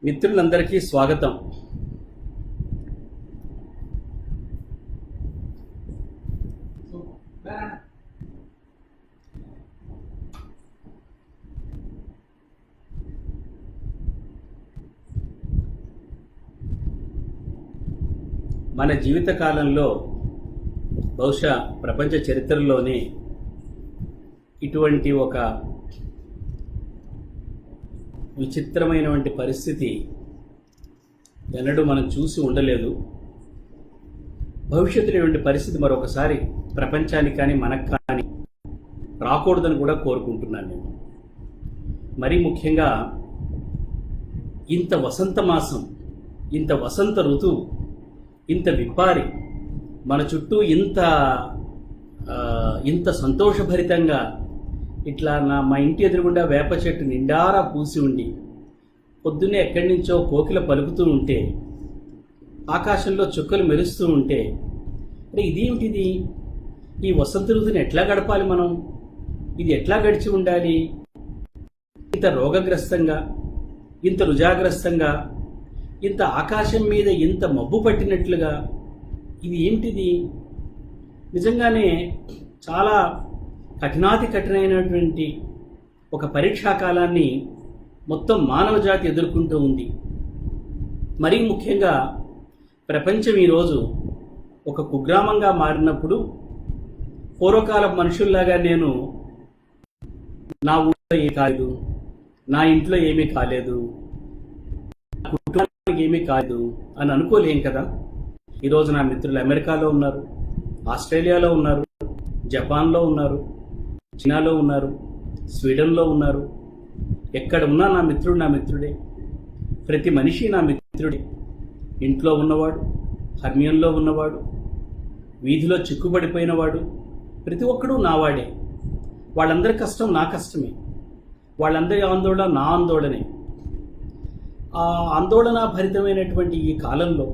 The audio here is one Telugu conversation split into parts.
మిత్రులందరికీ స్వాగతం. మన జీవిత కాలంలో బహుశా ప్రపంచ చరిత్రలోనే ఇటువంటి ఒక విచిత్రమైనటువంటి పరిస్థితి ఎన్నడూ మనం చూసి ఉండలేదు. భవిష్యత్తులో ఇటువంటి పరిస్థితి మరొకసారి ప్రపంచానికి కానీ మనకు కానీ రాకూడదని కూడా కోరుకుంటున్నాను నేను. మరీ ముఖ్యంగా ఇంత వసంత మాసం, ఇంత వసంత ఋతువు, ఇంత విప్పారి మన చుట్టూ ఇంత సంతోషభరితంగా ఇట్లా మా ఇంటి ఎదురుగుండా వేప చెట్టు నిండారా పూసి ఉండి పొద్దున్నే ఎక్కడి నుంచో కోకిల పలుకుతూ ఉంటే, ఆకాశంలో చుక్కలు మెరుస్తూ ఉంటే, అంటే ఇదేమిటిది? ఈ వసంత ఋతువుని ఎట్లా గడపాలి మనం? ఇది ఎట్లా గడిచి ఉండాలి? ఇంత రోగగ్రస్తంగా, ఇంత రుజాగ్రస్తంగా, ఇంత ఆకాశం మీద ఇంత మబ్బు పట్టినట్లుగా ఇది ఏమిటిది? నిజంగానే చాలా కఠినాతి కఠినమైనటువంటి ఒక పరీక్షా కాలాన్ని మొత్తం మానవ జాతి ఎదుర్కొంటూ ఉంది. మరీ ముఖ్యంగా ప్రపంచం ఈరోజు ఒక కుగ్రామంగా మారినప్పుడు, పూర్వకాల మనుషుల్లాగా నేను నా ఊళ్ళో ఏమీ కాలేదు, నా ఇంట్లో ఏమీ కాలేదు, నా కుటుంబానికి ఏమీ కాలేదు అని అనుకోలేం కదా. ఈరోజు నా మిత్రులు అమెరికాలో ఉన్నారు, ఆస్ట్రేలియాలో ఉన్నారు, జపాన్లో ఉన్నారు, చైనాలో ఉన్నారు, స్వీడన్లో ఉన్నారు. ఎక్కడ ఉన్నా నా మిత్రుడే. ప్రతి మనిషి నా మిత్రుడే. ఇంట్లో ఉన్నవాడు, హర్మ్యంలో ఉన్నవాడు, వీధిలో చిక్కుబడిపోయినవాడు, ప్రతి ఒక్కడూ నావాడే. వాళ్ళందరి కష్టం నా కష్టమే, వాళ్ళందరి ఆందోళన నా ఆందోళనే. ఆ ఆందోళన భరితమైనటువంటి ఈ కాలంలో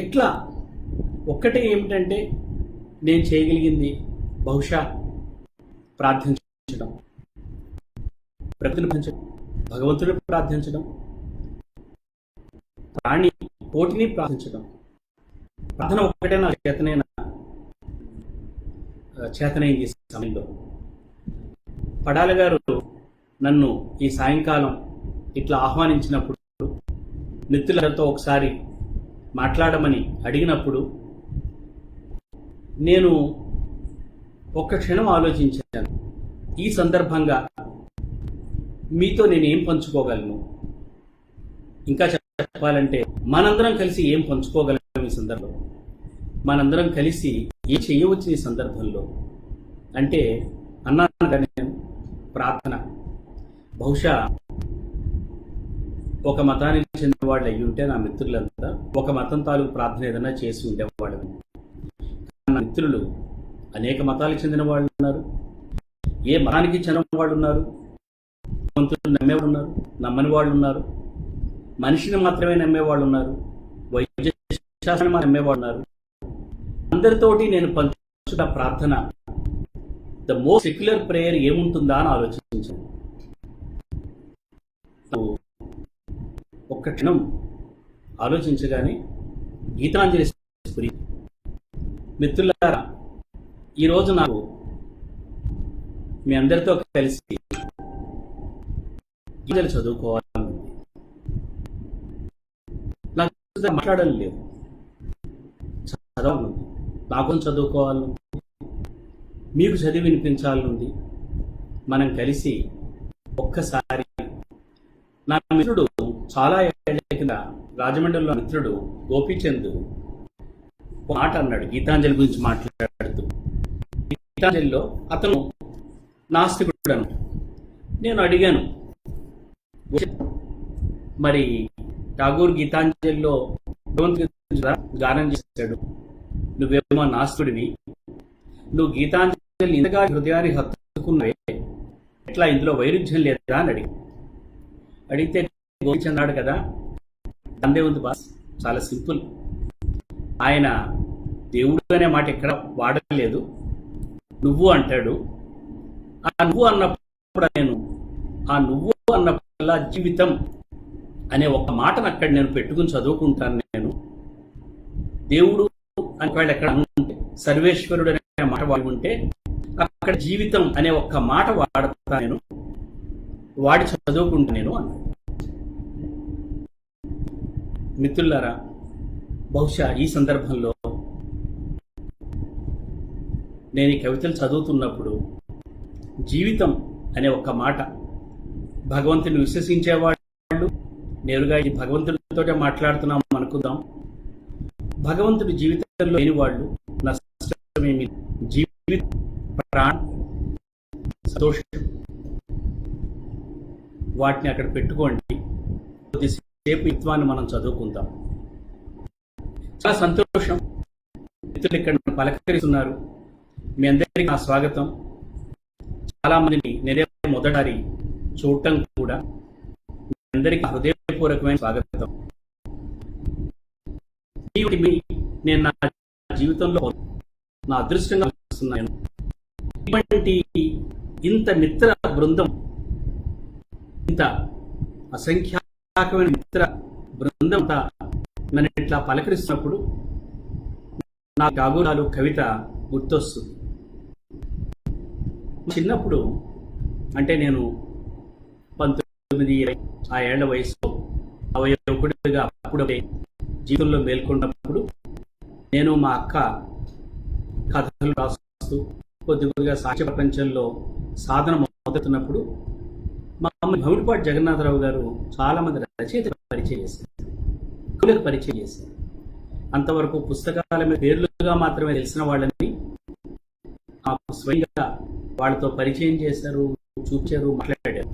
ఎట్లా ఒక్కటే ఏమిటంటే, నేను చేయగలిగింది బహుశా ప్రార్థించడం, ప్రకృతిని పెంచడం, భగవంతుడిని ప్రార్థించడం, ప్రాణి కోటిని ప్రార్థించడం. ప్రార్థన ఒక్కటే నా చేతనైంది. ఈ సమయంలో పడాల గారు నన్ను ఈ సాయంకాలం ఇట్లా ఆహ్వానించినప్పుడు, మిత్రులతో ఒకసారి మాట్లాడమని అడిగినప్పుడు, నేను ఒక్క క్షణం ఆలోచించాను. ఈ సందర్భంగా మీతో నేను ఏం పంచుకోగలను? ఇంకా చెప్పాలంటే మనందరం కలిసి ఏం పంచుకోగలం ఈ సందర్భంలో? మనందరం కలిసి ఏం చేయవచ్చు ఈ సందర్భంలో అంటే అన్నాను కానీ నేను ప్రార్థన. బహుశా ఒక మతానికి చెందిన వాళ్ళు అయ్యి ఉంటే నా మిత్రులంతా ఒక మతం తాలూకు ప్రార్థన ఏదైనా చేసి ఉండేవాళ్ళు. నా మిత్రులు అనేక మతాలకు చెందిన వాళ్ళు ఉన్నారు, ఏ మతానికి చెందిన వాళ్ళు ఉన్నారు, భగవంతుడిని నమ్మేవాళ్ళు ఉన్నారు, నమ్మని వాళ్ళు ఉన్నారు, మనిషిని మాత్రమే నమ్మేవాళ్ళు ఉన్నారు, వైద్య శాస్త్రాన్ని నమ్మేవాళ్ళు ఉన్నారు. అందరితోటి నేను పంచుకున్న ప్రార్థన, ద మోస్ట్ సెక్యులర్ ప్రేయర్ ఏముంటుందా అని ఆలోచించాను. ఒక్క క్షణం ఆలోచించగానే గీతాంజలి స్ఫురి. మిత్రులారా, ఈరోజు నాకు మీ అందరితో కలిసి గీతలు చదువుకోవాలని నాకు మాట్లాడాలి లేదు, చదవాలనుంది, నాకు చదువుకోవాలనుంది, మీకు చదివి వినిపించాలనుంది. మనం కలిసి ఒక్కసారి, నా మిత్రుడు చాలా ఏళ్ల కింద రాజమండ్రిలో మిత్రుడు గోపీచంద్ ఒక మాట అన్నాడు గీతాంజలి గురించి మాట్లాడుతూ. గీతాంజలిలో అతను నాస్తికుడు అన్నాడు. నేను అడిగాను, మరి ఠాగూర్ గీతాంజలిలో భగవంతుడి గానం చేశాడు, నువ్వేమో నాస్తికుడివి, నువ్వు గీతాంజలి ఇంతగా హృదయాన్ని హత్తుకున్నవే, ఎట్లా ఇందులో వైరుధ్యం లేదా అని అడిగితే గోపీచంద్ కదా, అందే ఉంది బాస్, చాలా సింపుల్. ఆయన దేవుడు అనే మాట ఎక్కడ వాడలేదు, నువ్వు అంటాడు. ఆ నువ్వు అన్నప్పుడు నేను, ఆ నువ్వు అన్నప్పుడల్లా జీవితం అనే ఒక మాటను అక్కడ నేను పెట్టుకుని చదువుకుంటాను. నేను దేవుడు అని వాళ్ళు ఎక్కడ ఉంటే, సర్వేశ్వరుడు అనే మాట వాడి ఉంటే అక్కడ జీవితం అనే ఒక్క మాట వాడతా, నేను వాడి చదువుకుంటా నేను అన్నాడు. మిత్రులారా, బహుశా ఈ సందర్భంలో నేను ఈ కవితలు చదువుతున్నప్పుడు జీవితం అనే ఒక్క మాట, భగవంతుని విశ్వసించేవాళ్ళు నేరుగా ఈ భగవంతుడితోటే మాట్లాడుతున్నాం అనుకుందాం. భగవంతుడి జీవితంలో లేని వాళ్ళు నష్టమేమి, జీవిత ప్రాణ సంతోషం వాటిని అక్కడ పెట్టుకోండి. కొద్దిసేపు యుత్వాన్ని మనం చదువుకుందాం. చాలా సంతోషం, మిత్రులు ఇక్కడ పలకరిస్తున్నారు. మీ అందరికీ నా స్వాగతం. చాలా మందిని నేనే మొదటిసారి చూడటం కూడా, మీ అందరికీ హృదయపూర్వకమైన స్వాగతం. నేను నా జీవితంలో నా అదృష్టంగా చూస్తున్నాను. ఇటువంటి ఇంత మిత్ర బృందం, ఇంత అసంఖ్యాకమైన మిత్ర బృందం నన్ను ఇట్లా పలకరిస్తున్నప్పుడు నా గాగురాలు కవిత గుర్తొస్తుంది. చిన్నప్పుడు, అంటే నేను 19-20 ఆ ఏళ్ల వయసులో యువకుడిగా అప్పుడే జీవితంలో మేల్కొన్నప్పుడు నేను మా అక్క కథలు రాస్తూ కొద్దిగా సాహిత్య ప్రపంచంలో సాధన మొదలుతున్నప్పుడు మా అమ్మ భమిడిపాటి జగన్నాథరావు గారు చాలా మంది రచయితలకు పరిచయం చేశారు, కవులకు పరిచయం చేశారు. అంతవరకు పుస్తకాల మీద పేర్లుగా మాత్రమే తెలిసిన వాళ్ళని స్వయంగా వాళ్ళతో పరిచయం చేశారు, చూపించారు, మాట్లాడారు.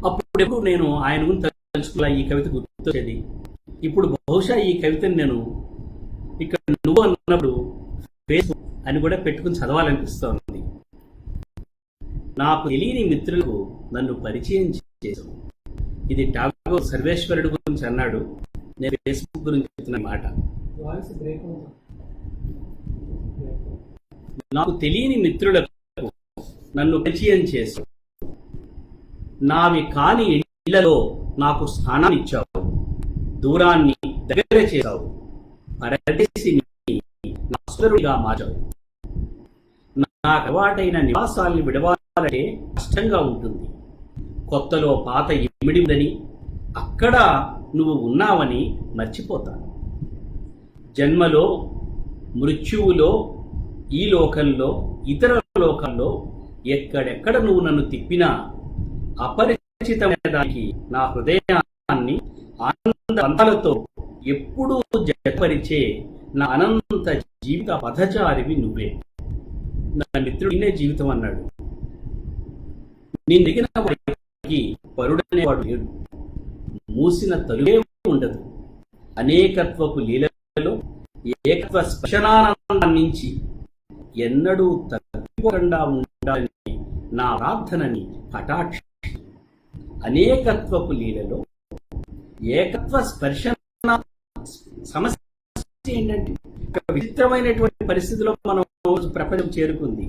అప్పుడు నేను ఆయన గురించి తెలుసుకున్నా ఈ కవిత గుర్తొచ్చేది. ఇప్పుడు బహుశా ఈ కవితని నేను ఇక్కడ నువ్వు అన్నప్పుడు ఫేస్బుక్ అని కూడా పెట్టుకుని చదవాలనిపిస్తోంది. నాకు తెలియని మిత్రులకు నన్ను పరిచయం చేశారు. ఇది ఠాగూర్ సర్వేశ్వరుడు గురించి అన్నాడు, నేను ఫేస్బుక్ గురించి చెప్తున్న మాట. నాకు తెలియని మిత్రులకు నన్ను పరిచయం చేశావు. నావి కాని ఇళ్లలో నాకు స్థానాన్ని ఇచ్చావు, దూరాన్ని దగ్గర చేశావు, పరదేశిని నష్టరుడిగా మార్చావు. నా అలవాటైన నివాసాల్ని విడవాలంటే కష్టంగా ఉంటుంది. కొత్తలో పాత ఇమిడి ఉందని, అక్కడ నువ్వు ఉన్నావని మర్చిపోతాను. జన్మలో, మృత్యువులో, ఈ లోకంలో, ఇతర లోకంలో ఎక్కడెక్కడ నువ్వు నన్ను తిప్పినా అపరిచితమైన దానికి నా హృదయాన్ని ఆనందాలతో ఎప్పుడూ జతపరిచే నా అనంత జీవిత పథచారివి నువ్వే. నా మిత్రుడినే జీవితం అన్నాడు. నేను దిగిన వాడికి పరుడనేవాడు లేడు, మూసిన తలుపే ఉండదు. అనేకత్వపు లీలలో ఏకత్వ స్పర్శనానందాన్నించి ఎన్నడూ తప్పిపోకుండా ఉండాలని నా ప్రార్థనని కటాక్ష. అనేకత్వపు లీలలో ఏకత్వ స్పర్శన సమస్య ఏంటంటే, ఒక విచిత్రమైనటువంటి పరిస్థితిలో మనం ప్రపంచం చేరుకుంది.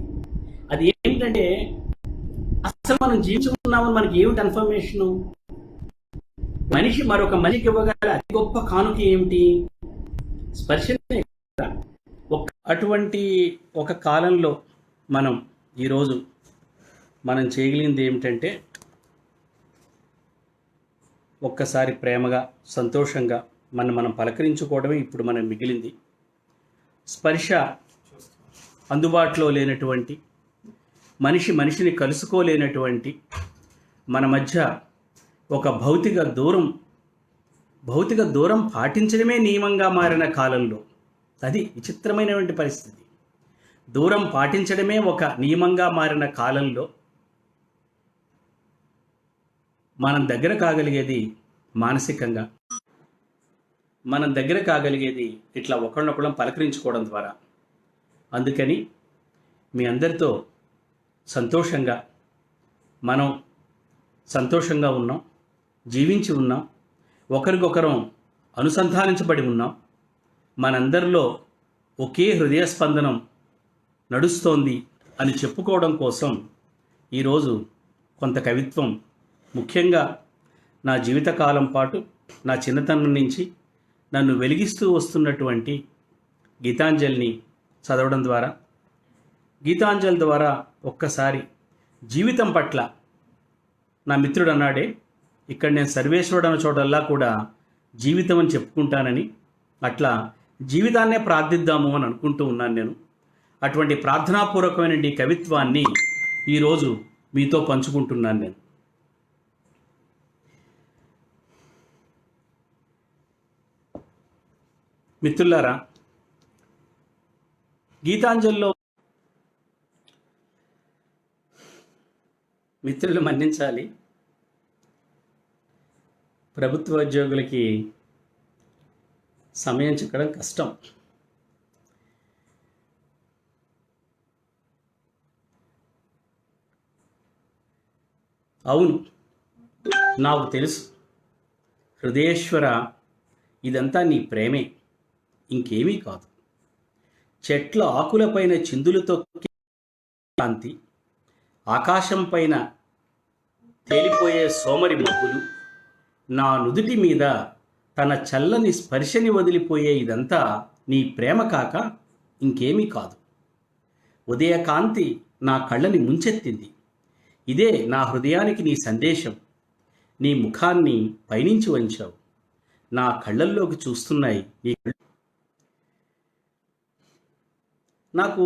అది ఏంటంటే, అసలు మనం జీవించుకున్నామని మనకి ఏమిటి కన్ఫర్మేషను? మనిషి మరొక మనిషికి ఇవ్వగల అతి గొప్ప కానుక ఏమిటి? స్పర్శనే. అటువంటి ఒక కాలంలో ఈరోజు మనం చేయగలిగింది ఏమిటంటే, ఒక్కసారి ప్రేమగా, సంతోషంగా మనం పలకరించుకోవడమే ఇప్పుడు మనం మిగిలింది. స్పర్శ అందుబాటులో లేనటువంటి, మనిషిని కలుసుకోలేనటువంటి మన మధ్య ఒక భౌతిక దూరం పాటించడమే నియమంగా మారిన కాలంలో, అది విచిత్రమైనటువంటి పరిస్థితి. దూరం పాటించడమే ఒక నియమంగా మారిన కాలంలో మనం దగ్గర కాగలిగేది మానసికంగా, మనం దగ్గర కాగలిగేది ఇట్లా ఒకళ్ళనొకళ్ళం పలకరించుకోవడం ద్వారా. అందుకని మీ అందరితో మనం సంతోషంగా ఉన్నాం, జీవించి ఉన్నాం, ఒకరికొకరం అనుసంధానించబడి ఉన్నాం. మనందరిలో ఒకే హృదయ స్పందనం నడుస్తోంది అని చెప్పుకోవడం కోసం ఈరోజు కొంత కవిత్వం, ముఖ్యంగా నా జీవితకాలం పాటు నా చిన్నతనం నుంచి నన్ను వెలిగిస్తూ వస్తున్నటువంటి గీతాంజలిని చదవడం ద్వారా, గీతాంజలి ద్వారా ఒక్కసారి జీవితం పట్ల నా మిత్రుడు అన్నాడే, ఇక్కడ నేను సర్వేశ్వరుడు అన్న చోటల్లా కూడా జీవితం అని చెప్పుకుంటానని, అట్లా జీవితాన్నే ప్రార్థిద్దాము అని అనుకుంటూ ఉన్నాను నేను. అటువంటి ప్రార్థనాపూర్వకమైన ఈ కవిత్వాన్ని ఈరోజు మీతో పంచుకుంటున్నాను నేను. మిత్రులారా, గీతాంజలిలో మిత్రులు మన్నించాలి, ప్రభుత్వ ఉద్యోగులకి సమయం చిక్కడం కష్టం. అవును, నాకు తెలుసు హృదయేశ్వర, ఇదంతా నీ ప్రేమే, ఇంకేమీ కాదు. చెట్ల ఆకులపైన చిందులతో కాంతి, ఆకాశం పైన తేలిపోయే సోమరి మబ్బులు, నా నుదుటి మీద తన చల్లని స్పర్శని వదిలిపోయే ఇదంతా నీ ప్రేమ కాక ఇంకేమీ కాదు. ఉదయకాంతి నా కళ్ళని ముంచెత్తింది, ఇదే నా హృదయానికి నీ సందేశం. నీ ముఖాన్ని పైనుంచి వంచావు, నా కళ్ళల్లోకి చూస్తున్నాయి నీ కళ్ళు. నాకు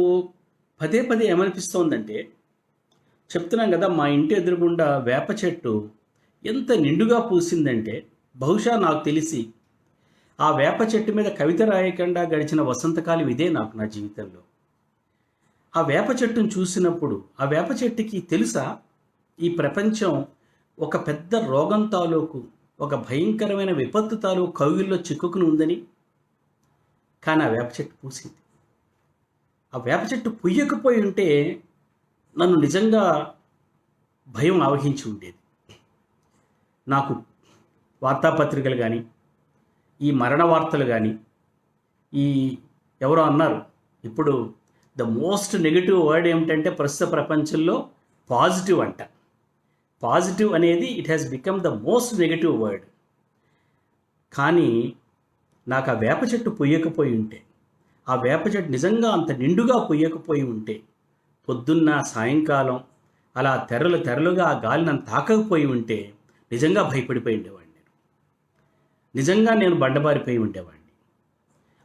పదే పదే ఏమనిపిస్తోందంటే, చెప్తున్నాం కదా, మా ఇంటి ఎదురుగుండా వేప చెట్టు ఎంత నిండుగా పూసిందంటే, బహుశా నాకు తెలిసి ఆ వేప చెట్టు మీద కవిత రాయకుండా గడిచిన వసంతకాలం ఇదే నాకు నా జీవితంలో. ఆ వేప చెట్టును చూసినప్పుడు ఆ వేప చెట్టుకి తెలుసా, ఈ ప్రపంచం ఒక పెద్ద రోగం తాలూకు, ఒక భయంకరమైన విపత్తు తాలూకు కౌగిల్లో చిక్కుకుని ఉందని. కానీ ఆ వేప చెట్టు పూసింది. ఆ వేప చెట్టు పుయ్యకపోయి ఉంటే నన్ను నిజంగా భయం ఆవహించి ఉండేది. నాకు వార్తాపత్రికలు కానీ, ఈ మరణ వార్తలు కానీ, ఈ ఎవరో అన్నారు ఇప్పుడు ద మోస్ట్ నెగిటివ్ వర్డ్ ఏమిటంటే ప్రస్తుత ప్రపంచంలో పాజిటివ్ అంట. పాజిటివ్ అనేది it has become the most negative word. కానీ నాకు ఆ వేప చెట్టు పొయ్యకపోయి ఉంటే, ఆ వేప చెట్టు నిజంగా అంత నిండుగా పొయ్యకపోయి ఉంటే, పొద్దున్న సాయంకాలం అలా తెరలు తెరలుగా ఆ గాలి నన్ను తాకకపోయి ఉంటే నిజంగా భయపడిపోయి ఉండేవాడిని. నిజంగా నేను బండబారిపోయి ఉండేవాడిని.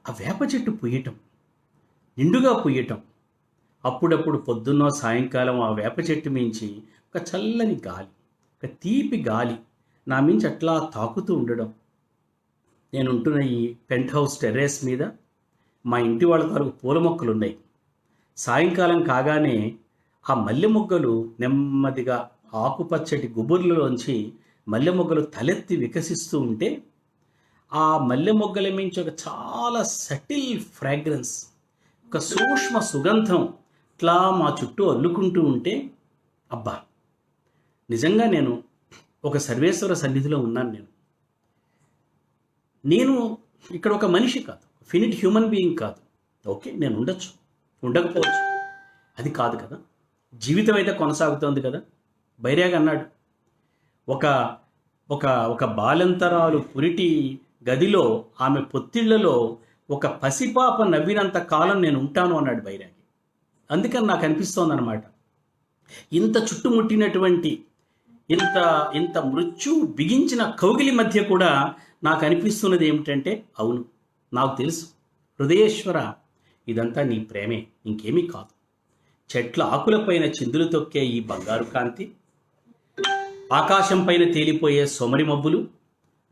ఆ వేప చెట్టు పొయ్యటం, నిండుగా పొయ్యటం, అప్పుడప్పుడు పొద్దున్న సాయంకాలం ఆ వేప చెట్టు మించి ఒక చల్లని గాలి, ఒక తీపి గాలి నా మించి అట్లా తాకుతూ ఉండడం. నేను ఉంటున్న ఈ పెంట్ హౌస్ టెర్రస్ మీద మా ఇంటి వాళ్ళ తాలూకు పూల మొక్కలు ఉన్నాయి. సాయంకాలం కాగానే ఆ మల్లె మొగ్గలు నెమ్మదిగా ఆకుపచ్చటి గుబుర్లలోంచి మల్లె మొగ్గలు తలెత్తి వికసిస్తూ ఉంటే, ఆ మల్లె మొగ్గల మించి ఒక చాలా సటిల్ ఫ్రాగ్రెన్స్, ఒక సూక్ష్మ సుగంధం ఇట్లా మా చుట్టూ అల్లుకుంటూ ఉంటే, అబ్బా, నిజంగా నేను ఒక సర్వేశ్వర సన్నిధిలో ఉన్నాను. నేను ఇక్కడ ఒక మనిషి కాదు, ఫినిట్ హ్యూమన్ బీయింగ్ కాదు. ఓకే, నేను ఉండొచ్చు, ఉండకపోవచ్చు, అది కాదు కదా. జీవితం అయితే కొనసాగుతోంది కదా. బైరాగ్ అన్నాడు, ఒక ఒక ఒక బాలంతరాలు పురిటి గదిలో ఆమె పొత్తిళ్లలో ఒక పసిపాప నవ్వినంత కాలం నేను ఉంటాను అన్నాడు బైరాగి. అందుకని నాకు అనిపిస్తోంది అనమాట, ఇంత చుట్టుముట్టినటువంటి ఇంత ఇంత మృత్యు బిగించిన కౌగిలి మధ్య కూడా నాకు అనిపిస్తున్నది ఏమిటంటే, అవును, నాకు తెలుసు హృదయేశ్వర, ఇదంతా నీ ప్రేమే, ఇంకేమీ కాదు. చెట్ల ఆకులపైన చిందులు తొక్కే ఈ బంగారు కాంతి, ఆకాశం పైన తేలిపోయే సోమరి మబ్బులు,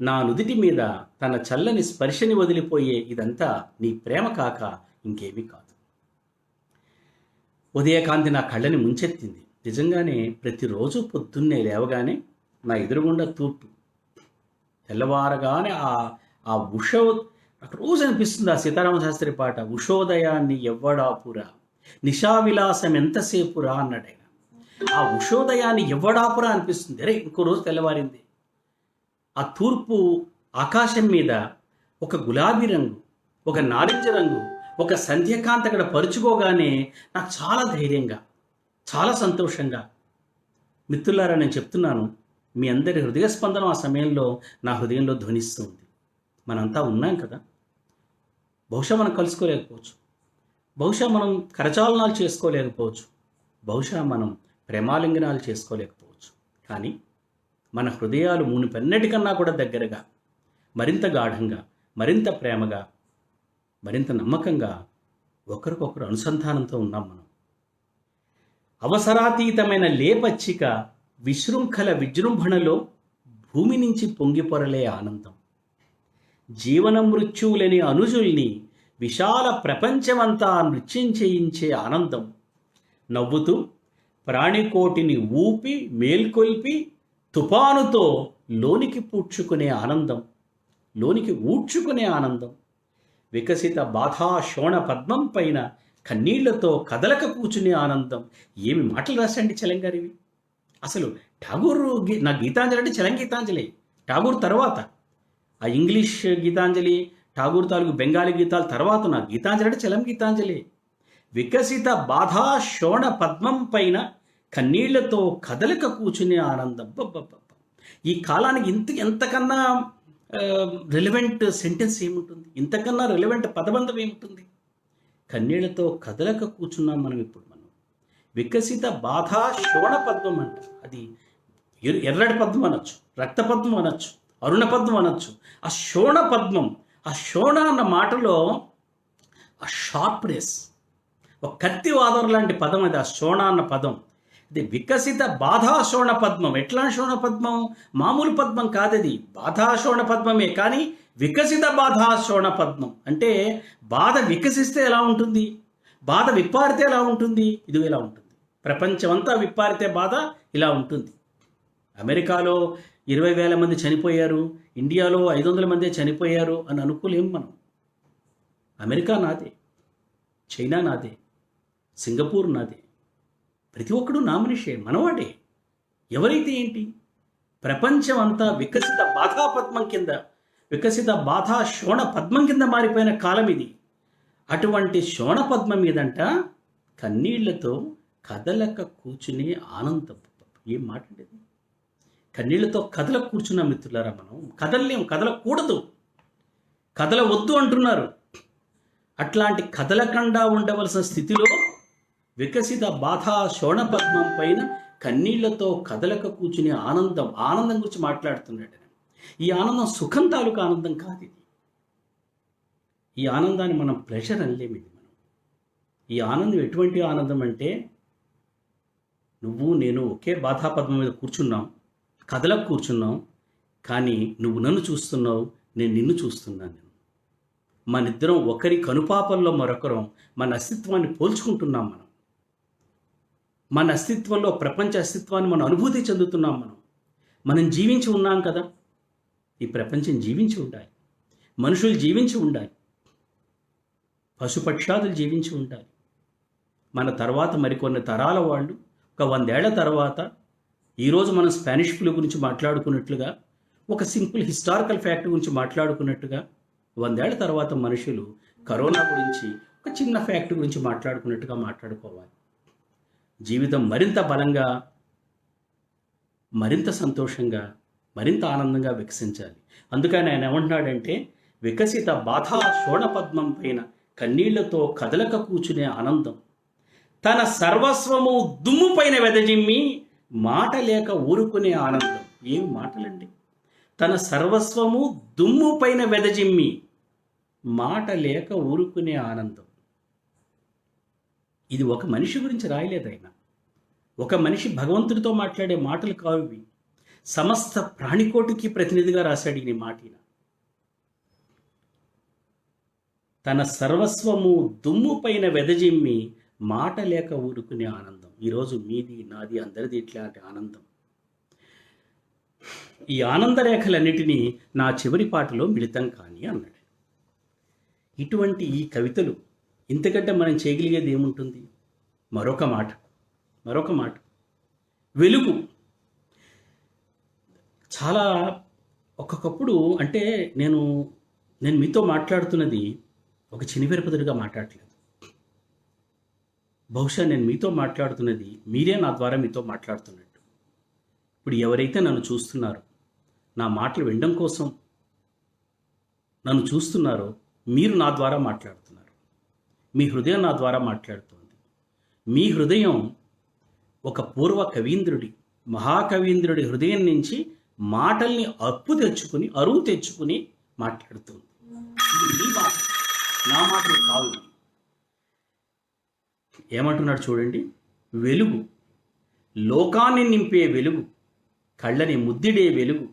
నా నుదిటి మీద తన చల్లని స్పర్శని వదిలిపోయే ఇదంతా నీ ప్రేమ కాక ఇంకేమీ కాదు. ఉదయకాంతి నా కళ్ళని ముంచెత్తింది. నిజంగానే ప్రతిరోజు పొద్దున్నే లేవగానే నా ఎదురుగుండా తూర్పు, తెల్లవారగానే ఆ నాకు రోజు అనిపిస్తుంది ఆ సీతారామ శాస్త్రి పాట, ఉషోదయాన్ని ఎవ్వడాపురా, నిశావిలాసం ఎంతసేపురా అన్నాడు ఆయన. ఆ ఉషోదయాన్ని ఎవ్వడాపురా అనిపిస్తుంది. అరే, ఇంకో రోజు తెల్లవారింది. ఆ తూర్పు ఆకాశం మీద ఒక గులాబీ రంగు, ఒక నారింజ రంగు, ఒక సంధ్యకాంత అక్కడ పరుచుకోగానే నాకు చాలా ధైర్యంగా, చాలా సంతోషంగా. మిత్రులారా, నేను చెప్తున్నాను, మీ అందరి హృదయ స్పందనం ఆ సమయంలో నా హృదయంలో ధ్వనిస్తుంది. మనంతా ఉన్నాం కదా. బహుశా మనం కలుసుకోలేకపోవచ్చు, బహుశా మనం కరచాలనాలు చేసుకోలేకపోవచ్చు, బహుశా మనం ప్రేమాలింగనాలు చేసుకోలేకపోవచ్చు. కానీ మన హృదయాలు మునుపెన్నటికన్నా కూడా దగ్గరగా, మరింత గాఢంగా, మరింత ప్రేమగా, మరింత నమ్మకంగా ఒకరికొకరు అనుసంధానంతో ఉన్నాం మనం. అవసరాతీతమైన లేపచ్చిక విశృంఖల విజృంభణలో భూమి నుంచి పొంగిపొరలే ఆనందం. జీవన మృత్యువులని అనుజుల్ని విశాల ప్రపంచమంతా నృత్యం చేయించే ఆనందం. నవ్వుతూ ప్రాణికోటిని ఊపి మేల్కొల్పి తుపానుతో లోనికి పూడ్చుకునే ఆనందం, లోనికి ఊడ్చుకునే ఆనందం. వికసిత బాధా శోణ పద్మం పైన కన్నీళ్లతో కదలక కూర్చునే ఆనందం. ఏమి మాటలు రాశాండి చలంగారివి. అసలు ఠాగూర్ నా గీతాంజలి అంటే చలం గీతాంజలి, ఠాగూర్ తర్వాత ఆ ఇంగ్లీష్ గీతాంజలి, ఠాగూర్ తాలూకు బెంగాలీ గీతాల తర్వాత నా గీతాంజలి అంటే చలం గీతాంజలి. వికసిత బాధా శోణ పద్మం పైన కన్నీళ్లతో కదలక కూర్చునే ఆనందం. ఈ కాలానికి ఎంతకన్నా రిలవెంట్ సెంటెన్స్ ఏముంటుంది, ఇంతకన్నా రిలవెంట్ పదబంధం ఏముంటుంది. కన్నీళ్లతో కదలక కూర్చున్నాం మనం ఇప్పుడు. వికసిత బాధా శోణ పద్మం అంట. అది ఎర్రటి పద్మం అనొచ్చు, రక్త పద్మం అనొచ్చు, అరుణ పద్మం అనొచ్చు. ఆ శోణ పద్మం, ఆ శోణ అన్న మాటలో ఆ షార్ప్నెస్, ఒక కత్తి వాదం లాంటి పదం అది. ఆ శోణ అన్న పదం ఇది వికసిత బాధాశోణ పద్మం. ఎట్లా శోణ పద్మం? మామూలు పద్మం కాదది, బాధాశోణ పద్మమే. కానీ వికసిత బాధాశోణ పద్మం అంటే బాధ వికసిస్తే ఎలా ఉంటుంది, బాధ విప్పారితే ఎలా ఉంటుంది, ఇది ఇలా ఉంటుంది. ప్రపంచమంతా విప్పారితే బాధ ఇలా ఉంటుంది. అమెరికాలో 20,000 మంది చనిపోయారు, ఇండియాలో 500 మంది చనిపోయారు అని అనుకోలేం మనం. అమెరికా నాదే, చైనా నాదే, సింగపూర్ నాదే, ప్రతి ఒక్కడు నా మనిషే, మనవాడే. ఎవరైతే ఏంటి, ప్రపంచం అంతా వికసిత బాధా పద్మం కింద, వికసిత బాధా శోణ పద్మం కింద మారిపోయిన కాలం ఇది. అటువంటి శోణ పద్మం మీదంట కన్నీళ్లతో కదలక కూర్చునే ఆనందం. ఏం మాట్లాడేది, కన్నీళ్లతో కదల కూర్చున్న మిత్రులారా. మనం కదలలేము, కదలకూడదు, కదలవద్దు అంటున్నారు. అట్లాంటి కదలకుండా ఉండవలసిన స్థితిలో వికసిత బాధా శోణ పద్మం పైన కన్నీళ్లతో కదలక కూర్చునే ఆనందం, ఆనందం గురించి మాట్లాడుతున్నాడు. ఈ ఆనందం సుఖం తాలూకు ఆనందం కాదు ఇది. ఈ ఆనందాన్ని మనం ప్లెజర్ అనలేము. ఇది మనం, ఈ ఆనందం ఎటువంటి ఆనందం అంటే, నువ్వు నేను ఒకే బాధా పద్మం మీద కూర్చున్నాం, కదలకు కూర్చున్నాం, కానీ నువ్వు నన్ను చూస్తున్నావు, నేను నిన్ను చూస్తున్నాను. మనిద్దరం ఒకరి కనుపాపల్లో మరొకరం మన అస్తిత్వాన్ని పోల్చుకుంటున్నాం. మన అస్తిత్వంలో ప్రపంచ అస్తిత్వాన్ని మనం అనుభూతి చెందుతున్నాం. మనం జీవించి ఉన్నాం కదా. ఈ ప్రపంచం జీవించి ఉండాలి, మనుషులు జీవించి ఉండాలి, పశుపక్షాదులు జీవించి ఉండాలి. మన తర్వాత మరికొన్ని తరాల వాళ్ళు ఒక 100 ఏళ్ల తర్వాత ఈరోజు మనం స్పానిష్ ఫ్లూ గురించి మాట్లాడుకున్నట్లుగా, ఒక సింపుల్ హిస్టారికల్ ఫ్యాక్ట్ గురించి మాట్లాడుకున్నట్టుగా, 100 ఏళ్ల తర్వాత మనుషులు కరోనా గురించి ఒక చిన్న ఫ్యాక్ట్ గురించి మాట్లాడుకున్నట్టుగా మాట్లాడుకోవాలి. జీవితం మరింత బలంగా, మరింత సంతోషంగా, మరింత ఆనందంగా వికసించాలి. అందుకని ఆయన ఏమంటున్నాడంటే, వికసిత బాధా శోణ పద్మం పైన కన్నీళ్లతో కదలక కూర్చునే ఆనందం. తన సర్వస్వము దుమ్ము పైన వెదజిమ్మి మాట లేక ఊరుకునే ఆనందం. ఏమి మాటలండి. తన సర్వస్వము దుమ్ము పైన వెదజిమ్మి మాట లేక ఊరుకునే ఆనందం. ఇది ఒక మనిషి గురించి రాయలేదు ఆయన. ఒక మనిషి భగవంతుడితో మాట్లాడే మాటలు కావు ఇవి. సమస్త ప్రాణికోటికి ప్రతినిధిగా రాశాడు ఈ మాట. తన సర్వస్వము దుమ్ము పైన వెదజిమ్మి మాట లేక ఊరుకునే ఆనందం. ఈరోజు మీది, నాది, అందరిది ఇట్లాంటి ఆనందం. ఈ ఆనందరేఖలన్నిటినీ నా చివరి పాటలో మిళితం కాని అన్నాడు. ఇటువంటి ఈ కవితలు, ఇంతకంటే మనం చేయగలిగేది ఏముంటుంది? మరొక మాట వెలుగు. చాలా ఒక్కొక్కప్పుడు అంటే నేను మీతో మాట్లాడుతున్నది ఒక చినివెరపదుడిగా మాట్లాడట్లేదు. బహుశా నేను మీతో మాట్లాడుతున్నది మీరే నా ద్వారా మీతో మాట్లాడుతున్నట్టు. ఇప్పుడు ఎవరైతే నన్ను చూస్తున్నారో, నా మాటలు వినడం కోసం నన్ను చూస్తున్నారో, మీరు నా ద్వారా మాట్లాడుతున్నారు. మీ హృదయం నా ద్వారా మాట్లాడుతుంది. మీ హృదయం ఒక పూర్వ కవీంద్రుడి, మహాకవీంద్రుడి హృదయం నుంచి మాటల్ని అరువు తెచ్చుకుని మాట్లాడుతుంది. ఇది మీ మాట, నా మాటలు కావు. ఏమంటున్నాడు చూడండి, వెలుగు, లోకాన్ని నింపే వెలుగు, కళ్ళని ముద్దిడే వెలుగు,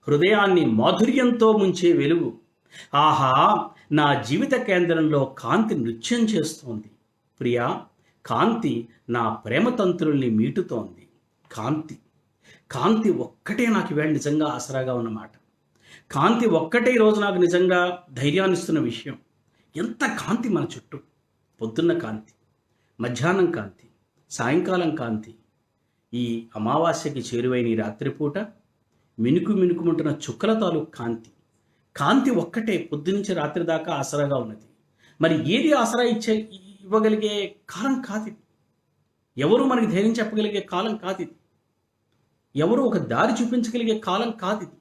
హృదయాన్ని మాధుర్యంతో ముంచే వెలుగు. ఆహా, నా జీవిత కేంద్రంలో కాంతి నృత్యం చేస్తోంది. ప్రియా, కాంతి నా ప్రేమతంత్రుల్ని మీటుతోంది. కాంతి ఒక్కటే నాకు ఈవేళ నిజంగా ఆసరాగా ఉన్నమాట. కాంతి ఒక్కటే ఈరోజు నాకు నిజంగా ధైర్యాన్ని ఇస్తున్న విషయం. ఎంత కాంతి మన చుట్టూ! పొద్దున్న కాంతి, మధ్యాహ్నం కాంతి, సాయంకాలం కాంతి, ఈ అమావాస్యకి చేరువైన ఈ రాత్రిపూట మినుకుమంటున్న చుక్కల తాలూకు కాంతి ఒక్కటే పొద్దునుంచి రాత్రి దాకా ఆసరాగా ఉన్నది. మరి ఏది ఆసరా ఇవ్వగలిగే కాలం కాదు ఇది. ఎవరు మనకి ధైర్యం చెప్పగలిగే కాలం కాదు ఇది. ఎవరు ఒక దారి చూపించగలిగే కాలం కాదు ఇది.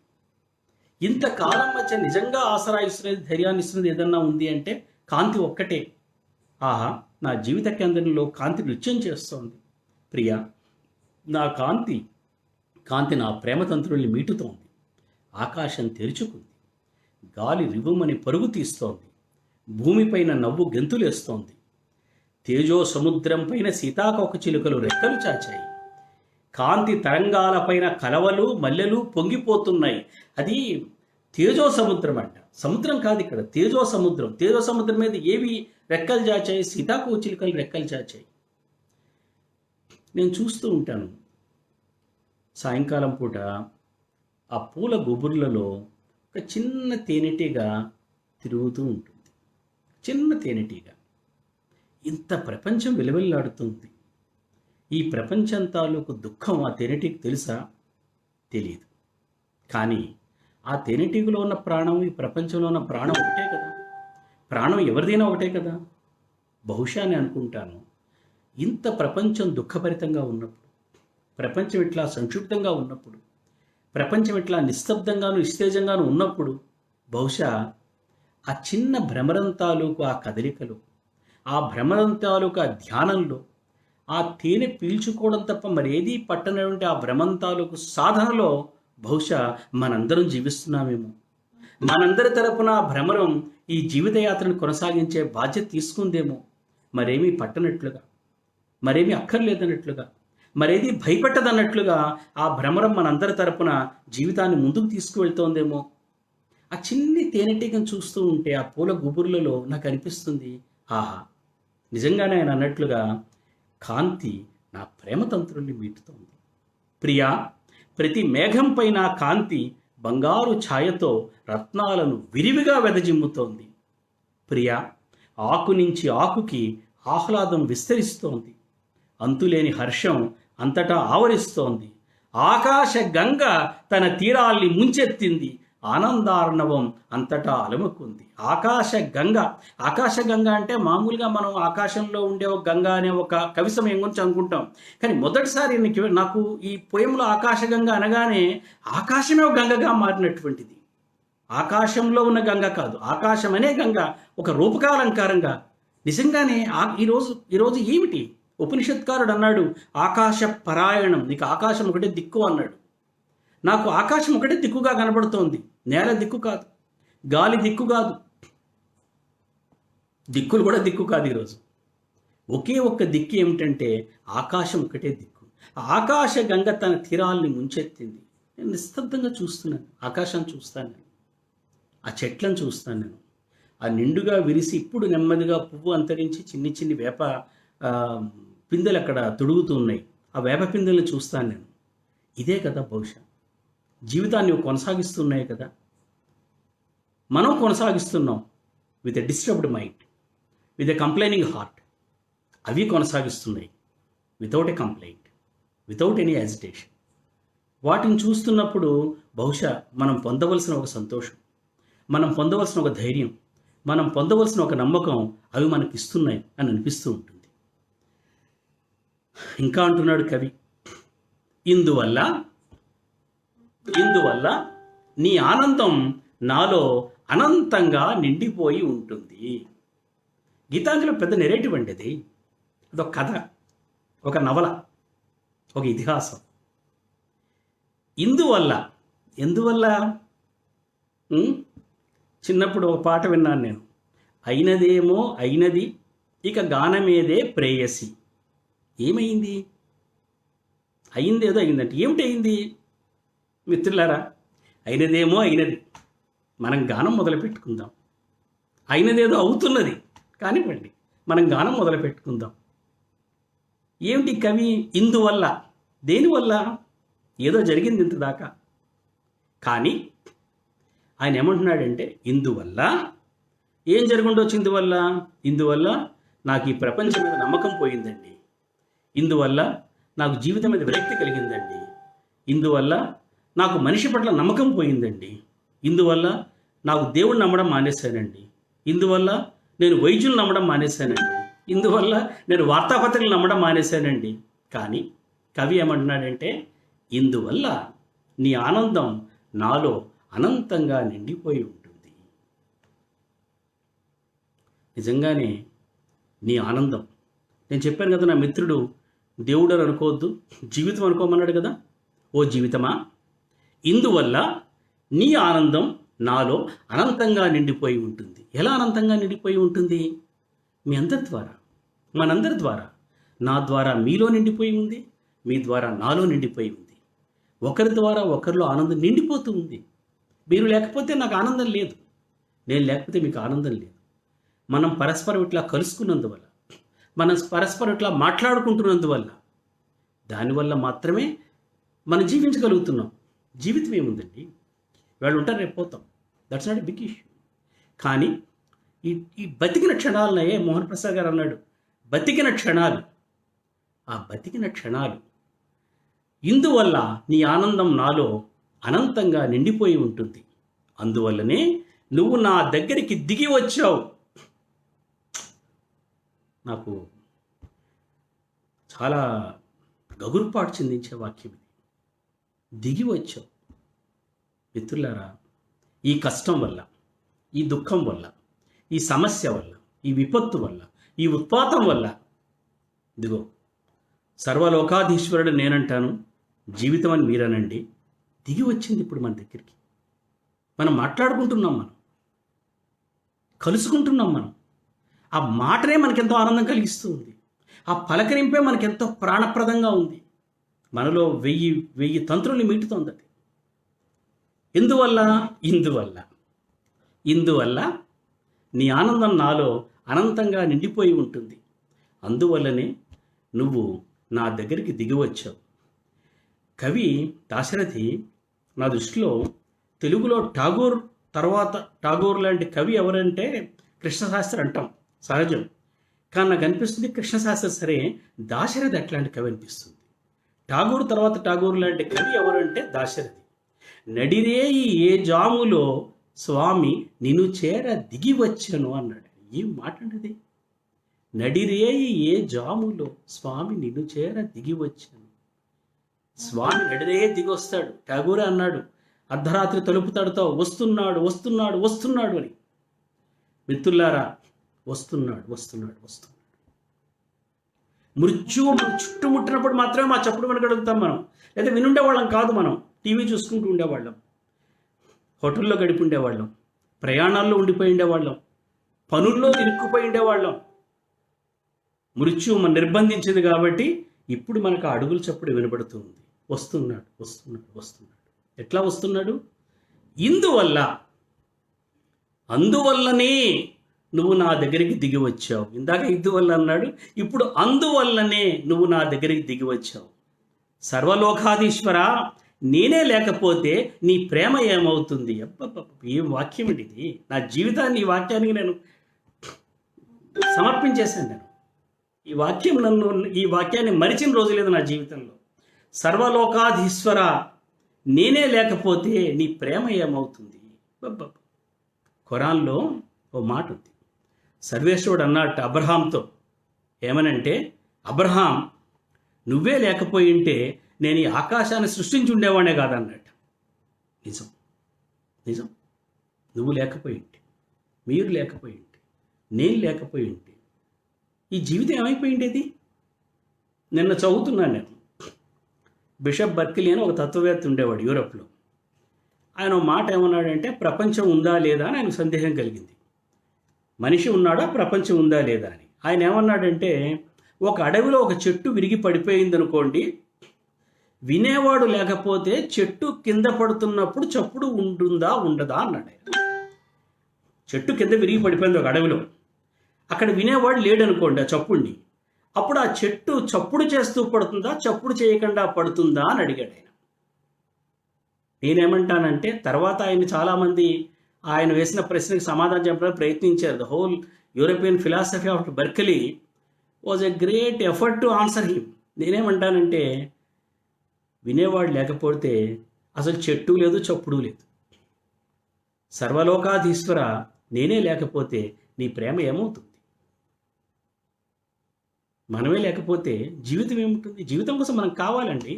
ఇంతకాలం మధ్య నిజంగా ఆసరా ఇస్తున్నది, ధైర్యాన్ని ఇస్తున్నది ఏదన్నా ఉంది అంటే కాంతి ఒక్కటే. ఆహా, నా జీవిత కేంద్రంలో కాంతి నృత్యం చేస్తోంది. ప్రియా, నా కాంతి నా ప్రేమతంత్రుల్ని మీటుతోంది. ఆకాశం తెరుచుకుంది, గాలి రివ్వుమని పరుగు తీస్తోంది, భూమిపైన నవ్వు గెంతులేస్తోంది, తేజో సముద్రం పైన సీతాకోక చిలుకలు రెక్కలు చాచాయి, కాంతి తరంగాలపైన కలవలు మల్లెలు పొంగిపోతున్నాయి. అది తేజో సముద్రం అంట. సముద్రం కాదు ఇక్కడ, తేజో సముద్రం. తేజో సముద్రం మీద ఏవి రెక్కలు చాచాయి? సీతాకోక చిలుకలు రెక్కలు చాచాయి. నేను చూస్తూ ఉంటాను సాయంకాలం పూట ఆ పూల గుబుర్లలో ఒక చిన్న తేనెటీగ తిరుగుతూ ఉంటుంది. చిన్న తేనెటీగ. ఇంత ప్రపంచం విలువెల్లాడుతుంది. ఈ ప్రపంచం తాలూకు దుఃఖం ఆ తేనెటీగకు తెలుసా? తెలియదు. కానీ ఆ తేనెటీగలో ఉన్న ప్రాణం, ఈ ప్రపంచంలో ఉన్న ప్రాణం ఒకటే కదా. ప్రాణం ఎవరిదైనా ఒకటే కదా. బహుశా నేను అనుకుంటాను, ఇంత ప్రపంచం దుఃఖభరితంగా ఉన్నప్పుడు, ప్రపంచం ఇట్లా సంక్షిప్తంగా ఉన్నప్పుడు, ప్రపంచం ఇట్లా నిశ్శబ్దంగాను నిస్తేజంగాను ఉన్నప్పుడు, బహుశా ఆ చిన్న భ్రమరం తాలూకు ఆ కదలికలు, ఆ భ్రమరం తాలూకు ఆ ధ్యానంలో, ఆ తేనె పీల్చుకోవడం తప్ప మరేదీ పట్టనటువంటి ఆ భ్రమం తాలూకు సాధనలో బహుశా మనందరం జీవిస్తున్నామేమో. మనందరి తరపున ఆ భ్రమరం ఈ జీవితయాత్రను కొనసాగించే బాధ్యత తీసుకుందేమో. మరేమీ పట్టనట్లుగా, మరేమీ అక్కర్లేదన్నట్లుగా, మరేది భయపెట్టదన్నట్లుగా ఆ భ్రమరం మనందరి తరపున జీవితాన్ని ముందుకు తీసుకువెళ్తోందేమో. ఆ చిన్ని తేనెటీగను చూస్తూ ఉంటే ఆ పూల గుబుర్లలో నాకు అనిపిస్తుంది, ఆహా, నిజంగానే ఆయన అన్నట్లుగా కాంతి నా ప్రేమతంత్రుల్ని మీటుతోంది. ప్రియా, ప్రతి మేఘం పైన కాంతి బంగారు ఛాయతో రత్నాలను విరివిగా వెదజిమ్ముతోంది. ప్రియా, ఆకు నుంచి ఆకుకి ఆహ్లాదం విస్తరిస్తోంది. అంతులేని హర్షం అంతటా ఆవరిస్తోంది. ఆకాశ గంగ తన తీరాల్ని ముంచెత్తింది. ఆనందార్ణవం అంతటా అలముకుంది. ఆకాశగంగ అంటే మామూలుగా మనం ఆకాశంలో ఉండే ఒక గంగ అనే ఒక కవి సమయం గురించి అనుకుంటాం. కానీ మొదటిసారి నాకు ఈ పోయంలో ఆకాశగంగ అనగానే ఆకాశమే ఒక గంగగా మారినటువంటిది. ఆకాశంలో ఉన్న గంగ కాదు, ఆకాశం అనే గంగ ఒక రూపకాలంకారంగా. నిజంగానే ఈరోజు ఏమిటి? ఉపనిషత్కారుడు అన్నాడు, ఆకాశ పరాయణం, నీకు ఆకాశం ఒకటే దిక్కు అన్నాడు. నాకు ఆకాశం ఒకటే దిక్కుగా కనబడుతోంది. నేల దిక్కు కాదు, గాలి దిక్కు కాదు, దిక్కులు కూడా దిక్కు కాదు. ఈరోజు ఒకే ఒక్క దిక్కు ఏమిటంటే ఆకాశం ఒకటే దిక్కు. ఆకాశ గంగ తన తీరాల్ని ముంచెత్తింది. నేను నిస్తబ్దంగా చూస్తున్నాను, ఆకాశాన్ని చూస్తాను, నేను ఆ చెట్లను చూస్తాను, నేను ఆ నిండుగా విరిసి ఇప్పుడు నెమ్మదిగా పువ్వు అంతరించి చిన్ని వేప పిందెలు అక్కడ తొడుగుతూ ఉన్నాయి. ఆ వేప పిందెలను చూస్తాను నేను. ఇదే కదా బహుశా జీవితాన్ని కొనసాగిస్తున్నాయి కదా. మనం కొనసాగిస్తున్నాం with a disturbed mind, with a complaining heart. అవి కొనసాగిస్తున్నాయి without a complaint, without any agitation. వాటిని చూస్తున్నప్పుడు బహుశా మనం పొందవలసిన ఒక సంతోషం, మనం పొందవలసిన ఒక ధైర్యం, మనం పొందవలసిన ఒక నమ్మకం అవి మనకి ఇస్తున్నాయి అని అనిపిస్తూ ఉంటుంది. ఇంకా అంటున్నాడు కవి, ఇందువల్ల ఇందువల్ల నీ ఆనందం నాలో అనంతంగా నిండిపోయి ఉంటుంది. గీతాంజలి పెద్ద నెరేటివ్ అండి అది. అదొక కథ, ఒక నవల, ఒక ఇతిహాసం. ఎందువల్ల చిన్నప్పుడు ఒక పాట విన్నాను నేను. అయినదేమో అయినది, ఇక గానమేదే ప్రేయసి. ఏమైంది? అయిందేదో అయిందంటే ఏమిటి అయింది మిత్రులారా? అయినదేమో అయినది, మనం గానం మొదలు పెట్టుకుందాం. అయినదేదో అవుతున్నది, కానివ్వండి, మనం గానం మొదలు పెట్టుకుందాం. ఏమిటి కవి? ఇందువల్ల, దేనివల్ల? ఏదో జరిగింది ఇంతదాకా. కానీ ఆయన ఏమంటున్నాడంటే, ఇందువల్ల ఏం జరుగుండొచ్చు? ఇందువల్ల నాకు ఈ ప్రపంచం మీద నమ్మకం పోయిందండి. ఇందువల్ల నాకు జీవితం మీద విరక్తి కలిగిందండి. ఇందువల్ల నాకు మనిషి పట్ల నమ్మకం పోయిందండి. ఇందువల్ల నాకు దేవుణ్ణి నమ్మడం మానేశానండి. ఇందువల్ల నేను వైద్యులు నమ్మడం మానేశానండి. ఇందువల్ల నేను వార్తాపత్రికలు నమ్మడం మానేశానండి. కానీ కవి ఏమంటున్నాడంటే, ఇందువల్ల నీ ఆనందం నాలో అనంతంగా నిండిపోయి ఉంటుంది. నిజంగానే నీ ఆనందం, నేను చెప్పాను కదా, నా మిత్రుడు దేవుడు అని అనుకోవద్దు, జీవితం అనుకోమన్నాడు కదా. ఓ జీవితమా, ఇందువల్ల నీ ఆనందం నాలో అనంతంగా నిండిపోయి ఉంటుంది. ఎలా అనంతంగా నిండిపోయి ఉంటుంది? మీ అందరి ద్వారా, మనందరి ద్వారా. నా ద్వారా మీలో నిండిపోయి ఉంది, మీ ద్వారా నాలో నిండిపోయి ఉంది. ఒకరి ద్వారా ఒకరిలో ఆనందం నిండిపోతూ ఉంది. మీరు లేకపోతే నాకు ఆనందం లేదు, నేను లేకపోతే మీకు ఆనందం లేదు. మనం పరస్పరం ఇట్లా కలుసుకున్నందువల్ల, మనం పరస్పరం ఇట్లా మాట్లాడుకుంటున్నందువల్ల, దానివల్ల మాత్రమే మనం జీవించగలుగుతున్నాం. జీవితం ఏముందండి? వాళ్ళు ఉంటారు, రేపు పోతాం. That's not a big issue. కానీ ఈ బతికిన క్షణాలనే మోహన్ ప్రసాద్ గారు అన్నాడు, బతికిన క్షణాలు. ఆ బతికిన క్షణాలు, ఇందువల్ల నీ ఆనందం నాలో అనంతంగా నిండిపోయి ఉంటుంది. అందువల్లనే నువ్వు నా దగ్గరికి దిగి వచ్చావు. నాకు చాలా గగురుపాటు చెందించే వాక్యం ఇది. దిగి వచ్చావు. మిత్రులారా, ఈ కష్టం వల్ల, ఈ దుఃఖం వల్ల, ఈ సమస్య వల్ల, ఈ విపత్తు వల్ల, ఈ ఉత్పాతం వల్ల, ఇదిగో సర్వలోకాధీశ్వరుడు నేనంటాను, జీవితం అని మీరనండి, దిగి వచ్చింది ఇప్పుడు మన దగ్గరికి. మనం మాట్లాడుకుంటున్నాం, మనం కలుసుకుంటున్నాం. మనం ఆ మాటనే మనకెంతో ఆనందం కలిగిస్తూ ఉంది. ఆ పలకరింపే మనకెంతో ప్రాణప్రదంగా ఉంది. మనలో వెయ్యి తంత్రుల్ని మీటుతోంది అది. ఇందువల్ల నీ ఆనందం నాలో అనంతంగా నిండిపోయి ఉంటుంది. అందువల్లనే నువ్వు నా దగ్గరికి దిగి వచ్చావు. కవి దాశరథి నా దృష్టిలో తెలుగులో ఠాగూర్ తర్వాత, ఠాగూర్ లాంటి కవి ఎవరంటే కృష్ణశాస్త్రి అంటాం, సహజం. కానీ నాకు అనిపిస్తుంది కృష్ణశాస్త్రి సరే, దాశరథి అట్లాంటి కవి అనిపిస్తుంది. ఠాగూర్ తర్వాత ఠాగూర్ లాంటి కవి ఎవరంటే దాశరథి. నడిరేయి ఏ జాములో స్వామి నిన్ను చేర దిగి వచ్చాను అన్నాడు. ఏం మాట అండి? నడిరేయి ఏ జాములో స్వామి నిన్ను చేర దిగి వచ్చాను. స్వామి నడిరే దిగి వస్తాడు. ఠాగూరే అన్నాడు, అర్ధరాత్రి తలుపు తడతావు, వస్తున్నాడు వస్తున్నాడు వస్తున్నాడు అని. మిత్రులారా, వస్తున్నాడు వస్తున్నాడు వస్తున్నాడు. మృత్యువు మన చుట్టుముట్టినప్పుడు మాత్రమే మా చప్పుడు వినగలుగుతాం మనం. లేదా వినుండేవాళ్ళం కాదు. మనం టీవీ చూసుకుంటూ ఉండేవాళ్ళం, హోటల్లో గడిపి ఉండేవాళ్ళం, ప్రయాణాల్లో ఉండిపోయి ఉండేవాళ్ళం, పనుల్లో ఇరుక్కుపోయి ఉండేవాళ్ళం. మృత్యువు మన నిర్బంధించింది కాబట్టి ఇప్పుడు మనకు ఆ అడుగుల చప్పుడు వినబడుతూ ఉంది. వస్తున్నాడు వస్తున్నాడు వస్తున్నాడు. ఎట్లా వస్తున్నాడు? అందువల్లనే నువ్వు నా దగ్గరికి దిగి వచ్చావు. ఇందాక ఇందువల్ల అన్నాడు, ఇప్పుడు అందువల్లనే నువ్వు నా దగ్గరికి దిగి వచ్చావు. సర్వలోకాధీశ్వర, నేనే లేకపోతే నీ ప్రేమ ఏమవుతుంది? ఏం వాక్యం అండి ఇది! నా జీవితాన్ని ఈ వాక్యానికి నేను సమర్పించేశాను. నేను ఈ వాక్యాన్ని మరిచిన రోజు లేదు నా జీవితంలో. సర్వలోకాధీశ్వర, నేనే లేకపోతే నీ ప్రేమ ఏమవుతుంది? ఖురాన్లో ఓ మాట ఉంది. సర్వేశ్వరుడు అన్నట్టు అబ్రహాంతో ఏమనంటే, అబ్రహాం, నువ్వే లేకపోయింటే నేను ఈ ఆకాశాన్ని సృష్టించి ఉండేవాడే కాదన్నట్టు. నిజం, నిజం. నువ్వు లేకపోయి ఉంటే, మీరు లేకపోయి ఉంటే, నేను లేకపోయి ఉంటే ఈ జీవితం ఏమైపోయిండేది? నిన్న చదువుతున్నాను నేను. బిషప్ బర్కిలీ అని ఒక తత్వవేత్త ఉండేవాడు యూరప్లో. ఆయన మాట ఏమన్నాడంటే, ప్రపంచం ఉందా లేదా అని ఆయనకు సందేహం కలిగింది. మనిషి ఉన్నాడా, ప్రపంచం ఉందా లేదా అని. ఆయన ఏమన్నాడంటే, ఒక అడవిలో ఒక చెట్టు విరిగి పడిపోయిందనుకోండి, వినేవాడు లేకపోతే చెట్టు కింద పడుతున్నప్పుడు చప్పుడు ఉంటుందా ఉండదా అన్నాడు ఆయన. చెట్టు కింద విరిగి పడిపోయింది ఒక అడవిలో, అక్కడ వినేవాడు లేడనుకోండి ఆ చప్పుడిని, అప్పుడు ఆ చెట్టు చప్పుడు చేస్తూ పడుతుందా, చప్పుడు చేయకుండా పడుతుందా అని అడిగాడు ఆయన. నేనేమంటానంటే, తర్వాత ఆయన చాలామంది ఆయన వేసిన ప్రశ్నకు సమాధానం చెప్పడానికి ప్రయత్నించారు. The whole European philosophy of Berkeley was a great effort to answer him. నేనేమంటానంటే, వినేవాడు లేకపోతే అసలు చెట్టు లేదు, చప్పుడు లేదు. సర్వలోకాధీశ్వర, నేనే లేకపోతే నీ ప్రేమ ఏమవుతుంది? మనమే లేకపోతే జీవితం ఏముంటుంది? జీవితం కోసం మనం కావాలండి.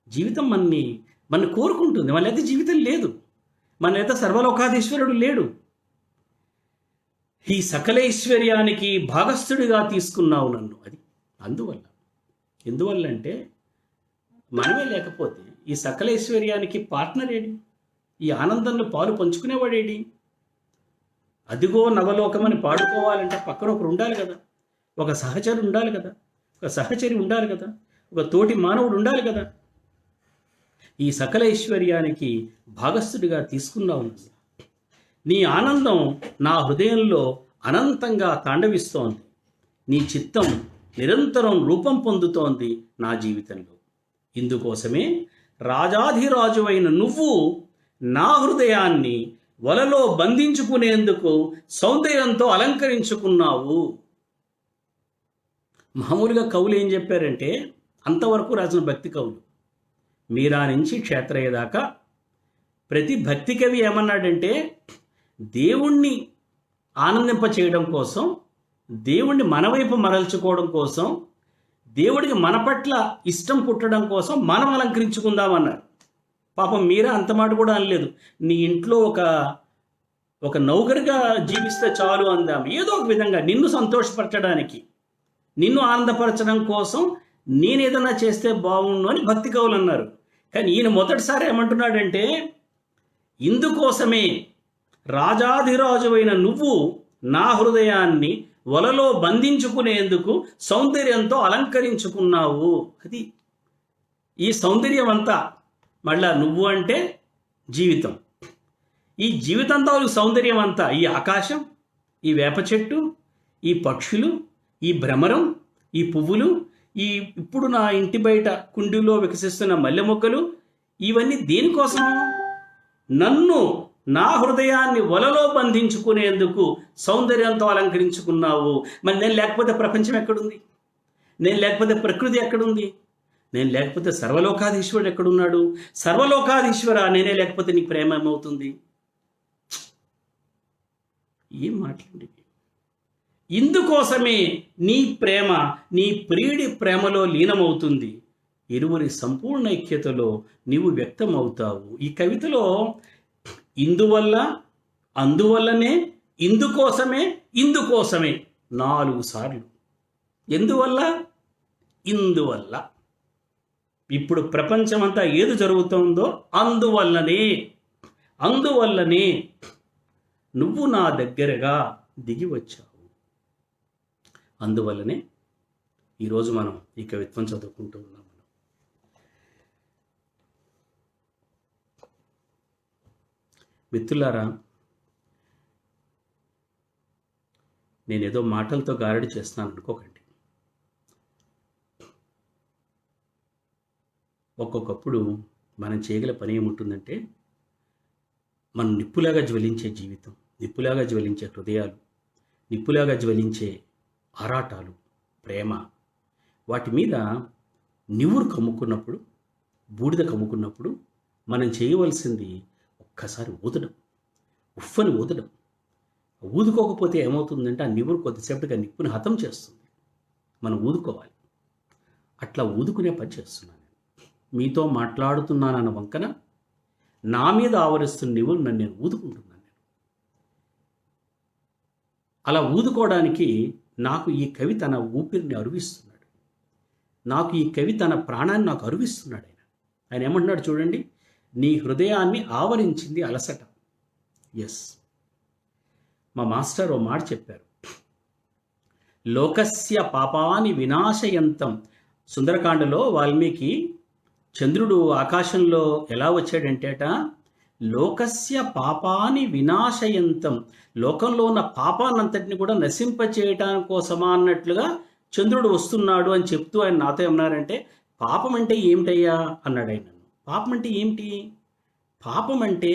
జీవితం మనని కోరుకుంటుంది. మనైతే జీవితం లేదు, మనైతే సర్వలోకాధీశ్వరుడు లేడు. ఈ సకలైశ్వర్యానికి భాగస్థుడిగా తీసుకున్నావు నన్ను. అది ఎందువల్ల అంటే, మనమే లేకపోతే ఈ సకలైశ్వర్యానికి పార్ట్నర్ ఏడి? ఈ ఆనందంలో పాలు పంచుకునేవాడేడి? అదిగో నవలోకమని పాడుకోవాలంటే పక్కన ఒకరు ఉండాలి కదా, ఒక సహచరు ఉండాలి కదా, ఒక సహచరి ఉండాలి కదా, ఒక తోటి మానవుడు ఉండాలి కదా. ఈ సకలైశ్వర్యానికి భాగస్థుడిగా తీసుకున్నావు. నీ ఆనందం నా హృదయంలో అనంతంగా తాండవిస్తోంది. నీ చిత్తం నిరంతరం రూపం పొందుతోంది నా జీవితంలో. ఇందుకోసమే రాజాధిరాజు అయిన నువ్వు నా హృదయాన్ని వలలో బంధించుకునేందుకు సౌందర్యంతో అలంకరించుకున్నావు. మామూలుగా కవులు ఏం చెప్పారంటే, అంతవరకు రాసిన భక్తి కవులు, మీరా నుంచి క్షేత్రయ్య దాకా ప్రతి భక్తి కవి ఏమన్నాడంటే, దేవుణ్ణి ఆనందింప చేయడం కోసం, దేవుణ్ణి మన వైపు మరల్చుకోవడం కోసం, దేవుడికి మన పట్ల ఇష్టం పుట్టడం కోసం మనం అలంకరించుకుందామన్నారు. పాపం మీరా అంత మాట కూడా అనలేదు. నీ ఇంట్లో ఒక నౌకరుగా జీవిస్తే చాలు అందాం. ఏదో ఒక విధంగా నిన్ను సంతోషపరచడానికి, నిన్ను ఆనందపరచడం కోసం నేనేదన్నా చేస్తే బాగుండు అని భక్తి కవులు అన్నారు. కానీ ఈయన మొదటిసారి ఏమంటున్నాడంటే, ఇందుకోసమే రాజాధిరాజువైన నువ్వు నా హృదయాన్ని వలలో బంధించుకునేందుకు సౌందర్యంతో అలంకరించుకున్నావు. అది ఈ సౌందర్యం అంతా. మళ్ళా నువ్వు అంటే జీవితం. ఈ జీవితంతో సౌందర్యం అంతా, ఈ ఆకాశం, ఈ వేప చెట్టు, ఈ పక్షులు, ఈ భ్రమరం, ఈ పువ్వులు, ఇప్పుడు నా ఇంటి బయట కుండీలో వికసిస్తున్న మల్లె మొక్కలు, ఇవన్నీ దేనికోసం? నన్ను, నా హృదయాన్ని వలలో బంధించుకునేందుకు సౌందర్యంతో అలంకరించుకున్నావు. మరి నేను లేకపోతే ప్రపంచం ఎక్కడుంది? నేను లేకపోతే ప్రకృతి ఎక్కడుంది? నేను లేకపోతే సర్వలోకాధీశ్వరుడు ఎక్కడున్నాడు? సర్వలోకాధీశ్వర, నేనే లేకపోతే నీకు ప్రేమ ఏమవుతుంది? ఏం మాట్లాడి. ఇందుకోసమే నీ ప్రేమ నీ ప్రియుడి ప్రేమలో లీనమవుతుంది. ఇరువురి సంపూర్ణ ఐక్యతలో నీవు వ్యక్తమవుతావు. ఈ కవితలో ఇందువల్ల, అందువల్లనే, ఇందుకోసమే, ఇందుకోసమే 4 సార్లు. ఎందువల్ల? ఇందువల్ల. ఇప్పుడు ప్రపంచమంతా ఏది జరుగుతుందో అందువల్లనే నువ్వు నా దగ్గరగా దిగి వచ్చావు. అందువల్లనే ఈరోజు మనం ఈ కవిత్వం చదువుకుంటూ ఉన్నాం. మిత్రులారా, నేనేదో మాటలతో గారడి చేస్తున్నాను అనుకోకండి. ఒక్కొక్కప్పుడు మనం చేయగల పని ఏముంటుందంటే, మనం నిప్పులాగా జ్వలించే జీవితం, నిప్పులాగా జ్వలించే హృదయాలు, నిప్పులాగా జ్వలించే ఆరాటాలు, ప్రేమ, వాటి మీద నివురు కమ్ముకున్నప్పుడు, బూడిద కమ్ముకున్నప్పుడు మనం చేయవలసింది ఒక్కసారి ఊదడం, ఉఫ్ఫని ఊదడం. ఊదుకోకపోతే ఏమవుతుందంటే, ఆ నివురు కొద్దిసేపటిగా నిప్పుని హతం చేస్తుంది. మనం ఊదుకోవాలి. అట్లా ఊదుకునే పని చేస్తున్నాను. మీతో మాట్లాడుతున్నానన్న వంకన నా మీద ఆవరిస్తున్న నివులు నన్ను నేను ఊదుకుంటున్నాను. అలా ఊదుకోవడానికి నాకు ఈ కవి తన ఊపిరిని అరువిస్తున్నాడు. నాకు ఈ కవి తన ప్రాణాన్ని నాకు అరువిస్తున్నాడు. ఆయన ఏమంటున్నాడు చూడండి, నీ హృదయాన్ని ఆవరించింది అలసట. ఎస్, మా మాస్టర్ ఓ మాట చెప్పారు, లోకస్య పాపాని వినాశయంతం. సుందరకాండలో వాల్మీకి చంద్రుడు ఆకాశంలో ఎలా వచ్చాడంటేట, లోకస్య పాపాని వినాశయంతం, లోకంలో ఉన్న పాపాన్నంతటిని కూడా నశింపచేయటాని కోసమా అన్నట్లుగా చంద్రుడు వస్తున్నాడు అని చెప్తూ ఆయన నాతో ఏమన్నారంటే, పాపం అంటే ఏమిటయ్యా అన్నాడు ఆయన. పాపం అంటే ఏమిటి? పాపం అంటే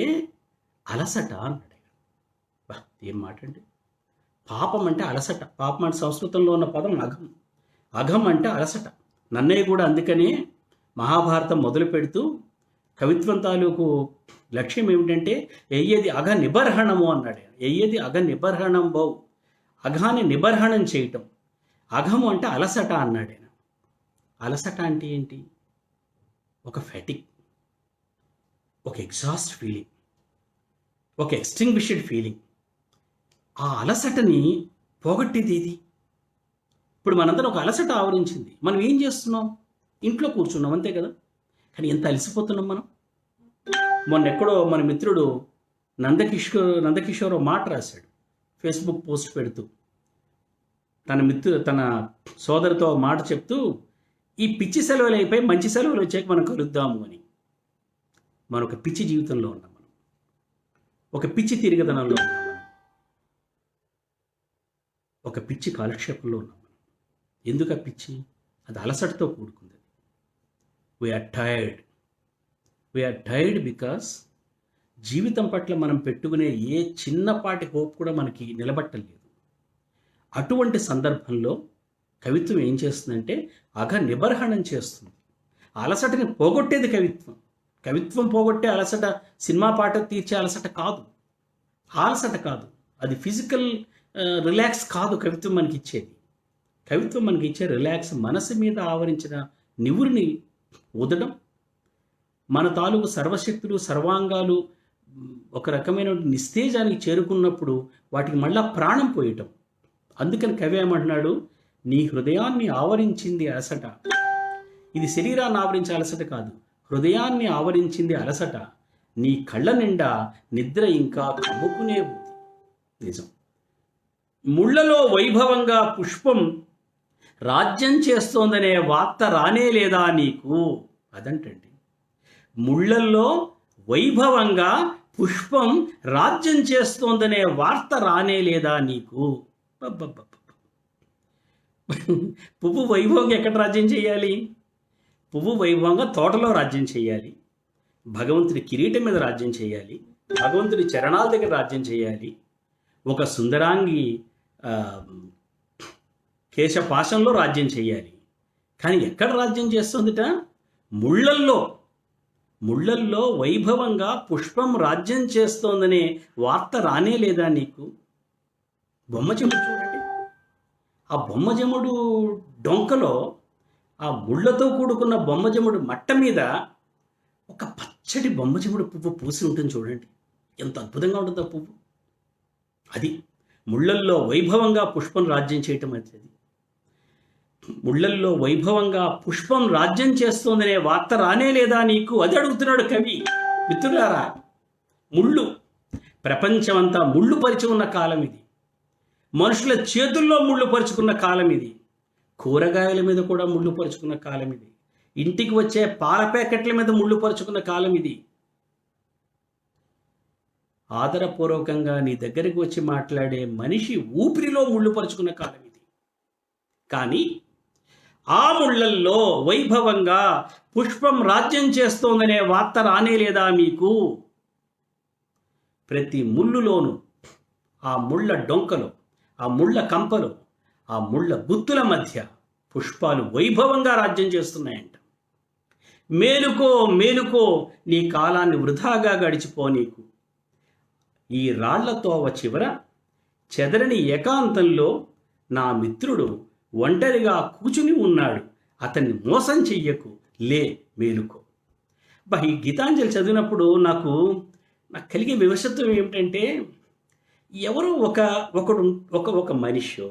అలసట అన్నాడు ఆయన. ఏం మాట అండి! పాపం అంటే అలసట. పాపం అంటే సంస్కృతంలో ఉన్న పదం అఘం. అఘం అంటే అలసట. నన్నయ్య కూడా అందుకనే మహాభారతం మొదలు పెడుతూ కవిత్వం తాలూకు లక్ష్యం ఏమిటంటే ఎయ్యది అఘ నిబర్హణము అన్నాడు. ఎయ్యది అఘ నిబర్హణం బౌ, అఘాన్ని నిబర్హణం చేయటం. అఘము అంటే అలసట అన్నాడు ఆయన. అలసట అంటే ఏంటి? ఒక ఫెటిక్, ఒక ఎగ్జాస్ట్ ఫీలింగ్, ఒక ఎక్స్టింగ్విష్డ్ ఫీలింగ్. ఆ అలసటని పోగొట్టేది ఇది. ఇప్పుడు మనందరం ఒక అలసట ఆవరించింది. మనం ఏం చేస్తున్నాం? ఇంట్లో కూర్చున్నాం, అంతే కదా. కానీ ఎంత అలసిపోతున్నాం మనం. మొన్న ఎక్కడో మన మిత్రుడు నందకిషోర్ మాట రాశాడు, ఫేస్బుక్ పోస్ట్ పెడుతూ తన సోదరితో మాట చెప్తూ, ఈ పిచ్చి సెలవులు అయిపోయి మంచి సెలవులు వచ్చాక మనం కలుద్దాము అని. మనం ఒక పిచ్చి జీవితంలో ఉన్నాం, మనం ఒక పిచ్చి తిరిగదనంలో ఉన్నాం, మనం ఒక పిచ్చి కాలక్షేపంలో ఉన్నాం. మనం ఎందుకు ఆ పిచ్చి? అది అలసటతో కూడుకుంది. వీఆర్ టైర్డ్ బికాస్ జీవితం పట్ల మనం పెట్టుకునే ఏ చిన్నపాటి హోప్ కూడా మనకి నిలబట్టలేదు. అటువంటి సందర్భంలో కవిత్వం ఏం చేస్తుందంటే అఘ నిబర్హణం చేస్తుంది. అలసటని పోగొట్టేది కవిత్వం. కవిత్వం పోగొట్టే అలసట సినిమా పాట తీర్చే అలసట కాదు, అలసట కాదు. అది ఫిజికల్ రిలాక్స్ కాదు కవిత్వం మనకి ఇచ్చేది. కవిత్వం మనకి ఇచ్చే రిలాక్స్ మనసు మీద ఆవరించిన నివురిని ఊదడం, మన తాలూకు సర్వశక్తులు సర్వాంగాలు ఒక రకమైన నిస్తేజానికి చేరుకున్నప్పుడు వాటికి మళ్ళా ప్రాణం పోయటం. అందుకని కవి ఏమంటున్నాడు, నీ హృదయాన్ని ఆవరించింది అలసట. ఇది శరీరాన్ని ఆవరించే అలసట కాదు, హృదయాన్ని ఆవరించింది అలసట. నీ కళ్ళ నిండా నిద్ర ఇంకా కమ్ముకునే ఉంది. నిజం. ముళ్ళలో వైభవంగా పుష్పం రాజ్యం చేస్తోందనే వార్త రానే లేదా నీకు? అదంటండి, ముళ్ళల్లో వైభవంగా పుష్పం రాజ్యం చేస్తోందనే వార్త రానే లేదా నీకు? పువ్వు వైభవంగా ఎక్కడ రాజ్యం చేయాలి? పువ్వు వైభవంగా తోటలో రాజ్యం చేయాలి, భగవంతుడి కిరీటం మీద రాజ్యం చేయాలి, భగవంతుడి చరణాల దగ్గర రాజ్యం చేయాలి, ఒక సుందరాంగి కేశపాశంలో రాజ్యం చేయాలి. కానీ ఎక్కడ రాజ్యం చేస్తుందిట? ముళ్ళల్లో వైభవంగా పుష్పం రాజ్యం చేస్తోందనే వార్త రానే లేదా నీకు? బొమ్మజముడు చూడండి, ఆ బొమ్మజముడు డొంకలో ఆ ముళ్ళతో కూడుకున్న బొమ్మజముడు మట్ట మీద ఒక పచ్చడి బొమ్మజముడు పువ్వు పూసి ఉంటుంది చూడండి, ఎంత అద్భుతంగా ఉంటుంది ఆ పువ్వు. అది ముళ్ళల్లో వైభవంగా పుష్పం రాజ్యం చేయటం అనేది. ముళ్ళల్లో వైభవంగా పుష్పం రాజ్యం చేస్తోందనే వార్త రానే లేదా నీకు? అది అడుగుతున్నాడు కవి. మిత్రులారా, ముళ్ళు, ప్రపంచమంతా ముళ్ళు పరిచి ఉన్న కాలం ఇది. మనుషుల చేతుల్లో ముళ్ళు పరుచుకున్న కాలం ఇది. కూరగాయల మీద కూడా ముళ్ళు పరుచుకున్న కాలం ఇది. ఇంటికి వచ్చే పాల ప్యాకెట్ల మీద ముళ్ళు పరుచుకున్న కాలం ఇది. ఆదరపూర్వకంగా నీ దగ్గరికి వచ్చి మాట్లాడే మనిషి ఊపిరిలో ముళ్ళు పరుచుకున్న కాలం ఇది. కానీ ఆ ముళ్ళల్లో వైభవంగా పుష్పం రాజ్యం చేస్తోందనే వార్త రానే లేదా మీకు? ప్రతి ముళ్ళులోనూ, ఆ ముళ్ళ డొంకలో, ఆ ముళ్ళ కంపలో, ఆ ముళ్ళ గుత్తుల మధ్య పుష్పాలు వైభవంగా రాజ్యం చేస్తున్నాయంట. మేలుకో మేలుకో, నీ కాలాన్ని వృధాగా గడిచిపోనీకు. ఈ రాళ్లతోవ చివర చెదరని ఏకాంతంలో నా మిత్రుడు ఒంటరిగా కూచుని ఉన్నాడు, అతన్ని మోసం చెయ్యకు, లే మేలుకో. ఈ గీతాంజలి చదివినప్పుడు నాకు కలిగే వివశత్వం ఏమిటంటే, ఎవరో ఒకడు ఒక మనిషో,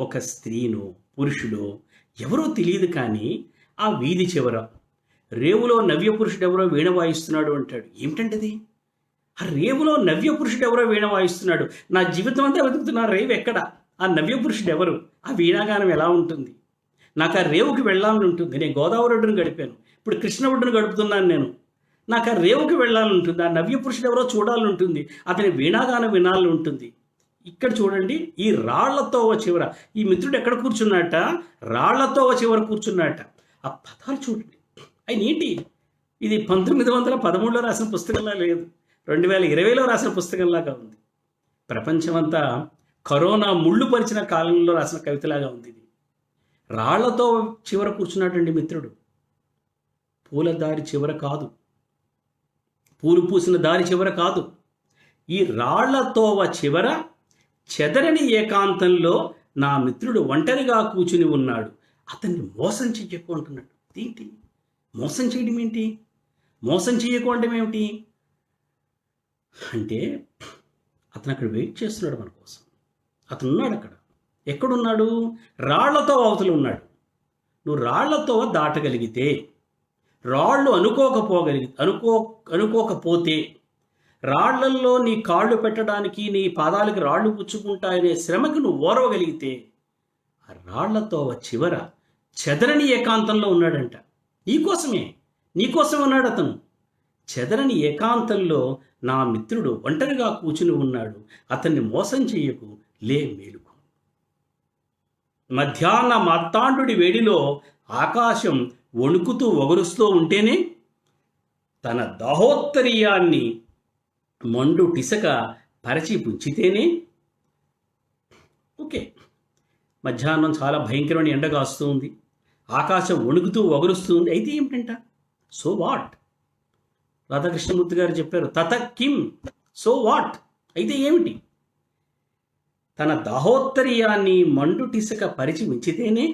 ఒక స్త్రీనో, పురుషుడో ఎవరో తెలియదు కానీ ఆ వీధి చివర రేవులో నవ్య పురుషుడు ఎవరో వీణ వాయిస్తున్నాడు అంటాడు. ఏమిటంటది? ఆ రేవులో నవ్య పురుషుడు ఎవరో వీణ వాయిస్తున్నాడు. నా జీవితం అంతా వెతుకుతున్నా రేవు ఎక్కడ, ఆ నవ్య పురుషుడు ఎవరు, ఆ వీణాగానం ఎలా ఉంటుంది, నాకు ఆ రేవుకి వెళ్ళాలని ఉంటుంది. నేను గోదావరి ఒడ్డును గడిపాను, ఇప్పుడు కృష్ణ ఒడ్డును గడుపుతున్నాను నేను. నాకు ఆ రేవుకి వెళ్ళాలని ఉంటుంది, ఆ నవ్య పురుషుడు ఎవరో చూడాలని ఉంటుంది, అతని వీణాగానం వినాలని ఉంటుంది. ఇక్కడ చూడండి, ఈ రాళ్లతో చివర ఈ మిత్రుడు ఎక్కడ కూర్చున్నట్ట, రాళ్లతో చివర కూర్చున్నట్ట. ఆ పదాలు చూడండి, అవి ఏంటి? ఇది 1913లో రాసిన పుస్తకంలా లేదు, 2020లో రాసిన పుస్తకంలాగా ఉంది. ప్రపంచమంతా కరోనా ముళ్ళు పరిచిన కాలంలో రాసిన కవితలాగా ఉంది. ఇది రాళ్లతో చివర కూర్చున్నాడండి మిత్రుడు. పూల దారి చివర కాదు, పూలు పూసిన దారి చివర కాదు, ఈ రాళ్లతోవ చివర చెదరని ఏకాంతంలో నా మిత్రుడు ఒంటరిగా కూర్చుని ఉన్నాడు, అతన్ని మోసం చెయ్యకు అంటున్నాడు. ఏంటి మోసం చేయడం ఏంటి? మోసం చేయకపోవడం ఏమిటి అంటే, అతను అక్కడ వెయిట్ చేస్తున్నాడు మన కోసం. అతను ఉన్నాడు అక్కడ. ఎక్కడున్నాడు? రాళ్లతో అవతల ఉన్నాడు. నువ్వు రాళ్లతో దాటగలిగితే, రాళ్ళు అనుకోకపోతే, రాళ్లల్లో నీ కాళ్ళు పెట్టడానికి, నీ పాదాలకి రాళ్ళు పుచ్చుకుంటాయనే శ్రమకి నువ్వు ఓరవగలిగితే, ఆ రాళ్లతో చివర చెదరని ఏకాంతంలో ఉన్నాడంట. నీకోసం ఉన్నాడు అతను. చెదరని ఏకాంతంలో నా మిత్రుడు ఒంటరిగా కూర్చుని ఉన్నాడు, అతన్ని మోసం చెయ్యకు, లే మేలుకు. మధ్యాహ్న మార్తాండుడి వేడిలో ఆకాశం వణుకుతూ ఒగరుస్తూ ఉంటేనే, తన దాహోత్తరీయాన్ని మండు టిసక పరచి పుంచితేనే, ఓకే, మధ్యాహ్నం చాలా భయంకరమైన ఎండ కాస్తూ ఉంది, ఆకాశం వణుకుతూ ఒగరుస్తూ ఉంది, అయితే ఏమిటంట? So what? రాధాకృష్ణమూర్తి గారు చెప్పారు, తత కిం, సో వాట్, అయితే ఏమిటి? తన దాహోత్తరీయాన్ని మండుటిసక పరిచి ఉంచితేనే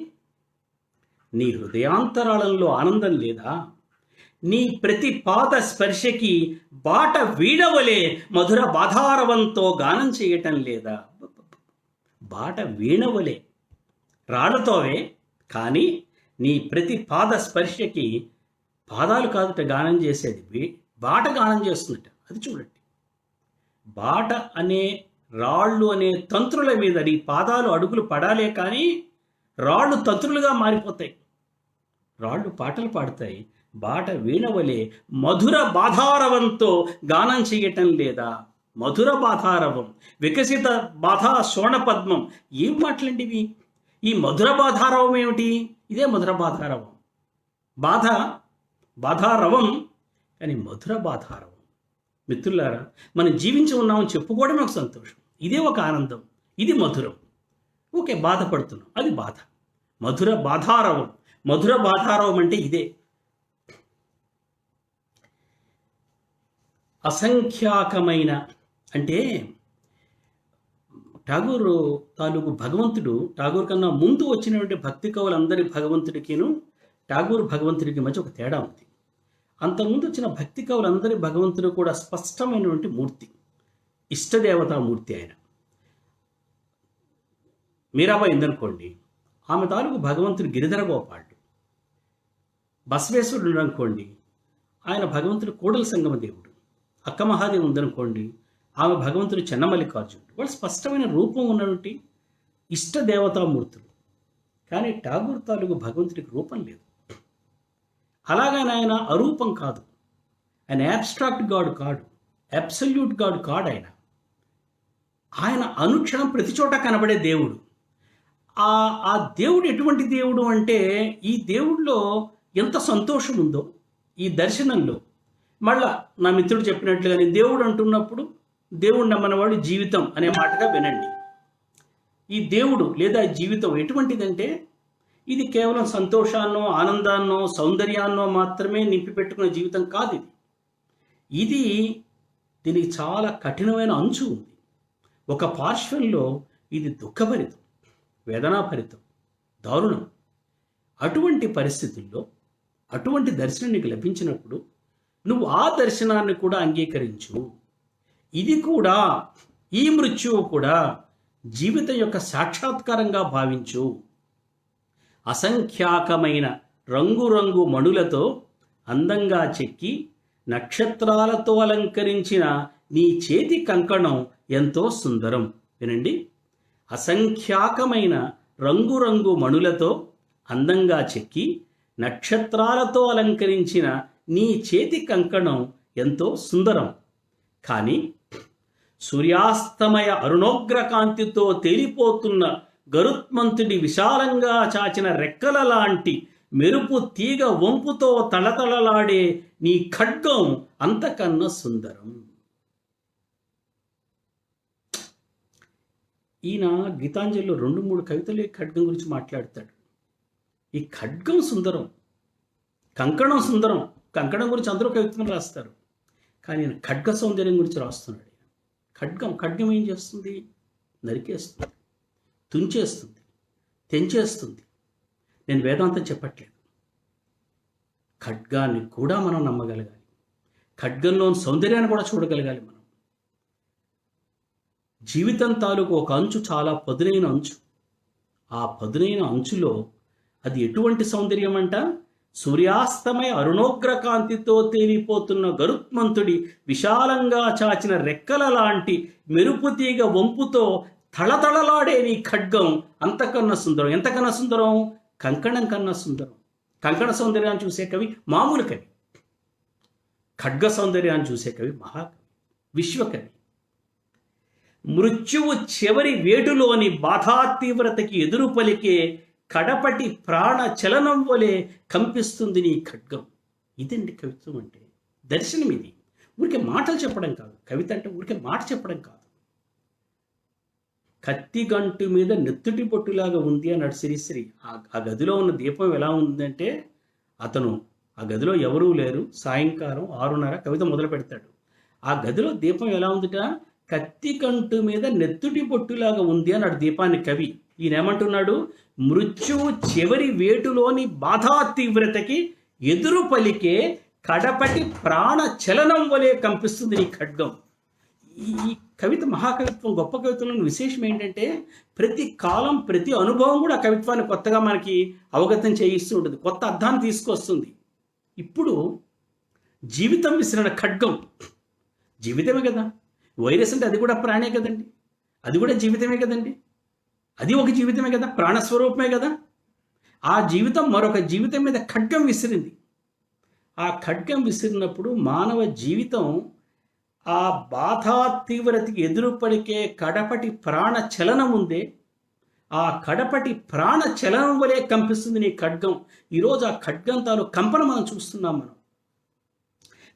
నీ హృదయాంతరాళంలో ఆనందం లేదా? నీ ప్రతి పాద స్పర్శకి బాట వీణవలే మధుర బాధారవంతో గానం చేయటం లేదా? బాట వీణవలే, రాళ్లతోవే, కానీ నీ ప్రతి పాద స్పర్శకి, పాదాలు కాదుట గానం చేసేది, బాట గానం చేస్తున్నట్ట. అది చూడండి, బాట అనే రాళ్ళు అనే తంత్రుల మీద నీ పాదాలు అడుగులు పడాలే, కానీ రాళ్ళు తంత్రులుగా మారిపోతాయి, రాళ్ళు పాటలు పాడతాయి. బాట వీణవలే మధుర బాధారవంతో గానం చేయటం లేదా? మధుర బాధారవం, వికసిత బాధా శోణపద్మం, ఏం మాటలండివి? ఈ మధుర బాధారవం ఏమిటి? ఇదే మధుర బాధారవం. బాధారవం, కానీ మధుర బాధారవం. మిత్రులారా, మనం జీవించి ఉన్నామని చెప్పుకోవడమే ఒక సంతోషం, ఇదే ఒక ఆనందం, ఇది మధురం. ఓకే, బాధపడుతున్నాం, అది బాధ. మధుర బాధారవం, మధుర బాధారవం అంటే ఇదే. అసంఖ్యాకమైన అంటే ఠాగూర్ తాలూకు భగవంతుడు, ఠాగూర్ కన్నా ముందు వచ్చినటువంటి భక్తి కవులందరి భగవంతుడికిను ఠాగూర్ భగవంతుడికి మధ్య ఒక తేడా ఉంది. అంతకుముందు వచ్చిన భక్తి కవులందరి భగవంతుడు కూడా స్పష్టమైనటువంటి మూర్తి, ఇష్టదేవతామూర్తి. ఆయన మీరాబాయి ఉందనుకోండి, ఆమె తాలూకు భగవంతుడు గిరిధర గోపాలుడు. బసవేశ్వరుడు అనుకోండి, ఆయన భగవంతుడు కూడల సంగమ దేవుడు. అక్క మహాదేవి ఉందనుకోండి, ఆమె భగవంతుడు చెన్నమల్లికార్జునుడు. వాళ్ళు స్పష్టమైన రూపం ఉన్నటువంటి ఇష్టదేవతామూర్తులు. కానీ ఠాగూర్ తాలూకు భగవంతుడికి రూపం లేదు. అలాగని ఆయన అరూపం కాదు, ఆయన యాబ్స్ట్రాక్ట్ గాడ్ కాడు, అబ్సల్యూట్ గాడ్ కాడు. ఆయన అనుక్షణం ప్రతి చోట కనబడే దేవుడు. ఆ దేవుడు ఎటువంటి దేవుడు అంటే, ఈ దేవుడిలో ఎంత సంతోషం ఉందో ఈ దర్శనంలో. మళ్ళా నా మిత్రుడు చెప్పినట్లుగా, నేను దేవుడు అంటున్నప్పుడు దేవుడు నమ్మనవాడు జీవితం అనే మాటగా వినండి. ఈ దేవుడు లేదా జీవితం ఎటువంటిదంటే, ఇది కేవలం సంతోషాన్నో, ఆనందాన్నో, సౌందర్యాన్నో మాత్రమే నింపి పెట్టుకునే జీవితం కాదు. ఇది దీనికి చాలా కఠినమైన అంచు ఉంది. ఒక పార్శ్వంలో ఇది దుఃఖభరితం, వేదనాభరితం, దారుణం. అటువంటి పరిస్థితుల్లో అటువంటి దర్శనం నీకు లభించినప్పుడు నువ్వు ఆ దర్శనాన్ని కూడా అంగీకరించు. ఇది కూడా, ఈ మృత్యువు కూడా జీవితం యొక్క సాక్షాత్కారంగా భావించు. అసంఖ్యాకమైన రంగురంగు మణులతో అందంగా చెక్కి నక్షత్రాలతో అలంకరించిన నీ చేతి కంకణం ఎంతో సుందరం. వినండి, అసంఖ్యాకమైన రంగురంగు మణులతో అందంగా చెక్కి నక్షత్రాలతో అలంకరించిన నీ చేతి కంకణం ఎంతో సుందరం. కానీ సూర్యాస్తమయ అరుణోగ్రకాంతితో తేలిపోతున్న గరుత్మంతుడి విశాలంగా చాచిన రెక్కల లాంటి మెరుపు తీగ వంపుతో తళతళలాడే నీ ఖడ్గం అంతకన్నా సుందరం. ఈయన గీతాంజలిలో 2-3 కవితలు ఈ ఖడ్గం గురించి మాట్లాడతాడు. ఈ ఖడ్గం సుందరం, కంకణం సుందరం. కంకణం గురించి అందరూ కవిత్వం రాస్తారు, కానీ ఈయన ఖడ్గ సౌందర్యం గురించి రాస్తున్నాడు. ఖడ్గం ఏం చేస్తుంది? నరికేస్తుంది, తుంచేస్తుంది, తెంచేస్తుంది. నేను వేదాంతం చెప్పట్లేదు. ఖడ్గాన్ని కూడా మనం నమ్మగలగాలి. ఖడ్గంలోని సౌందర్యాన్ని కూడా చూడగలగాలి. మనం జీవితం తాలూకు ఒక అంచు చాలా పదునైన అంచు. ఆ పదునైన అంచులో అది ఎటువంటి సౌందర్యం అంట? సూర్యాస్తమయ అరుణోగ్రకాంతితో తేలిపోతున్న గరుత్మంతుడి విశాలంగా చాచిన రెక్కల లాంటి మెరుపు తీగ వంపుతో తళతళలాడే నీ ఖడ్గం అంతకన్నా సుందరం. ఎంతకన్నా సుందరం? కంకణం కన్నా సుందరం. కంకణ సౌందర్యాన్ని చూసే కవి మామూలు కవి, ఖడ్గ సౌందర్యాన్ని చూసే కవి మహాకవి, విశ్వకవి. మృత్యువు చివరి వేటులోని బాధా తీవ్రతకి ఎదురు పలికే కడపటి ప్రాణ చలనం వలె కంపిస్తుంది నీ ఖడ్గం. ఇదండి కవిత్వం అంటే. దర్శనం ఇది. ఊరికే మాటలు చెప్పడం కాదు. కవిత అంటే ఊరికే మాట చెప్పడం కాదు. కత్తి గంటు మీద నెత్తుటి పొట్టులాగా ఉంది అన్నాడు శ్రీశ్రీ. ఆ గదిలో ఉన్న దీపం ఎలా ఉందంటే, అతను ఆ గదిలో ఎవరూ లేరు, సాయంకాలం 6:30 కవిత మొదలు పెడతాడు. ఆ గదిలో దీపం ఎలా ఉందిట? కత్తి కంటు మీద నెత్తుటి పొట్టులాగా ఉంది అన్నాడు దీపాన్ని కవి. ఈయన ఏమంటున్నాడు? మృత్యువు చివరి వేటులోని బాధా తీవ్రతకి ఎదురు పలికే కడపటి ప్రాణ చలనం వలె కంపిస్తుంది నీ ఖడ్గం. ఈ కవిత మహాకవిత్వం, గొప్ప కవిత్వంలోని విశేషం ఏంటంటే, ప్రతి కాలం, ప్రతి అనుభవం కూడా ఆ కవిత్వాన్ని కొత్తగా మనకి అవగతం చేయిస్తూ ఉంటుంది, కొత్త అర్థాన్ని తీసుకొస్తుంది. ఇప్పుడు జీవితం విసిరిన ఖడ్గం, జీవితమే కదా. వైరస్ అంటే అది కూడా ప్రాణే కదండి, అది కూడా జీవితమే కదండి, అది ఒక జీవితమే కదా, ప్రాణస్వరూపమే కదా. ఆ జీవితం మరొక జీవితం మీద ఖడ్గం విసిరింది. ఆ ఖడ్గం విసిరినప్పుడు మానవ జీవితం ఆ బాధా తీవ్రతకి ఎదురుపడికే కడపటి ప్రాణ చలనం ఉందే, ఆ కడపటి ప్రాణ చలనం వలె కంపిస్తుంది నీ ఖడ్గం. ఈరోజు ఆ ఖడ్గం తాలూ కంపన మనం చూస్తున్నాం. మనం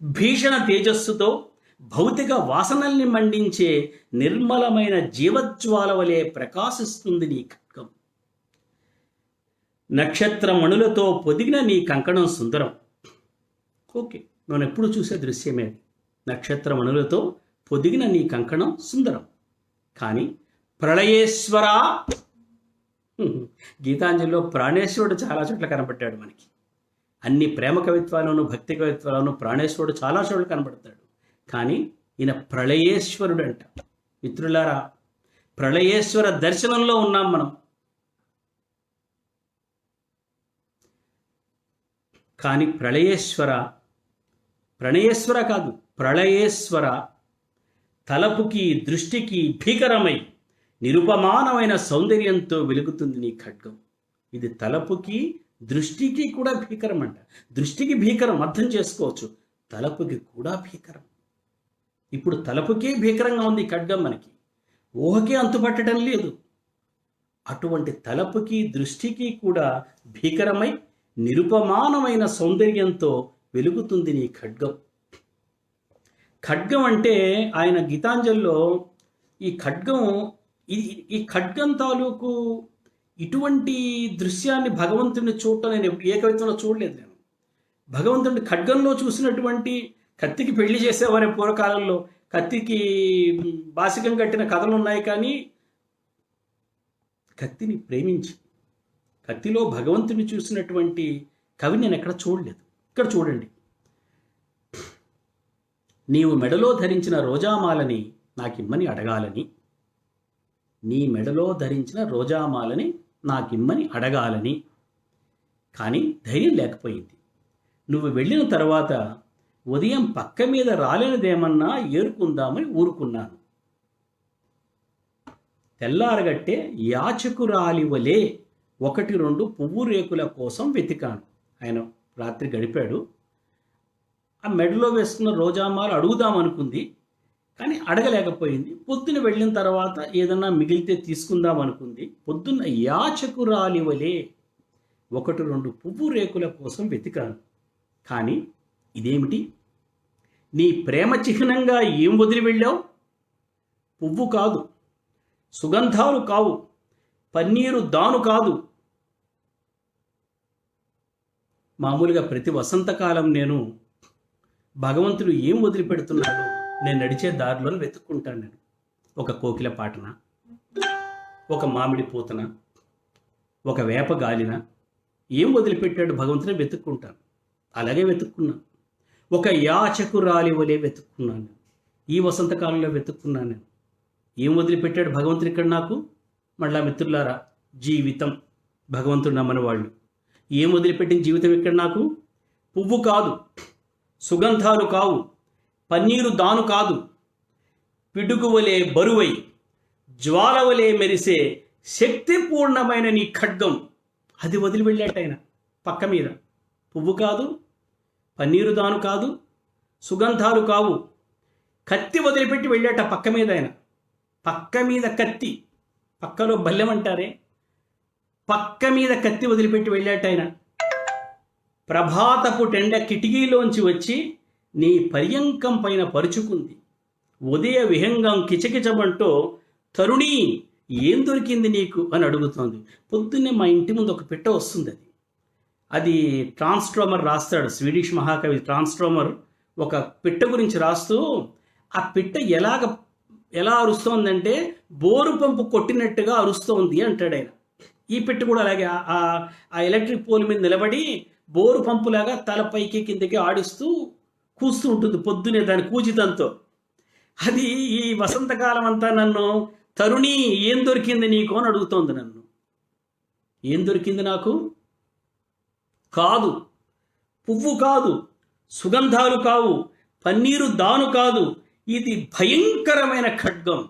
భీషణ తేజస్సుతో భౌతిక వాసనల్ని మండించే నిర్మలమైన జీవజ్వాల వలె ప్రకాశిస్తుంది నీ ఖడ్గం. నక్షత్ర మణులతో పొదిగిన నీ కంకణం సుందరం. ఓకే, మనం ఎప్పుడు చూసే దృశ్యమే. నక్షత్ర మణులతో పొదిగిన నీ కంకణం సుందరం. కానీ ప్రళయేశ్వర, గీతాంజలిలో ప్రాణేశ్వరుడు చాలా చోట్ల కనబడ్డాడు మనకి. అన్ని ప్రేమ కవిత్వాలను, భక్తి కవిత్వాలను ప్రాణేశ్వరుడు చాలా చోట్ల కనబడతాడు. కానీ ఈయన ప్రళయేశ్వరుడు అంట. మిత్రులారా, ప్రళయేశ్వర దర్శనంలో ఉన్నాం మనం. కానీ ప్రణయేశ్వర కాదు, ప్రళయేశ్వర తలపుకి దృష్టికి భీకరమై నిరుపమానమైన సౌందర్యంతో వెలుగుతుంది నీ ఖడ్గం. ఇది తలపుకి దృష్టికి కూడా భీకరం అంట. దృష్టికి భీకరం అర్థం చేసుకోవచ్చు, తలపుకి కూడా భీకరం. ఇప్పుడు తలపుకే భీకరంగా ఉంది ఈ ఖడ్గం, మనకి ఊహకే అంతుపట్టడం లేదు. అటువంటి తలపుకి దృష్టికి కూడా భీకరమై నిరుపమానమైన సౌందర్యంతో వెలుగుతుంది నీ ఖడ్గం. ఖడ్గం అంటే ఆయన గీతాంజలిలో ఈ ఖడ్గం తాలూకు ఇటువంటి దృశ్యాన్ని భగవంతుడిని చూడటం నేను ఏ కవిత్వంలో చూడలేదు. నేను భగవంతుడిని ఖడ్గంలో చూసినటువంటి, కత్తికి పెళ్లి చేసేవారే పూర్వకాలంలో, కత్తికి బాసికం కట్టిన కథలు ఉన్నాయి, కానీ కత్తిని ప్రేమించి కత్తిలో భగవంతుని చూసినటువంటి కవి నేను ఎక్కడ చూడలేదు. ఇక్కడ చూడండి, నీవు మెడలో ధరించిన రోజామాలని నాకిమ్మని అడగాలని, నీ మెడలో ధరించిన రోజామాలని నాకిమ్మని అడగాలని. కానీ ధైర్యం లేకపోయింది. నువ్వు వెళ్ళిన తర్వాత ఉదయం పక్క మీద రాలేనిదేమన్నా ఏరుకుందామని ఊరుకున్నాను. తెల్లారగట్టే యాచకురాలివలే 1-2 పువ్వు రేకుల కోసం వెతికాను. ఆయన రాత్రి గడిపాడు. ఆ మెడలో వేసుకున్న రోజామాలు అడుగుదామనుకుంది, కానీ అడగలేకపోయింది. పొద్దున వెళ్ళిన తర్వాత ఏదన్నా మిగిలితే తీసుకుందాం అనుకుంది. పొద్దున్న యాచకురాలివలే 1-2 పువ్వు రేకుల కోసం వెతికాను. కానీ ఇదేమిటి? నీ ప్రేమ చిహ్నంగా ఏం వదిలి వెళ్ళావు? పువ్వు కాదు, సుగంధాలు కావు, పన్నీరు దాను కాదు. మామూలుగా ప్రతి వసంతకాలం నేను భగవంతుడు ఏం వదిలిపెడుతున్నాడు నేను నడిచే దారిలో వెతుక్కుంటాను. నేను ఒక కోకిల పాటన, ఒక మామిడి పూతన, ఒక వేప గాలిన ఏం వదిలిపెట్టాడు భగవంతుని వెతుక్కుంటాను. అలాగే వెతుక్కున్నాను. ఒక యాచకురాలి వలె వెతుక్కున్నాను. ఈ వసంతకాలంలో వెతుక్కున్నాను నేను. ఏం వదిలిపెట్టాడు భగవంతుడు ఇక్కడ నాకు? మళ్ళా మిత్రులారా, జీవితం. భగవంతుడు నమ్మని వాళ్ళు ఏం వదిలిపెట్టిన జీవితం ఇక్కడ నాకు? పువ్వు కాదు, సుగంధాలు కావు, పన్నీరు దాను కాదు, పిడుగు వలె బరువై జ్వాల వలె మెరిసే శక్తిపూర్ణమైన నీ ఖడ్గం, అది వదిలి వెళ్ళాట ఆయన పక్క మీద. పువ్వు కాదు, పన్నీరు దాను కాదు, సుగంధాలు కావు, కత్తి వదిలిపెట్టి వెళ్ళాట పక్క మీద ఆయన. పక్క మీద కత్తి, పక్కలో బల్లెం అంటారే, పక్క మీద కత్తి వదిలిపెట్టి వెళ్ళాట ఆయన. ప్రభాతపు టెండ కిటికీలోంచి వచ్చి నీ పర్యంకం పైన పరుచుకుంది. ఉదయ విహంగం కిచకిచమంటూ తరుణీ ఏం దొరికింది నీకు అని అడుగుతోంది. పొద్దున్నే మా ఇంటి ముందు ఒక పిట్ట వస్తుంది. అది ట్రాన్స్ట్రోమర్ రాస్తాడు, స్వీడిష్ మహాకవి ట్రాన్స్ట్రోమర్ ఒక పిట్ట గురించి రాస్తూ, ఆ పిట్ట ఎలా అరుస్తోందంటే బోరు పంపు కొట్టినట్టుగా అరుస్తోంది అంటాడు ఆయన. ఈ పిట్ట కూడా అలాగే ఆ ఎలక్ట్రిక్ పోల్ మీద నిలబడి బోరు పంపులాగా తల పైకి కిందకి ఆడిస్తూ కూస్తూ ఉంటుంది పొద్దునే దాని కూజితంతో. అది ఈ వసంతకాలం అంతా నన్ను తరుణి ఏం దొరికింది నీకు అని అడుగుతోంది నన్ను. ఏం దొరికింది నాకు? కాదు, పువ్వు కాదు, సుగంధాలు కావు, పన్నీరు దాను కాదు, ఇది భయంకరమైన ఖడ్గం.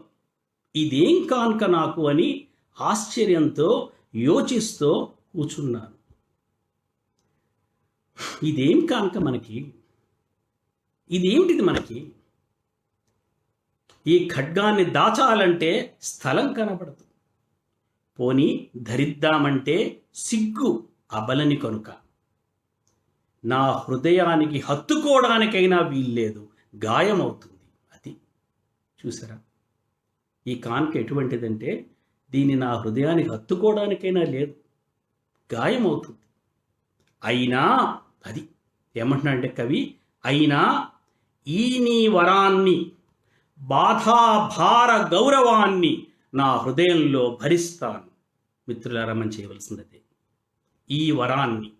ఇదేం కానుక నాకు అని ఆశ్చర్యంతో యోచిస్తూ కూర్చున్నాను. ఇదేం కానుక మనకి? ఇదేమిటిది మనకి? ఈ ఖడ్గాన్ని దాచాలంటే స్థలం కనబడదు. పోనీ ధరిద్దామంటే సిగ్గు అబలని కనుక. నా హృదయానికి హత్తుకోవడానికైనా వీల్లేదు, గాయమవుతుంది. అది చూసారా? ఈ కానుక ఎటువంటిదంటే దీన్ని నా హృదయానికి హత్తుకోవడానికైనా లేదు, గాయమవుతుంది. అయినా అది ఏమంటున్నాడంటే కవి, అయినా ఈ నీ వరాన్ని, బాధాభార గౌరవాన్ని నా హృదయంలో భరిస్తాను. మిత్రులారా, మనం చేయవలసిందే ఈ వరాన్ని,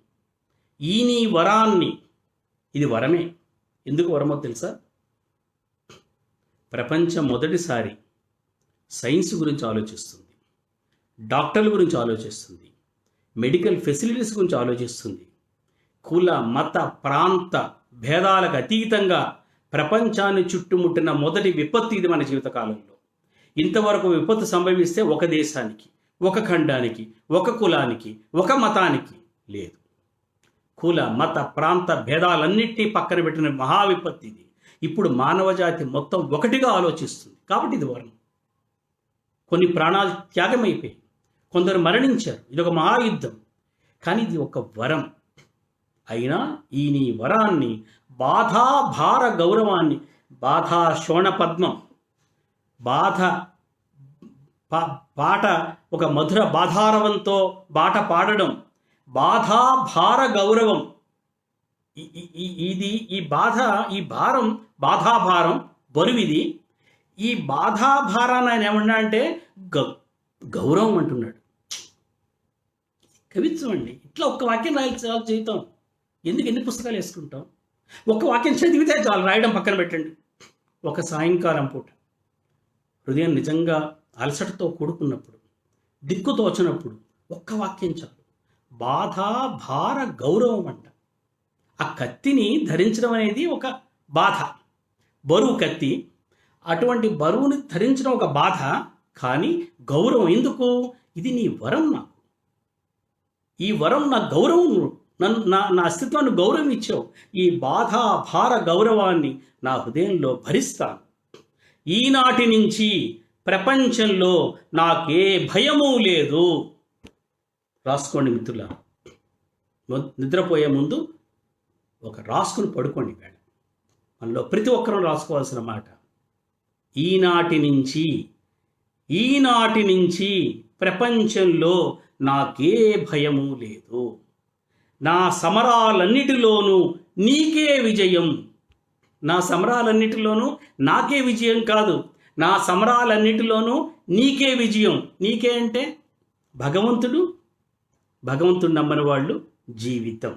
ఈ నీ వరాన్ని. ఇది వరమే. ఎందుకు వరమో తెలుసా? ప్రపంచం మొదటిసారి సైన్స్ గురించి ఆలోచిస్తుంది, డాక్టర్ల గురించి ఆలోచిస్తుంది, మెడికల్ ఫెసిలిటీస్ గురించి ఆలోచిస్తుంది. కుల మత ప్రాంత భేదాలకు అతీతంగా ప్రపంచాన్ని చుట్టుముట్టిన మొదటి విపత్తు ఇది మన జీవితకాలంలో. ఇంతవరకు విపత్తు సంభవిస్తే ఒక దేశానికి, ఒక ఖండానికి, ఒక కులానికి, ఒక మతానికి లేదు. కుల మత ప్రాంత భేదాలన్నింటినీ పక్కన పెట్టిన మహావిపత్తు ఇది. ఇప్పుడు మానవజాతి మొత్తం ఒకటిగా ఆలోచిస్తుంది. కాబట్టి ఇది వరం. కొన్ని ప్రాణాలు త్యాగమైపోయాయి, కొందరు మరణించారు. ఇది ఒక మహాయుద్ధం. కానీ ఇది ఒక వరం. అయినా ఈ నీ వరాన్ని, బాధాభార గౌరవాన్ని, బాధా శోణపద్మం, బాధ పాట ఒక మధుర బాధారవంతో బాట పాడడం, బాధాభార గౌరవం. ఇది ఈ బాధ, ఈ భారం, బాధాభారం బరువిది. ఈ బాధాభారాన్ని ఆయన ఏమన్నా అంటే గౌరవం అంటున్నాడు. కవిత్వం అండి. ఇట్లా ఒక్క వాక్యం రాయాలి జీవితం. ఎందుకు ఎన్ని పుస్తకాలు వేసుకుంటాం? ఒక్క వాక్యం చదివితే చాలు, రాయడం పక్కన పెట్టండి. ఒక సాయంకాలం పూట హృదయం నిజంగా అలసటతో కూడుకున్నప్పుడు, దిక్కు తోచనప్పుడు ఒక్క వాక్యం చాలు. బాధ, భార, గౌరవం అంట. ఆ కత్తిని ధరించడం అనేది ఒక బాధ, బరువు కత్తి. అటువంటి బరువుని ధరించడం ఒక బాధ, కానీ గౌరవం ఎందుకు? ఇది నీ వరం, నాకు ఈ వరం, నా గౌరవం, నా అస్తిత్వాన్ని గౌరవం ఇచ్చావు. ఈ బాధ, భార, గౌరవాన్ని నా హృదయంలో భరిస్తాను. ఈనాటి నుంచి ప్రపంచంలో నాకే భయము లేదు. రాసుకోండి మిత్రులారా, నిద్రపోయే ముందు ఒక రాసుకుని పడుకోండి. వేళ మనలో ప్రతి ఒక్కరూ రాసుకోవాల్సిన మాట, ఈనాటి నుంచి ప్రపంచంలో నాకే భయము లేదు. నా సమరాలన్నిటిలోనూ నీకే విజయం. నా సమరాలన్నిటిలోనూ నాకే విజయం కాదు, నా సమరాలన్నిటిలోనూ నీకే విజయం. నీకే అంటే భగవంతుడు నమ్మని వాళ్ళు జీవితం.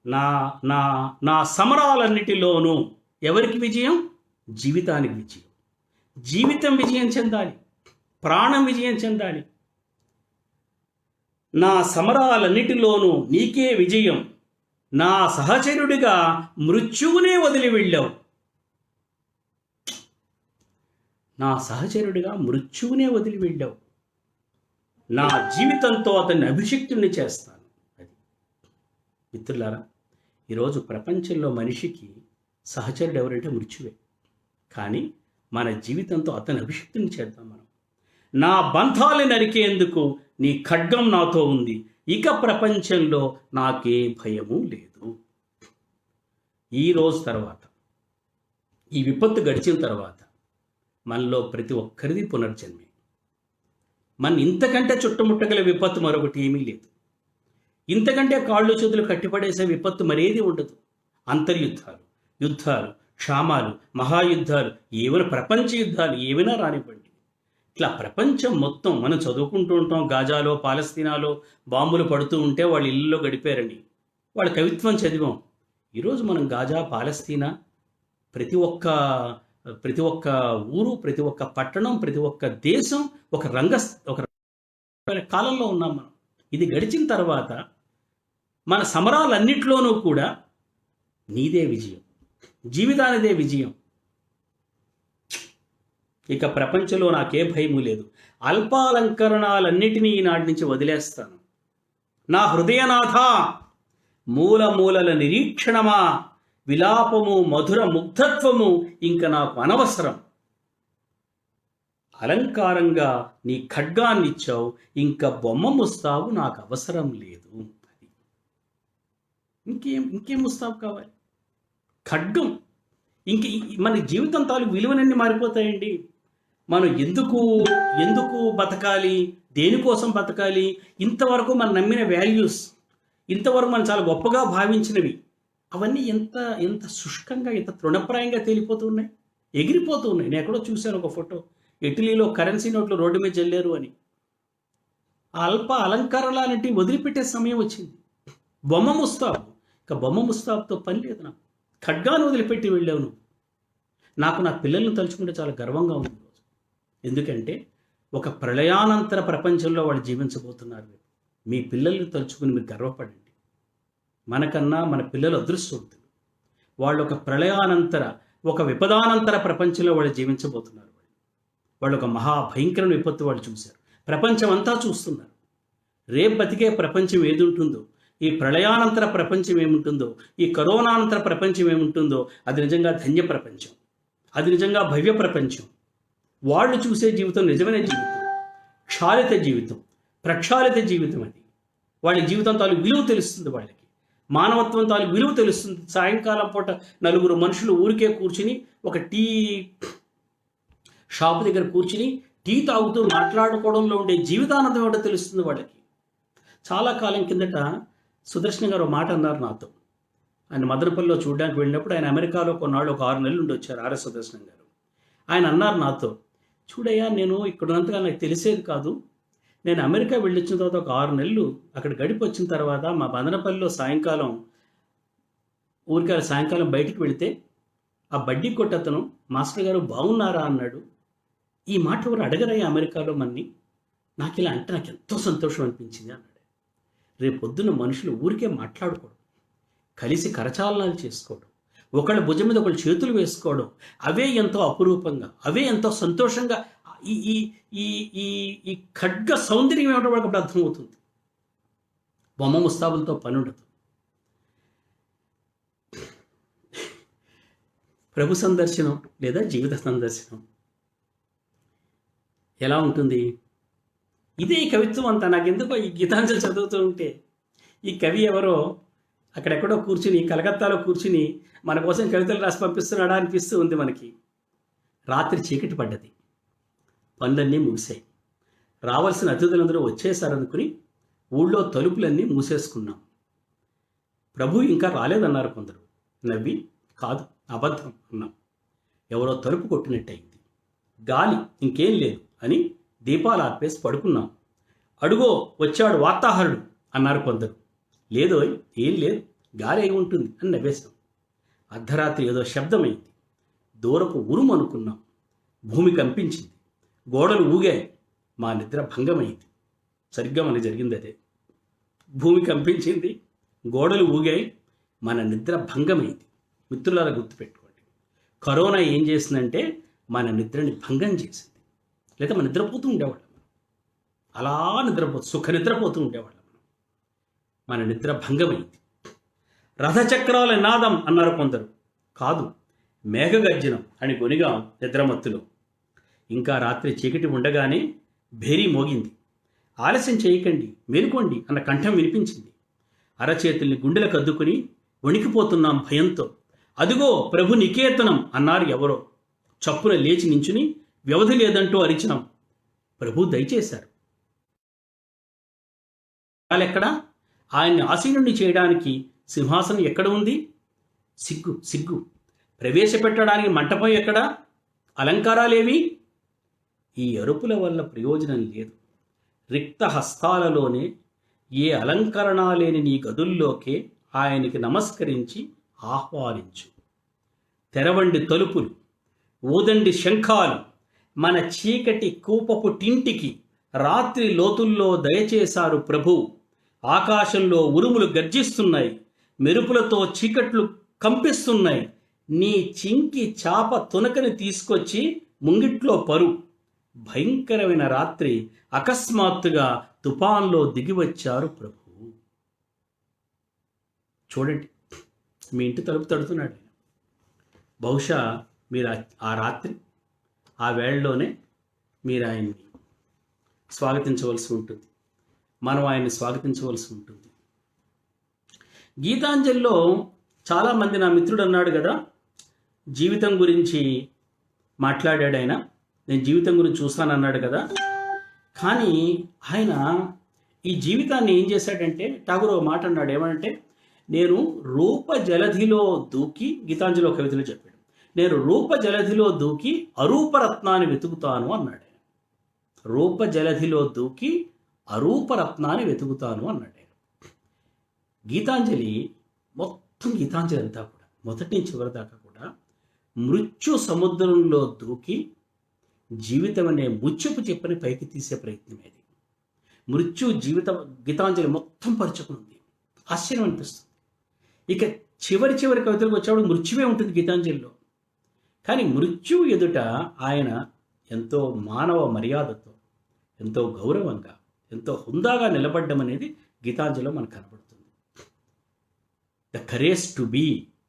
నా నా నా సమరాలన్నిటిలోనూ ఎవరికి విజయం? జీవితానికి విజయం. జీవితం విజయం చెందాలి, ప్రాణం విజయం చెందాలి. నా సమరాలన్నిటిలోనూ నీకే విజయం. నా సహచరుడిగా మృత్యువునే వదిలి వెళ్ళావు. నా సహచరుడిగా మృత్యువునే వదిలి వెళ్ళావు. నా జీవితంతో అతన్ని అభిషిక్తుణ్ణి చేస్తాను. అది మిత్రులారా, ఈరోజు ప్రపంచంలో మనిషికి సహచరుడు ఎవరంటే మృత్యువే. కానీ మన జీవితంతో అతన్ని అభిషిక్తుని చేద్దాం మనం. నా బంధాలు నరికేందుకు నీ ఖడ్గం నాతో ఉంది. ఇక ప్రపంచంలో నాకే భయము లేదు. ఈ రోజు తర్వాత, ఈ విపత్తు గడిచిన తర్వాత మనలో ప్రతి ఒక్కరిది పునర్జన్మే. మన ఇంతకంటే చుట్టుముట్టగల విపత్తు మరొకటి ఏమీ లేదు. ఇంతకంటే కాళ్ళు చేతులు కట్టిపడేసే విపత్తు మరేది ఉండదు. అంతర్యుద్ధాలు, యుద్ధాలు, క్షామాలు, మహాయుద్ధాలు, ఏమైనా ప్రపంచ యుద్ధాలు ఏమైనా రానివ్వండి, ఇట్లా ప్రపంచం మొత్తం మనం చదువుకుంటూ ఉంటాం. గాజాలో, పాలస్తీనాలో బాంబులు పడుతూ ఉంటే వాళ్ళు ఇళ్ళలో గడిపారని వాళ్ళ కవిత్వం చదివాం. ఈరోజు మనం గాజా, పాలస్తీనా, ప్రతి ఒక్క ఊరు, ప్రతి ఒక్క పట్టణం, ప్రతి ఒక్క దేశం ఒక కాలంలో ఉన్నాం మనం. ఇది గడిచిన తర్వాత మన సమరాలన్నిటిలోనూ కూడా నీదే విజయం, జీవితానిదే విజయం. ఇక ప్రపంచంలో నాకే భయము లేదు. అల్పాలంకరణాలన్నిటినీ ఈనాటి నుంచి వదిలేస్తాను. నా హృదయనాథ, మూలల నిరీక్షణమా, విలాపము, మధుర ముగ్ధత్వము ఇంక నాకు అనవసరం. అలంకారంగా నీ ఖడ్గాన్ని ఇచ్చావు, ఇంకా బొమ్మ ముస్తాబు నాకు అవసరం లేదు. ఇంకేం ముస్తాబు కావాలి? ఖడ్గం. మన జీవితం తాలూకు విలువలన్నీ మారిపోతాయండి. మనం ఎందుకు బతకాలి, దేనికోసం బతకాలి, ఇంతవరకు మనం నమ్మిన వాల్యూస్, ఇంతవరకు మనం చాలా గొప్పగా భావించినవి, అవన్నీ ఎంత శుష్కంగా, ఎంత తృణప్రాయంగా తేలిపోతూ ఉన్నాయి, ఎగిరిపోతూ ఉన్నాయి. నేను ఎక్కడో చూశాను ఒక ఫోటో, ఇటలీలో కరెన్సీ నోట్లు రోడ్డు మీద జల్లారు అని. ఆ అల్ప అలంకారాలంటివి వదిలిపెట్టే సమయం వచ్చింది. బొమ్మ ముస్తాబు, ఇక బొమ్మ ముస్తాబుతో పని లేదు. నాకు ఖడ్గాను వదిలిపెట్టి వెళ్ళావు నువ్వు. నాకు నా పిల్లల్ని తలుచుకుంటే చాలా గర్వంగా ఉంది ఈరోజు. ఎందుకంటే ఒక ప్రళయానంతర ప్రపంచంలో వాళ్ళు జీవించబోతున్నారు. మీ పిల్లల్ని తలుచుకుని మీరు గర్వపడండి. మనకన్నా మన పిల్లలు అదృష్టవంతులు. వాళ్ళు ఒక ప్రళయానంతర, ఒక విపదానంతర ప్రపంచంలో వాళ్ళు జీవించబోతున్నారు. వాళ్ళు ఒక మహాభయంకర విపత్తు వాళ్ళు చూశారు. ప్రపంచం అంతా చూస్తున్నారు. రేపు బతికే ప్రపంచం ఏది ఉంటుందో, ఈ ప్రళయానంతర ప్రపంచం ఏముంటుందో, ఈ కరోనానంతర ప్రపంచం ఏముంటుందో, అది నిజంగా ధన్య ప్రపంచం, అది నిజంగా భవ్య ప్రపంచం. వాళ్ళు చూసే జీవితం నిజమైన జీవితం, క్షాళిత జీవితం, ప్రక్షాళిత జీవితం. అది వాళ్ళ జీవితం తాలూకు విలువ తెలుస్తుంది, వాళ్ళకి మానవత్వం తాలూకు విలువ తెలుస్తుంది. సాయంకాలం పూట నలుగురు మనుషులు ఊరికే కూర్చుని ఒక టీ షాపు దగ్గర కూర్చుని టీ తాగుతూ మాట్లాడుకోవడంలో ఉండే జీవితానందం ఏమిటో తెలుస్తుంది వాళ్ళకి. చాలా కాలం కిందట సుదర్శన్ గారు మాట అన్నారు నాతో. ఆయన మదనపల్లిలో చూడడానికి వెళ్ళినప్పుడు, ఆయన అమెరికాలో కొన్నాళ్ళు ఒక 6 నెలలు ఉండి వచ్చారు. ఆర్ఎస్ సుదర్శన్ గారు ఆయన అన్నారు నాతో, చూడయ్యా, నేను ఇక్కడ ఉన్నంతగా నాకు తెలిసేది కాదు. నేను అమెరికా వెళ్ళొచ్చిన తర్వాత ఒక 6 నెలలు అక్కడ గడిపి వచ్చిన తర్వాత మా మదనపల్లిలో సాయంకాలం బయటికి వెళితే ఆ బడ్డీ కొట్టతను మాస్టర్ గారు బాగున్నారా అన్నాడు. ఈ మాట ఎవరు అడగరయ్యా అమెరికాలో మన్ని, నాకు ఇలా అంటే నాకు ఎంతో సంతోషం అనిపించింది అన్నాడు. రేపు పొద్దున్న మనుషులు ఊరికే మాట్లాడుకోవడం, కలిసి కరచాలనాలు చేసుకోవడం, ఒకళ్ళ భుజం మీద ఒకళ్ళు చేతులు వేసుకోవడం, అవే ఎంతో అపురూపంగా, అవే ఎంతో సంతోషంగా ఈ ఈ ఈ ఈ ఈ ఖడ్గ సౌందర్యం ఏమిటో వాళ్ళకి అప్పుడు అర్థమవుతుంది. బొమ్మ ముస్తాబులతో పని ఉండదు. ప్రభు సందర్శనం లేదా జీవిత సందర్శనం ఎలా ఉంటుంది? ఇదే ఈ కవిత్వం అంతా. నాకెందుకో ఈ గీతాంజలి చదువుతూ ఉంటే ఈ కవి ఎవరో అక్కడెక్కడో కూర్చుని, కలకత్తాలో కూర్చుని మన కోసం కవితలు రాసి పంపిస్తున్నాడా అనిపిస్తూ ఉంది మనకి. రాత్రి చీకటి పడ్డది, పనులన్నీ ముగిశాయి, రావాల్సిన అతిథులందరూ వచ్చేసారనుకుని ఊళ్ళో తలుపులన్నీ మూసేసుకున్నాం. ప్రభు ఇంకా రాలేదన్నారు కొందరు. నవ్వి కాదు, అబద్ధం అన్నాం. ఎవరో తలుపు కొట్టినట్టయింది. గాలి ఇంకేం లేదు అని దీపాలు ఆర్పేసి పడుకున్నాం. అడుగో వచ్చాడు వార్తాహరుడు అన్నారు కొందరు. లేదో ఏం లేదు, గాలి అయి ఉంటుంది అని నవ్వేశాం. అర్ధరాత్రి ఏదో శబ్దమైంది. దూరపు ఉరుము అనుకున్నాం. భూమి కంపించింది, గోడలు ఊగాయి. మా నిద్ర భంగమైంది. సరిగ్గా మనకి జరిగింది అదే. భూమి కంపించింది, గోడలు ఊగాయి, మన నిద్ర భంగమైంది. మిత్రులారా గుర్తుపెట్టుకోండి, కరోనా ఏం చేసిందంటే మన నిద్రని భంగం చేసింది. లేదా మనం నిద్రపోతూ ఉండేవాళ్ళం, అలా సుఖ నిద్రపోతూ ఉండేవాళ్ళం. మన నిద్ర భంగమైంది. రథచక్రాల నాదం అన్నారు కొందరు. కాదు, మేఘగర్జనం అని కొనిగాం నిద్రమత్తులో. ఇంకా రాత్రి చీకటి ఉండగానే భేరీ మోగింది. ఆలస్యం చేయకండి, మేలుకోండి అన్న కంఠం వినిపించింది. అరచేతుల్ని గుండెలకు అద్దుకుని వణికిపోతున్నాం భయంతో. అదిగో ప్రభు నికేతనం అన్నారు ఎవరో. చప్పున లేచి నించుని వ్యవధి లేదంటూ అరిచాం. ప్రభు దయచేశారు. ఎక్కడా? ఆయన్ని ఆసీనుణ్ణి చేయడానికి సింహాసనం ఎక్కడ ఉంది? సిగ్గు సిగ్గు. ప్రవేశపెట్టడానికి మంటపం ఎక్కడా? అలంకారాలేవి? ఈ అరుపుల వల్ల ప్రయోజనం లేదు. రిక్త హస్తాలలోనే ఏ అలంకరణ లేని నీ గదుల్లోకే ఆయనకి నమస్కరించి ఆహ్వానించు. తెరవండి తలుపులు, ఊదండి శంఖాలు. మన చీకటి కూపపు టింటికి రాత్రి లోతుల్లో దయచేశారు ప్రభు. ఆకాశంలో ఉరుములు గర్జిస్తున్నాయి, మెరుపులతో చీకట్లు కంపిస్తున్నాయి. నీ చింకి చాప తునకని తీసుకొచ్చి ముంగిట్లో పరు. భయంకరమైన రాత్రి అకస్మాత్తుగా తుఫాన్లో దిగివచ్చారు ప్రభు. చూడండి, మీ ఇంటి తలుపు తడుతున్నాడు. బహుశా మీరు ఆ రాత్రి ఆ వేళలోనే మీరు ఆయన్ని స్వాగతించవలసి ఉంటుంది. మనం ఆయన్ని స్వాగతించవలసి ఉంటుంది. గీతాంజలిలో చాలామంది, నా మిత్రుడు అన్నాడు కదా, జీవితం గురించి మాట్లాడాడు ఆయన. నేను జీవితం గురించి చూస్తానన్నాడు కదా. కానీ ఆయన ఈ జీవితాన్ని ఏం చేశాడంటే, ఠాగూర్ ఒక మాట అన్నాడు. ఏమంటే, నేను రూప జలధిలో దూకి, గీతాంజలిలో కవితలో చెప్పాడు, నేను రూప జలధిలో దూకి అరూపరత్నాన్ని వెతుకుతాను అన్నాడు. రూప జలధిలో దూకి అరూపరత్నాన్ని వెతుకుతాను అన్నాడు. గీతాంజలి మొత్తం, గీతాంజలి అంతా కూడా మొదటి నుంచి చివరి దాకా కూడా మృత్యు సముద్రంలో దూకి జీవితం అనే ముత్యపు చెప్పని పైకి తీసే ప్రయత్నం అది. మృత్యు జీవిత గీతాంజలి మొత్తం పరుచుకుంది. ఆశ్చర్యం అనిపిస్తుంది. ఇక చివరి కవితలకు వచ్చేవాడు మృత్యువే ఉంటుంది గీతాంజలిలో. కానీ మృత్యు ఎదుట ఆయన ఎంతో మానవ మర్యాదతో, ఎంతో గౌరవంగా, ఎంతో హుందాగా నిలబడ్డం అనేది గీతాంజలిలో మనకు కనబడుతుంది. ద కరేజ్ టు బీ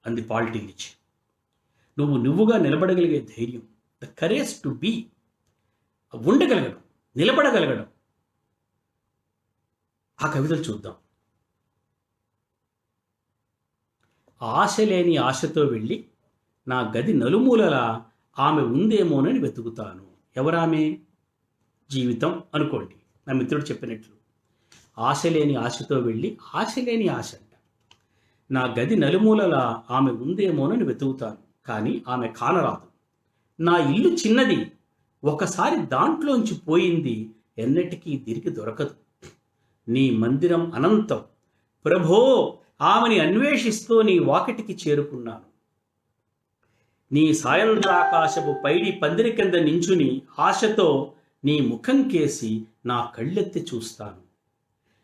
అంది పాల్టిలిచ్. నువ్వుగా నిలబడగలిగే ధైర్యం, ద కరేజ్ టు బీ, ఉండగలగడం, నిలబడగలగడం. ఆ కవితలు చూద్దాం. ఆశ లేని ఆశతో వెళ్ళి నా గది నలుమూలలా ఆమె ఉందేమోనని వెతుకుతాను. ఎవరామె? జీవితం అనుకోండి, నా మిత్రుడు చెప్పినట్లు. ఆశ లేని ఆశతో వెళ్ళి, ఆశ లేని ఆశ అంట. నా గది నలుమూలలా ఆమె ఉందేమోనని వెతుకుతాను, కానీ ఆమె కానరాదు. నా ఇల్లు చిన్నది, ఒకసారి దాంట్లోంచి పోయింది, ఎన్నటికీ తిరిగి దొరకదు. నీ మందిరం అనంతం, ప్రభో ఆమెని అన్వేషిస్తూ నీ వాకిటికి చేరుకున్నాను. నీ సాయంత్రాకాశపు పైడి పందిరి కింద నించుని ఆశతో నీ ముఖం కేసి నా కళ్ళెత్తి చూస్తాను.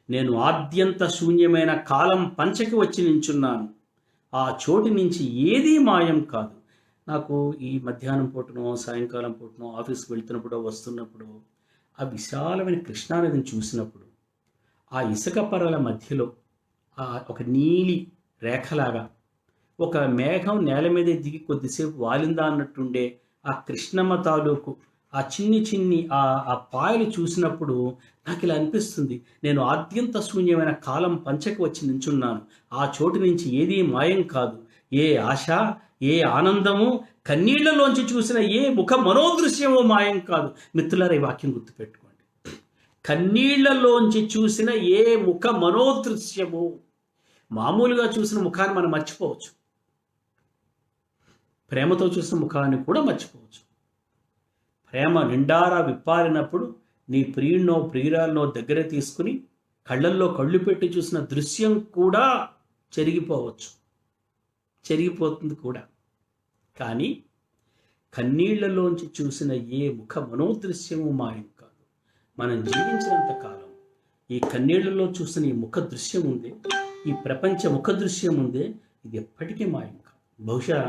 నేను ఆద్యంత శూన్యమైన కాలం పంచకి వచ్చి నించున్నాను. ఆ చోటు నుంచి ఏదీ మాయం కాదు. నాకు ఈ మధ్యాహ్నం పూటనో సాయంకాలం పూటనో ఆఫీస్కి వెళ్తున్నప్పుడో వస్తున్నప్పుడు ఆ విశాలమైన కృష్ణానదిని చూసినప్పుడు ఆ ఇసుక పర్వల మధ్యలో ఆ ఒక నీలి రేఖలాగా ఒక మేఘం నేల మీద దిగి కొద్దిసేపు వాలిందా అన్నట్టుండే ఆ కృష్ణమ్మ తాలూకు ఆ చిన్ని ఆ పాయలు చూసినప్పుడు నాకు ఇలా అనిపిస్తుంది, నేను ఆద్యంత శూన్యమైన కాలం పంచకి వచ్చి నించున్నాను. ఆ చోటు నుంచి ఏదీ మాయం కాదు. ఏ ఆశ, ఏ ఆనందము, కన్నీళ్లలోంచి చూసిన ఏ ముఖ మనోదృశ్యమో మాయం కాదు. మిత్రులారా, ఈ వాక్యం గుర్తుపెట్టుకోండి. కన్నీళ్లలోంచి చూసిన ఏ ముఖ మనోదృశ్యము, మామూలుగా చూసిన ముఖాన్ని మనం మర్చిపోవచ్చు, ప్రేమతో చూసిన ముఖాన్ని కూడా మర్చిపోవచ్చు. ప్రేమ నిండారా విప్పారినప్పుడు నీ ప్రియున్నో ప్రియురాలనో దగ్గర తీసుకుని కళ్ళల్లో కళ్ళు పెట్టి చూసిన దృశ్యం కూడా చెరిగిపోవచ్చు, చెరిగిపోతుంది కూడా. కానీ కన్నీళ్లలోంచి చూసిన ఏ ముఖ మనోదృశ్యము మాయం కాదు. మనం జీవించినంత కాలం ఈ కన్నీళ్లలో చూసిన ఈ ముఖ దృశ్యం ఉందే, ఈ ప్రపంచ ముఖ దృశ్యం ఉందే, ఇది ఎప్పటికీ మాయం కాదు. బహుశా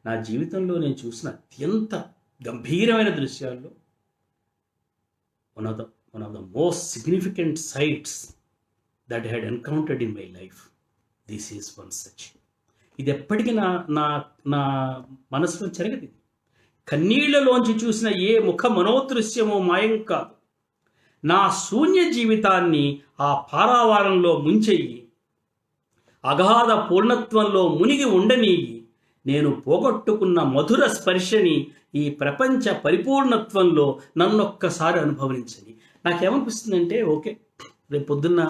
నా జీవితంలో నేను చూసిన అత్యంత గంభీరమైన దృశ్యాల్లో one of the most significant sights that I had encountered in my life. This is one such. ఇది ఎప్పటికీ నా నా నా మనసులో జరగదు. కన్నీళ్లలోంచి చూసిన ఏ ముఖ మనోదృశ్యమో మాయం కాదు. నా శూన్య జీవితాన్ని ఆ పారావారంలో ముంచెయ్యి, అగాధ పూర్ణత్వంలో మునిగి ఉండనీయి. నేను పోగొట్టుకున్న మధుర స్పర్శని ఈ ప్రపంచ పరిపూర్ణత్వంలో నన్నొక్కసారి అనుభవించని. నాకేమనిపిస్తుందంటే, ఓకే రేపు పొద్దున్న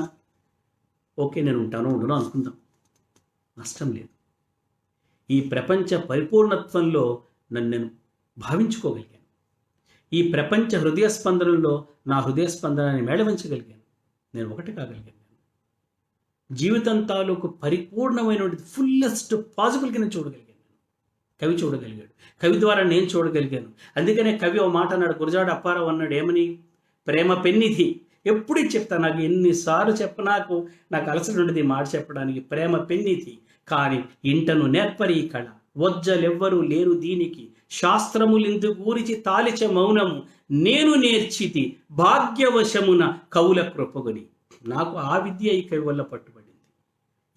ఓకే నేను ఉండను అనుకుందాం, నష్టం లేదు. ఈ ప్రపంచ పరిపూర్ణత్వంలో నన్ను నేను భావించుకోగలిగాను. ఈ ప్రపంచ హృదయ స్పందనలో నా హృదయ స్పందనాన్ని మేళవించగలిగాను. నేను ఒకటి కాగలిగాను. జీవితం తాలూకు పరిపూర్ణమైనటువంటి ఫుల్లెస్ట్ పాజిబుల్గా నేను చూడగలిగాను. కవి చూడగలిగాడు, కవి ద్వారా నేను చూడగలిగాను. అందుకనే కవి ఓ మాట అన్నాడు, గురజాడ అప్పారావు అన్నాడు, ఏమని? ప్రేమ పెన్నిధి. ఎప్పుడు చెప్తాను, నాకు ఎన్నిసార్లు నాకు అలసట ఉండేది మాట చెప్పడానికి. ప్రేమ పెన్నిధి కానీ ఇంటను నేర్పరి కళ, వజ్జలెవ్వరూ లేరు దీనికి, శాస్త్రములిందు గూరిచి తాలిచ మౌనము, నేను నేర్చితి భాగ్యవశమున కవుల కృపగొని. నాకు ఆ విద్య ఈ కవి వల్ల పట్టుబడింది.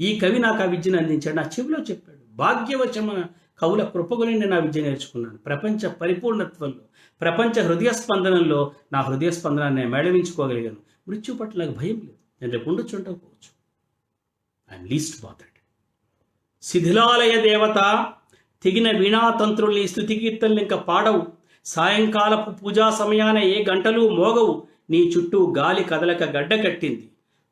ఈ కవి నాకు ఆ విద్యను అందించాడు. నా చెవిలో చెప్పాడు, భాగ్యవశమున కవుల కృపగొని నేను ఆ విద్య నేర్చుకున్నాను. ప్రపంచ పరిపూర్ణత్వంలో, ప్రపంచ హృదయ స్పందనంలో నా హృదయ స్పందనాన్ని నేను మేళవించుకోగలిగాను. మృత్యు పట్ల నాకు భయం లేదు. నేను రేపు ఉండొచ్చుండకపోవచ్చు. I'm least bothered. శిథిలాలయ దేవత, తెగిన వీణాతంత్రుల్ని స్తుతికీర్తనలు ఇంకా పాడవు. సాయంకాలపు పూజా సమయాన ఏ గంటలు మోగవు. నీ చుట్టూ గాలి కదలక గడ్డ కట్టింది.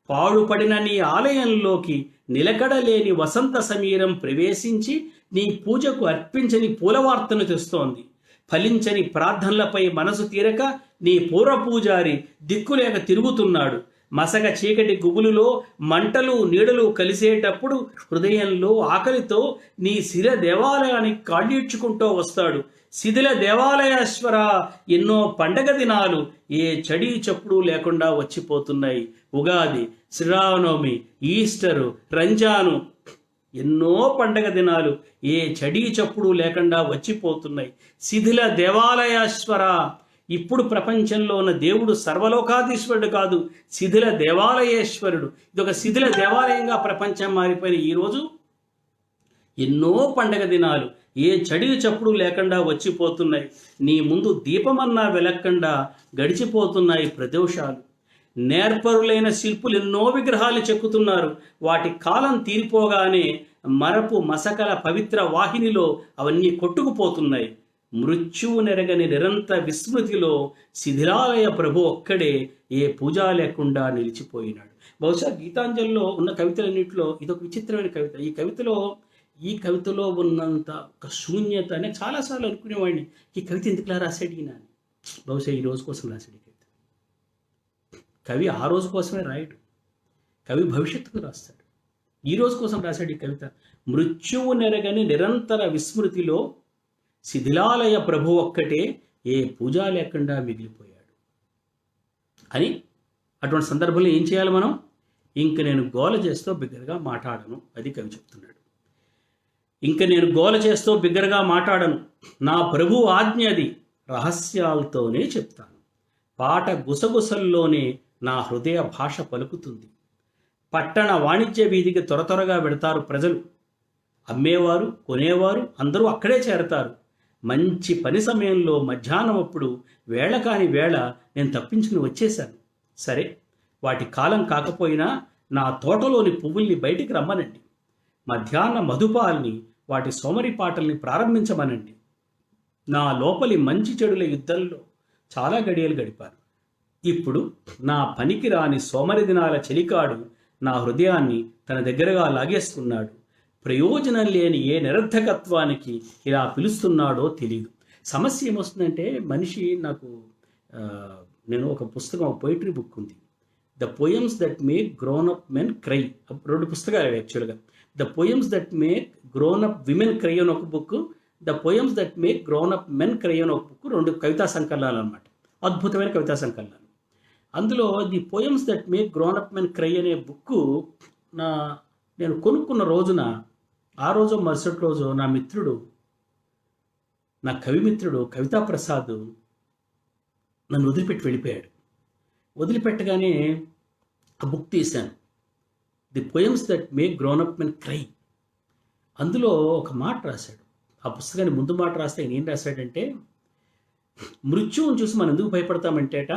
పాడుపడిన నీ ఆలయంలోకి నిలకడలేని వసంత సమీరం ప్రవేశించి నీ పూజకు అర్పించని పూలవార్తను తెస్తోంది. ఫలించని ప్రార్థనలపై మనసు తీరక నీ పూర్వపూజారి దిక్కులేక తిరుగుతున్నాడు. మసక చీకటి గుబులులో మంటలు నీడలు కలిసేటప్పుడు హృదయంలో ఆకలితో నీ శిల దేవాలయానికి కాళ్ళీడ్చుకుంటూ వస్తాడు. శిథిల దేవాలయేశ్వర, ఎన్నో పండగ దినాలు ఏ చడి చప్పుడు లేకుండా వచ్చిపోతున్నాయి. ఉగాది, శ్రీరామనవమి, ఈస్టరు, రంజాను, ఎన్నో పండగ దినాలు ఏ చడి చప్పుడు లేకుండా వచ్చిపోతున్నాయి. శిథిల దేవాలయేశ్వర, ఇప్పుడు ప్రపంచంలో ఉన్న దేవుడు సర్వలోకాధీశ్వరుడు కాదు, శిథిల దేవాలయేశ్వరుడు. ఇదొక శిథిల దేవాలయంగా ప్రపంచం మారిపోయిన ఈరోజు ఎన్నో పండగ దినాలు ఏ చడి చప్పుడు లేకుండా వచ్చిపోతున్నాయి. నీ ముందు దీపమన్నా వెలక్కుండా గడిచిపోతున్నాయి ప్రదోషాలు. నేర్పరులైన శిల్పులు ఎన్నో విగ్రహాలు చెక్కుతున్నారు. వాటి కాలం తీరిపోగానే మరపు మసకల పవిత్ర వాహినిలో అవన్నీ కొట్టుకుపోతున్నాయి. మృత్యువు నెరగని నిరంతర విస్మృతిలో శిథిలాలయ ప్రభు ఒక్కడే ఏ పూజ లేకుండా నిలిచిపోయినాడు. బహుశా గీతాంజలిలో ఉన్న కవితలన్నింటిలో ఇదొక విచిత్రమైన కవిత. ఈ కవితలో ఉన్నంత ఒక శూన్యత అని చాలాసార్లు అనుకునేవాడిని, ఈ కవిత ఎందుకులా రాశాడు ఈయన అని. బహుశా ఈ రోజు కోసం రాశాడు ఈ కవిత. కవి ఆ రోజు కోసమే రాయడు, కవి భవిష్యత్తుకు రాస్తాడు. ఈ రోజు కోసం రాశాడు ఈ కవిత. మృత్యువు నెరగని నిరంతర విస్మృతిలో శిథిలాలయ ప్రభు ఒక్కటే ఏ పూజ లేకుండా మిగిలిపోయాడు అని. అటువంటి సందర్భంలో ఏం చేయాలి మనం? ఇంక నేను గోల చేస్తూ బిగ్గరగా మాట్లాడను, అది కవి చెప్తున్నాడు. ఇంక నేను గోల చేస్తూ బిగ్గరగా మాట్లాడను, నా ప్రభు ఆజ్ఞ అది, రహస్యాలతోనే చెప్తాను. పాట గుసగుసల్లోనే నా హృదయ భాష పలుకుతుంది. పట్టణ వాణిజ్య వీధికి త్వరగా వెడతారు ప్రజలు. అమ్మేవారు కొనేవారు అందరూ అక్కడే చేరతారు. మంచి పని సమయంలో మధ్యాహ్నం అప్పుడు వేళ కాని వేళ నేను తప్పించుకుని వచ్చేశాను. సరే, వాటి కాలం కాకపోయినా నా తోటలోని పువ్వుల్ని బయటికి రమ్మనండి. మధ్యాహ్న మధుపాల్ని, వాటి సోమరి పాటల్ని ప్రారంభించమనండి. నా లోపలి మంచి చెడుల యుద్ధంలో చాలా గడియలు గడిపాను. ఇప్పుడు నా పనికి రాని సోమరి దినాల చెలికాడు నా హృదయాన్ని తన దగ్గరగా లాగేసుకున్నాడు. ప్రయోజనం లేని ఏ నిరర్థకత్వానికి ఇలా పిలుస్తున్నాడో తెలియదు. సమస్య ఏమొస్తుందంటే, మనిషి నేను ఒక పుస్తకం, పోయిటరీ బుక్ ఉంది, the poems that make grown up men cry. 2 పుస్తకాలు యాక్చువల్గా. The poems that make grown up women cry అని ఒక book, the poems that make grown up men cry అని ఒక బుక్. 2 కవితా సంకలనాలు అనమాట, అద్భుతమైన కవితా సంకలనాలు. అందులో the poems that make grown up men cry అనే బుక్ నేను కొనుక్కున్న రోజున, ఆ రోజు మరుసటి రోజు నా మిత్రుడు, నా కవిమిత్రుడు కవితా ప్రసాద్ నన్ను వదిలిపెట్టి వెళ్ళిపోయాడు. వదిలిపెట్టగానే ఆ బుక్ తీశాను, the poems that make grown up men cry. అందులో ఒక మాట రాశాడు. ఆ పుస్తకాన్ని ముందు మాట రాస్తే ఆయన ఏం రాశాడంటే, మృత్యువుని చూసి మనం ఎందుకు భయపడతామంటేట,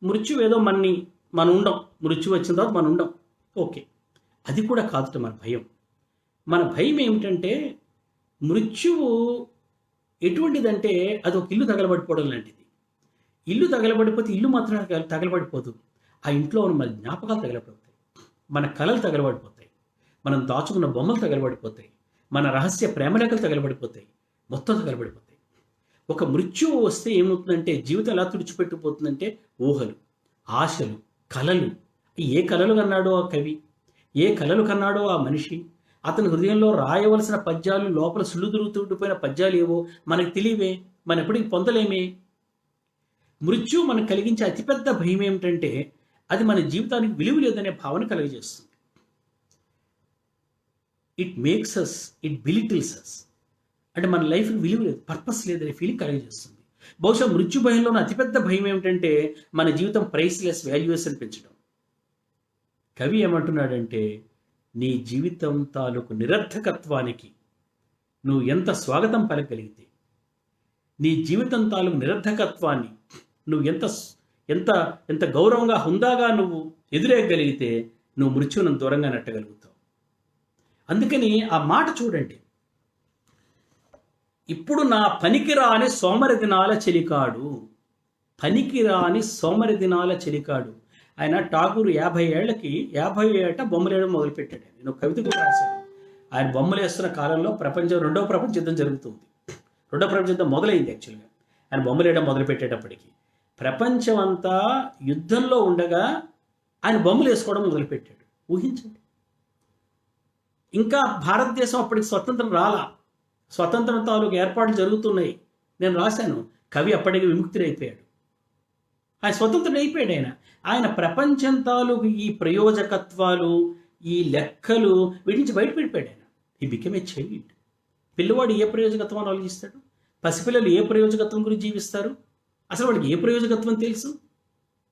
మృత్యు ఏదో మనం ఉండం, మృత్యు వచ్చిన తర్వాత మనం ఉండం, ఓకే, అది కూడా కాదుట మన భయం. మన భయం ఏమిటంటే, మృత్యువు ఎటువంటిదంటే అది ఒక ఇల్లు తగలబడిపోవడం లాంటిది. ఇల్లు తగలబడిపోతే ఇల్లు మాత్రం తగలబడిపోదు, ఆ ఇంట్లో ఉన్న మన జ్ఞాపకాలు తగలబడిపోతాయి, మన కళలు తగలబడిపోతాయి, మనం దాచుకున్న బొమ్మలు తగలబడిపోతాయి, మన రహస్య ప్రేమరేఖలు తగలబడిపోతాయి, మొత్తం తగలబడిపోతాయి. ఒక మృత్యువు వస్తే ఏమవుతుందంటే, జీవితం ఎలా తుడిచిపెట్టుకుపోతుందంటే, ఊహలు, ఆశలు, కళలు. ఏ కళలు కన్నాడో ఆ కవి, ఏ కళలు కన్నాడో ఆ మనిషి, అతని హృదయంలో రాయవలసిన పద్యాలు, లోపల సుళ్ళు తిరుగుతుండిపోయిన పద్యాలు ఏవో మనకు తెలియవే, మనం ఎప్పటికీ పొందలేమే. మృత్యు మనకు కలిగించే అతిపెద్ద భయం ఏమిటంటే, అది మన జీవితానికి విలువ లేదనే భావన కలిగజేస్తుంది. ఇట్ మేక్స్ అస్, ఇట్ బిలిటిల్స్ అస్, అంటే మన లైఫ్కి విలువ లేదు, పర్పస్ లేదనే ఫీలింగ్ కలిగజేస్తుంది. బహుశా మృత్యు భయంలో అతిపెద్ద భయం ఏమిటంటే, మన జీవితం ప్రైస్లెస్, వాల్యూస్ అని పెంచడం. కవి ఏమంటున్నాడంటే, నీ జీవితం తాలూకు నిరర్థకత్వానికి నువ్వు ఎంత స్వాగతం పలకగలిగితే, నీ జీవితం తాలూకు నిరర్థకత్వాన్ని నువ్వు ఎంత ఎంత ఎంత గౌరవంగా, హుందాగా నువ్వు ఎదురేయగలిగితే, నువ్వు మృత్యువును దూరంగా నెట్టగలుగుతావు. అందుకని ఆ మాట చూడండి, ఇప్పుడు నా పనికిరాని సోమరి దినాల చెలికాడు, పనికిరాని సోమరి దినాల చెలికాడు. ఆయన ఠాగూర్ 50 ఏళ్లకి 50 ఏట బొమ్మలు వేయడం మొదలుపెట్టాడు. నేను కవిత కూడా రాశాను. ఆయన బొమ్మలు వేస్తున్న కాలంలో రెండవ ప్రపంచ యుద్ధం జరుగుతుంది. రెండవ ప్రపంచ యుద్ధం మొదలైంది యాక్చువల్గా. ఆయన బొమ్మలు వేయడం మొదలుపెట్టేటప్పటికి ప్రపంచం అంతా యుద్ధంలో ఉండగా ఆయన బొమ్మలు వేసుకోవడం మొదలుపెట్టాడు. ఊహించండి. ఇంకా భారతదేశం అప్పటికి స్వతంత్రం రాలా, స్వతంత్రం తాలూకు ఏర్పాట్లు జరుగుతున్నాయి. నేను రాశాను, కవి అప్పటికి విముక్తుడైపోయాడు, ఆయన స్వతంత్రం అయిపోయాడు. ఆయన ప్రపంచం తాలూకు ఈ ప్రయోజకత్వాలు, ఈ లెక్కలు, వీటి నుంచి బయటపడిపోయాడు ఆయన. ఈ బికెమ్ ఏ చైల్డ్. పిల్లవాడు ఏ ప్రయోజకత్వాన్ని ఆలోచిస్తాడు? పసిపిల్లలు ఏ ప్రయోజకత్వం గురించి జీవిస్తారు? అసలు వాళ్ళకి ఏ ప్రయోజకత్వం తెలుసు?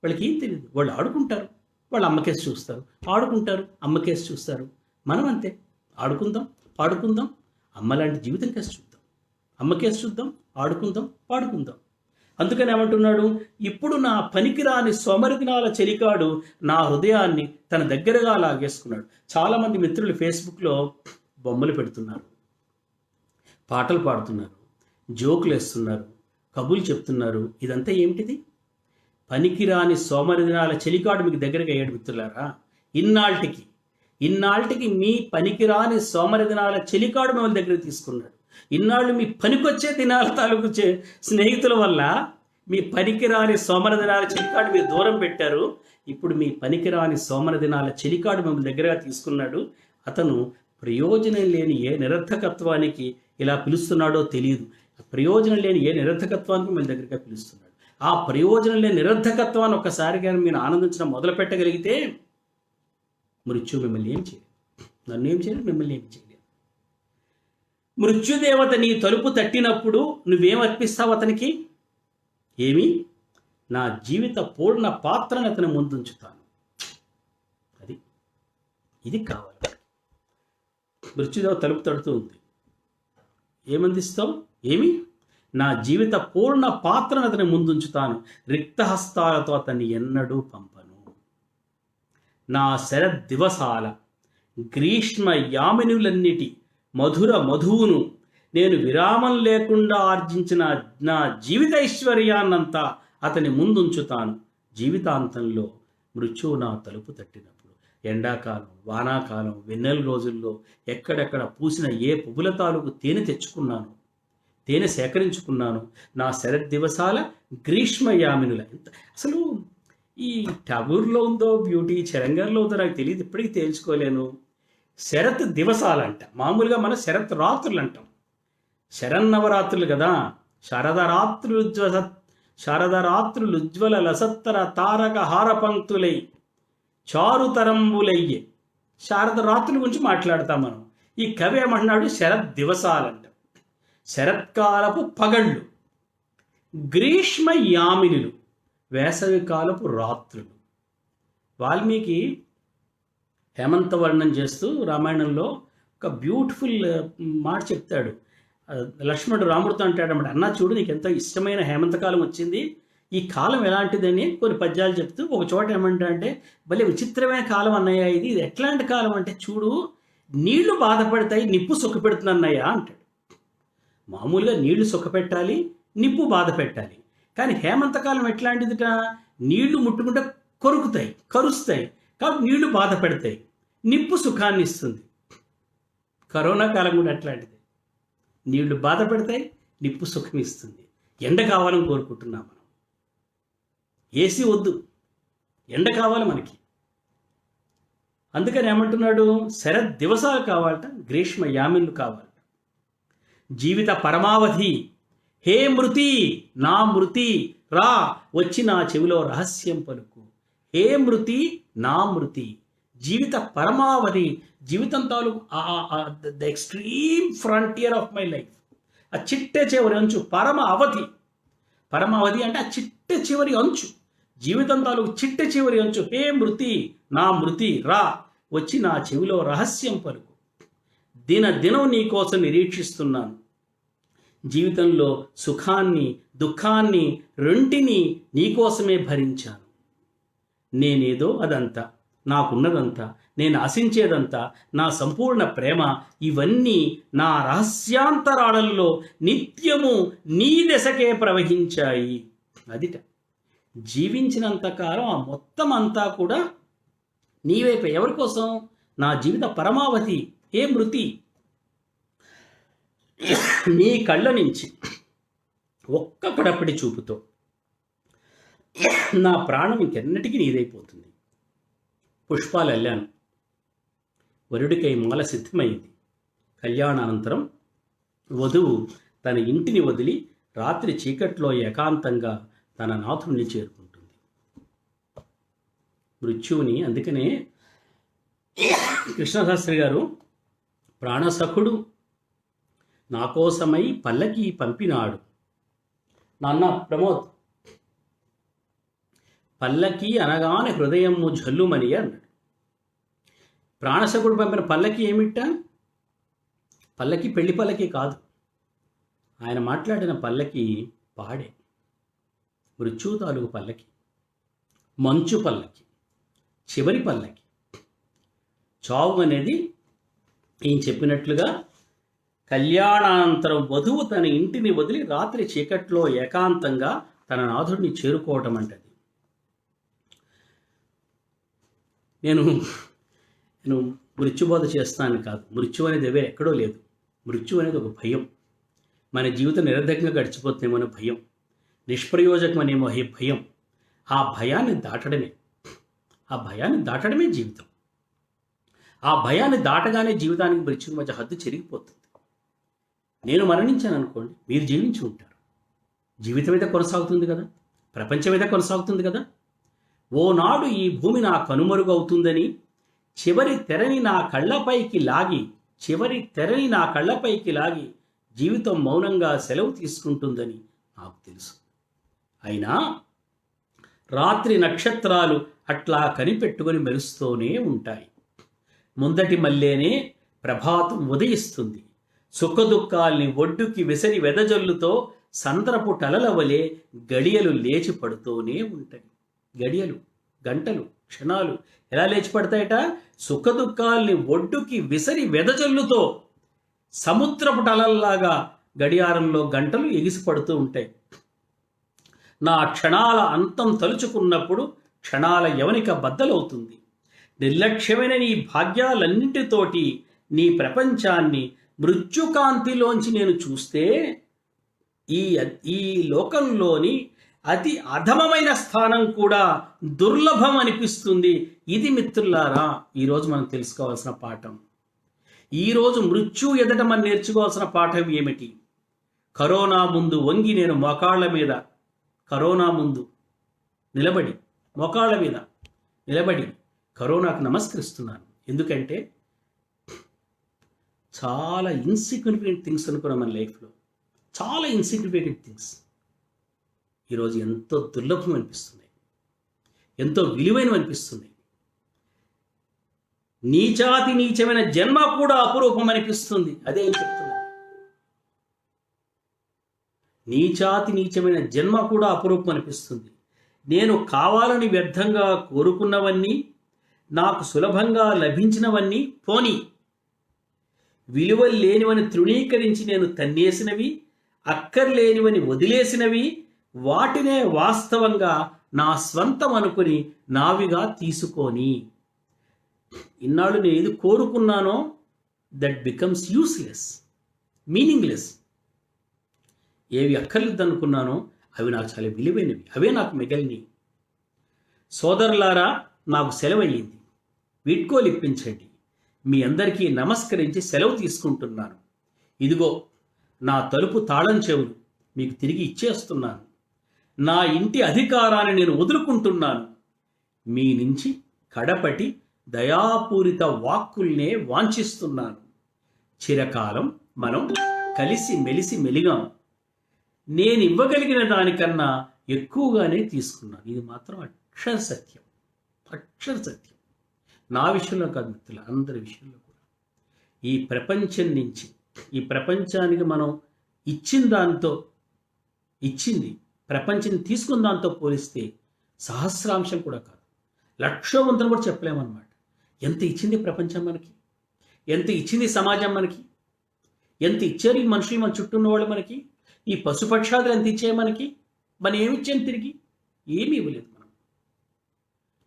వాళ్ళకి ఏం తెలియదు. వాళ్ళు ఆడుకుంటారు, వాళ్ళు అమ్మకేసి చూస్తారు, ఆడుకుంటారు, అమ్మకేసి చూస్తారు. మనం అంతే, ఆడుకుందాం, పాడుకుందాం, అమ్మలాంటి జీవితం కేసి చూద్దాం, అమ్మకేసి చూద్దాం, ఆడుకుందాం, పాడుకుందాం. అందుకని ఏమంటున్నాడు, ఇప్పుడు నా పనికిరాని సోమరిదినాల చెలికాడు నా హృదయాన్ని తన దగ్గరగా లాగేసుకున్నాడు. చాలామంది మిత్రులు ఫేస్బుక్లో బొమ్మలు పెడుతున్నారు, పాటలు పాడుతున్నారు, జోకులు వేస్తున్నారు, కబుర్లు చెప్తున్నారు. ఇదంతా ఏమిటిది? పనికిరాని సోమరిదినాల చెలికాడు మీకు దగ్గరగా అయ్యాడు మిత్రులారా. ఇన్నాళ్ళకి మీ పనికిరాని సోమరిదినాల చెలికాడు మిమ్మల్ని దగ్గరికి తీసుకున్నాడు. ఇన్నాళ్ళు మీ పనికొచ్చే దినాల తాలూకు స్నేహితుల వల్ల మీ పనికిరాని సోమరదినాల చెలికాడు మీరు దూరం పెట్టారు. ఇప్పుడు మీ పనికిరాని సోమరదినాల చెలికాడు మిమ్మల్ని దగ్గరగా తీసుకున్నాడు. అతను ప్రయోజనం లేని ఏ నిరర్థకత్వానికి ఇలా పిలుస్తున్నాడో తెలియదు. ప్రయోజనం లేని ఏ నిరర్థకత్వానికి మీ దగ్గరికి పిలుస్తున్నాడు. ఆ ప్రయోజనం లేని నిరర్థకత్వాన్ని ఒక్కసారి కానీ మీరు ఆనందించడం మొదలు పెట్టగలిగితే మృత్యు మిమ్మల్ని ఏం చేయలేదు, నన్ను ఏం చేయలేదు, మిమ్మల్ని ఏం చేయలేదు. మృత్యుదేవత నీ తలుపు తట్టినప్పుడు నువ్వేం అర్పిస్తావు అతనికి? ఏమి? నా జీవిత పూర్ణ పాత్రను అతని ముందుంచుతాను. అది ఇది కావాలి. మృత్యుదేవత తలుపు తడుతూ ఉంది, ఏమందిస్తావు? ఏమి? నా జీవిత పూర్ణ పాత్రను అతని ముందుంచుతాను, రిక్తహస్తాలతో అతన్ని ఎన్నడూ పంపను. నా శరద్దివసాల గ్రీష్మ యామినులన్నిటి మధుర మధువును నేను విరామం లేకుండా ఆర్జించిన నా జీవిత ఐశ్వర్యాన్నంతా అతని ముందుంచుతాను. జీవితాంతంలో మృత్యువు నా తలుపు తట్టినప్పుడు, ఎండాకాలం, వానాకాలం, వెన్నెల రోజుల్లో ఎక్కడెక్కడ పూసిన ఏ పువ్వుల తాలూకు తేనె తెచ్చుకున్నాను, తేనె సేకరించుకున్నాను, నా శరద్దివసాల గ్రీష్మయామినుల. అసలు ఈ టాగూర్లో ఉందో బ్యూటీ, చరంగర్లో ఉందో నాకు తెలియదు, ఇప్పటికీ తేల్చుకోలేను. శరత్ దివసాలంట, మామూలుగా మనం శరత్ రాత్రులు అంటాం, శరన్నవరాత్రులు కదా. శారదరాత్రులు ఉజ్వల లసత్తర తారక హార పంక్తులై చారుతరంబులయ్యే శారద రాత్రుల గురించి మాట్లాడతాం మనం. ఈ కవి ఏమంటున్నాడు? శరత్ దివసాలంట, శరత్కాలపు పగళ్ళు, గ్రీష్మ యామినులు, వేసవి కాలపు రాత్రులు. వాల్మీకి హేమంతవర్ణం చేస్తూ రామాయణంలో ఒక బ్యూటిఫుల్ మాట చెప్తాడు. లక్ష్మణుడు రాముడితో అంటాడన్నమాట, అన్నా చూడు నీకు ఎంతో ఇష్టమైన హేమంతకాలం వచ్చింది, ఈ కాలం ఎలాంటిదని కొన్ని పద్యాలు చెప్తూ ఒక చోట ఏమంటా అంటే, భలే విచిత్రమైన కాలం అన్నయ్య ఇది, ఇది ఎట్లాంటి కాలం అంటే చూడు, నీళ్లు బాధపడతాయి, నిప్పు సుఖపెడుతుంది అన్నయ్య అంటాడు. మామూలుగా నీళ్లు సుఖపెట్టాలి, నిప్పు బాధ పెట్టాలి. కానీ హేమంతకాలం ఎట్లాంటిదిట? నీళ్లు ముట్టుకుంటే కొరుకుతాయి, కరుస్తాయి, కాబట్టి నీళ్లు బాధ పెడతాయి, నిప్పు సుఖాన్ని ఇస్తుంది. కరోనా కాలం కూడా అట్లాంటిది, నీళ్లు బాధ పెడతాయి, నిప్పు సుఖం ఇస్తుంది. ఎండ కావాలని కోరుకుంటున్నాం మనం. ఏసీ వద్దు, ఎండ కావాలి మనకి. అందుకని ఏమంటున్నాడు? శరద్ దివసాలు కావాలట, గ్రీష్మ యామిన్లు కావాలట. జీవిత పరమావధి, హే మృతి నా మృతి రా వచ్చి నా చెవిలో రహస్యం పలుకు. హే మృతి నా మృతి, జీవిత పరమావధి, జీవితం తాలూకు the extreme frontier of my life, ఆ చిట్ట చివరి అంచు, పరమ అవధి. పరమావధి అంటే ఆ చిట్ట చివరి అంచు, జీవితం తాలూకు చిట్ట చివరి అంచు. హే మృతి నా మృతి రా వచ్చి నా చెవిలో రహస్యం పలుకు. దినం నీ కోసం నిరీక్షిస్తున్నాను. జీవితంలో సుఖాన్ని దుఃఖాన్ని రెంటిని నీకోసమే భరించాను. నేనేదో అదంతా, నాకున్నదంతా, నేను ఆశించేదంతా, నా సంపూర్ణ ప్రేమ, ఇవన్నీ నా రహస్యాంతరాళల్లో నిత్యము నీ దశకే ప్రవహించాయి. అదిట జీవించినంతకాలం ఆ మొత్తం అంతా కూడా నీవైపు. ఎవరి కోసం? నా జీవిత పరమావధి. ఏ మృతి, నీ కళ్ళ నుంచి ఒక్క కడపటి చూపుతో నా ప్రాణం ఇంకెన్నటికీ నీదైపోతుంది. పుష్పాలు అల్లాను, వరుడికై మాల సిద్ధమైంది. కళ్యాణానంతరం వధువు తన ఇంటిని వదిలి రాత్రి చీకట్లో ఏకాంతంగా తన నాథుణ్ణి చేరుకుంటుంది. మృత్యువుని అందుకనే కృష్ణశాస్త్రి గారు, ప్రాణసఖుడు నా కోసమై పల్లకి పంపినాడు. నాన్న ప్రమోద్, పల్లకి అనగానే హృదయము జల్లుమని అన్నాడు. ప్రాణసఖుడు పంపిన పల్లకి ఏమిట? పల్లకి పెళ్లి పల్లకి కాదు, ఆయన మాట్లాడిన పల్లకి పాడే, మృత్యు తాలూకు పల్లకి, మంచు పల్లకి, చివరి పల్లకి. చావు అనేది ఈయన చెప్పినట్లుగా కళ్యాణానంతరం వధువు తన ఇంటిని వదిలి రాత్రి చీకట్లో ఏకాంతంగా తన నాథుడిని చేరుకోవటం అంటది. నేను మృత్యుబోధ చేస్తాను కాదు. మృత్యు అనేది ఎవే ఎక్కడో లేదు. మృత్యు అనేది ఒక భయం. మన జీవితం నిరర్ధకంగా గడిచిపోతుందేమో అనే భయం, నిష్ప్రయోజకమనేమో భయం. ఆ భయాన్ని దాటడమే జీవితం. ఆ భయాన్ని దాటగానే జీవితానికి మృత్యుకి మధ్య హద్దు చెరిగిపోతుంది. నేను మరణించాను అనుకోండి, మీరు జీవించి ఉంటారు. జీవితం అయితే కొనసాగుతుంది కదా, ప్రపంచం అయితే కొనసాగుతుంది కదా. ఓనాడు ఈ భూమి నా కనుమరుగవుతుందని చివరి తెరని నా కళ్ళపైకి లాగి జీవితం మౌనంగా సెలవు తీసుకుంటుందని నాకు తెలుసు. అయినా రాత్రి నక్షత్రాలు అట్లా కనిపెట్టుకొని మెరుస్తూనే ఉంటాయి. ముందటి మల్లేనే ప్రభాతం ఉదయిస్తుంది. సుఖదుఖాల్ని ఒడ్డుకి విసరి వెదజల్లుతో సంద్రపు టలల వలె గడియలు లేచి పడుతూనే ఉంటాయి. గడియలు, గంటలు, క్షణాలు ఎలా లేచి పడతాయట? సుఖదుఖాల్ని ఒడ్డుకి విసరి వెదజల్లుతో సముద్రపు టలల్లాగా గడియారంలో గంటలు ఎగిసి పడుతూ ఉంటాయి. నా క్షణాల అంతం తలుచుకున్నప్పుడు క్షణాల యవనిక బద్దలవుతుంది. నిర్లక్ష్యమైన నీ భాగ్యాలన్నింటితోటి నీ ప్రపంచాన్ని మృత్యుకాంతిలోంచి నేను చూస్తే ఈ లోకంలోని అతి అధమమైన స్థానం కూడా దుర్లభం అనిపిస్తుంది. ఇది మిత్రులారా ఈరోజు మనం తెలుసుకోవాల్సిన పాఠం. ఈరోజు మృత్యు ఎదట మనం నేర్చుకోవాల్సిన పాఠం ఏమిటి? కరోనా ముందు వంగి నేను కరోనా ముందు మోకాళ్ళ మీద నిలబడి కరోనాకు నమస్కరిస్తున్నాను. ఎందుకంటే చాలా ఇన్సిగ్నిఫికెంట్ థింగ్స్ అనుకున్నాం మన లైఫ్లో, చాలా ఇన్సిగ్నిఫికెంట్ థింగ్స్ ఈరోజు ఎంతో దుర్లభం అనిపిస్తున్నాయి, ఎంతో విలువైనవి అనిపిస్తున్నాయి. నీచమైన జన్మ కూడా అపురూపం అనిపిస్తుంది. అదే చెప్తున్నా, నీచమైన జన్మ కూడా అపురూపం అనిపిస్తుంది. నేను కావాలని వ్యర్థంగా కోరుకున్నవన్నీ, నాకు సులభంగా లభించినవన్నీ పోని, విలువ లేనివని తృణీకరించి నేను తన్నేసినవి, అక్కర్లేనివని వదిలేసినవి, వాటినే వాస్తవంగా నా స్వంతం అనుకుని నావిగా తీసుకొని, ఇన్నాళ్ళు నేను ఏది కోరుకున్నానో దట్ బికమ్స్ యూస్లెస్, మీనింగ్లెస్. ఏవి అక్కర్లేదు అనుకున్నానో అవి నాకు చాలా విలువైనవి, అవే నాకు మిగిలినవి. సోదరులారా, నాకు సెలవయ్యింది, వీడ్కోలు ఇప్పించండి. మీ అందరికీ నమస్కరించి సెలవు తీసుకుంటున్నాను. ఇదిగో నా తలుపు తాళం చెవులు మీకు తిరిగి ఇచ్చేస్తున్నాను. నా ఇంటి అధికారాన్ని నేను వదులుకుంటున్నాను. మీ నుంచి కడపటి దయాపూరిత వాక్కుల్నే వాంఛిస్తున్నాను. చిరకాలం మనం కలిసి మెలిసి మెలిగాం. నేను ఇవ్వగలిగిన దానికన్నా ఎక్కువగానే తీసుకున్నాను. ఇది మాత్రం అక్షర సత్యం. నా విషయంలో కాదు మిత్రులు, అందరి విషయంలో కూడా. ఈ ప్రపంచం నుంచి, ఈ ప్రపంచానికి మనం ఇచ్చింది ప్రపంచం తీసుకున్న దాంతో పోలిస్తే సహస్రాంశం కూడా కాదు, లక్షవంతం కూడా చెప్పలేమన్నమాట. ఎంత ఇచ్చింది ప్రపంచం మనకి, ఎంత ఇచ్చింది సమాజం మనకి, ఎంత ఇచ్చారు ఈ మనుషులు మన చుట్టూ ఉన్నవాళ్ళు మనకి, ఈ పశుపక్షాదులు ఎంత ఇచ్చాయి మనకి. మనం ఏమిచ్చాం తిరిగి? ఏమీ ఇవ్వలేదు. మనం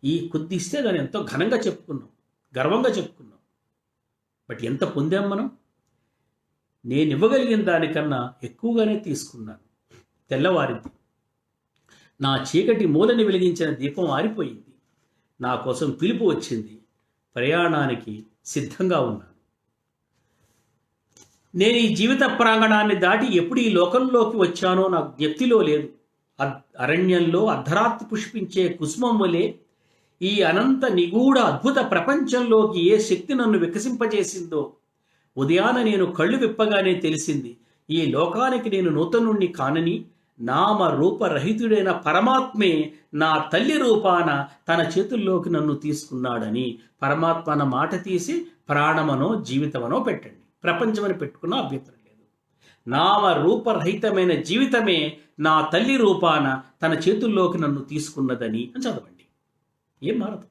ఈ కొద్ది ఇస్తే దాన్ని ఎంతో ఘనంగా చెప్పుకున్నాం, గర్వంగా చెప్పుకున్నాం. బట్ ఎంత పొందాం మనం? నేను ఇవ్వగలిగిన దానికన్నా ఎక్కువగానే తీసుకున్నాను. తెల్లవారింది, నా చీకటి మూలని వెలిగించిన దీపం ఆరిపోయింది. నా కోసం పిలుపు వచ్చింది, ప్రయాణానికి సిద్ధంగా ఉన్నాను. నేను ఈ జీవిత ప్రాంగణాన్ని దాటి ఎప్పుడు ఈ లోకంలోకి వచ్చానో నాకు జ్ఞప్తిలో లేదు. అరణ్యంలో అర్ధరాత్రి పుష్పించే కుసుమం వలె ఈ అనంత నిగూఢ అద్భుత ప్రపంచంలోకి ఏ శక్తి నన్ను వికసింపజేసిందో ఉదయాన నేను కళ్ళు విప్పగానే తెలిసింది. ఈ లోకానికి నేను నూతనుణ్ణి కానని, నామ రూపరహితుడైన పరమాత్మే నా తల్లి రూపాన తన చేతుల్లోకి నన్ను తీసుకున్నాడని. పరమాత్మ అన్న మాట తీసి ప్రాణమనో జీవితమనో పెట్టండి, ప్రపంచమని పెట్టుకున్న అభ్యంతరం లేదు. నామ రూపరహితమైన జీవితమే నా తల్లి రూపాన తన చేతుల్లోకి నన్ను తీసుకున్నదని అని చదవండి. ఏం మారదు.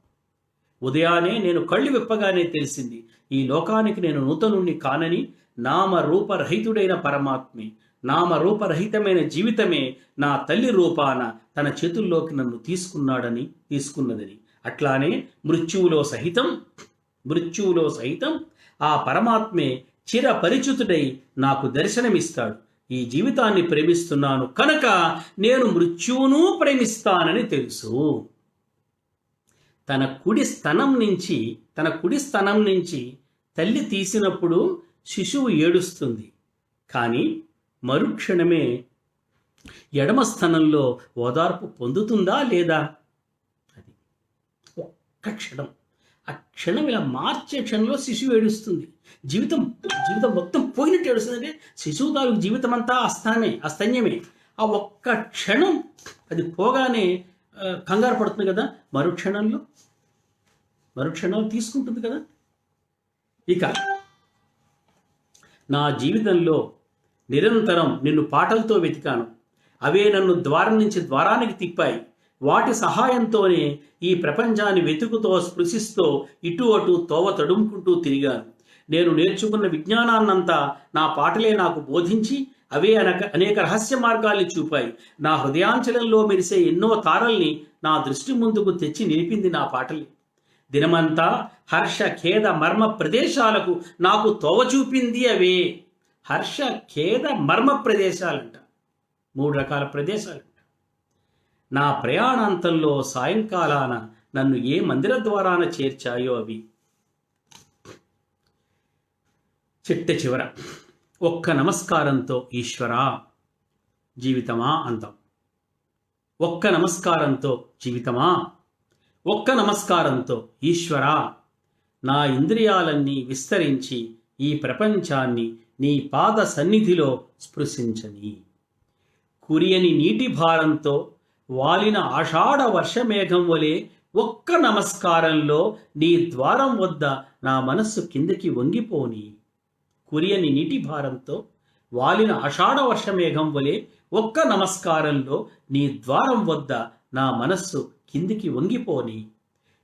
ఉదయానే నేను కళ్ళు విప్పగానే తెలిసింది, ఈ లోకానికి నేను నూతనుణ్ణి కానని, నామ రూపరహితుడైన పరమాత్మే, నామరూపరహితమైన జీవితమే నా తల్లి రూపాన తన చేతుల్లోకి నన్ను తీసుకున్నదని. అట్లానే మృత్యువులో సహితం ఆ పరమాత్మే చిరపరిచితుడై నాకు దర్శనమిస్తాడు. ఈ జీవితాన్ని ప్రేమిస్తున్నాను కనుక నేను మృత్యువును ప్రేమిస్తానని తెలుసు. తన కుడి స్తనం నుంచి తల్లి తీసినప్పుడు శిశువు ఏడుస్తుంది, కానీ మరుక్షణమే ఎడమ స్థానంలో ఓదార్పు పొందుతుందా లేదా? అది ఒక్క క్షణం, ఆ క్షణం ఇలా మార్చే క్షణంలో శిశువు ఏడుస్తుంది. జీవితం మొత్తం పోయినట్టు ఏడుస్తుంది. అంటే శిశువు తాలూకు జీవితం అంతా అస్తన్యమే. ఆ ఒక్క క్షణం అది పోగానే కంగారు పడుతుంది కదా, మరుక్షణంలో తీసుకుంటుంది కదా. ఇక నా జీవితంలో నిరంతరం నిన్ను పాటలతో వెతికాను. అవే నన్ను ద్వారం నుంచి ద్వారానికి తిప్పాయి. వాటి సహాయంతోనే ఈ ప్రపంచాన్ని వెతుకుతో స్పృశిస్తూ ఇటు అటు తోవ తడుముకుంటూ తిరిగాను. నేను నేర్చుకున్న విజ్ఞానాన్నంతా నా పాటలే నాకు బోధించి అవే అనేక రహస్య మార్గాల్ని చూపాయి. నా హృదయాంచలంలో మెరిసే ఎన్నో తారల్ని నా దృష్టి ముందుకు తెచ్చి నిలిపింది నా పాటలే. దినమంతా హర్ష ఖేద మర్మ ప్రదేశాలకు నాకు తోవ చూపింది అవే. హర్ష ఖేద మర్మ ప్రదేశాలంట, 3 రకాల ప్రదేశాలంట. నా ప్రయాణాంతంలో సాయంకాలాన నన్ను ఏ మందిర ద్వారాన చేర్చాయో అవి. చిట్ట చివర ఒక్క నమస్కారంతో ఈశ్వరా జీవితమా అంతం. ఒక్క నమస్కారంతో జీవితమా, ఒక్క నమస్కారంతో ఈశ్వరా నా ఇంద్రియాలన్నీ విస్తరించి ఈ ప్రపంచాన్ని నీ పాద సన్నిధిలో స్పృశించని. కురియని నీటి భారంతో వాలిన ఆషాఢ వర్షమేఘం వలె ఒక్క నమస్కారంలో నీ ద్వారం వద్ద నా మనస్సు కిందకి వంగిపోని. కురియని నీటి భారంతో వాలిన ఆషాఢ వర్షమేఘం వలె ఒక్క నమస్కారంలో నీ ద్వారం వద్ద నా మనస్సు కిందికి వంగిపోని.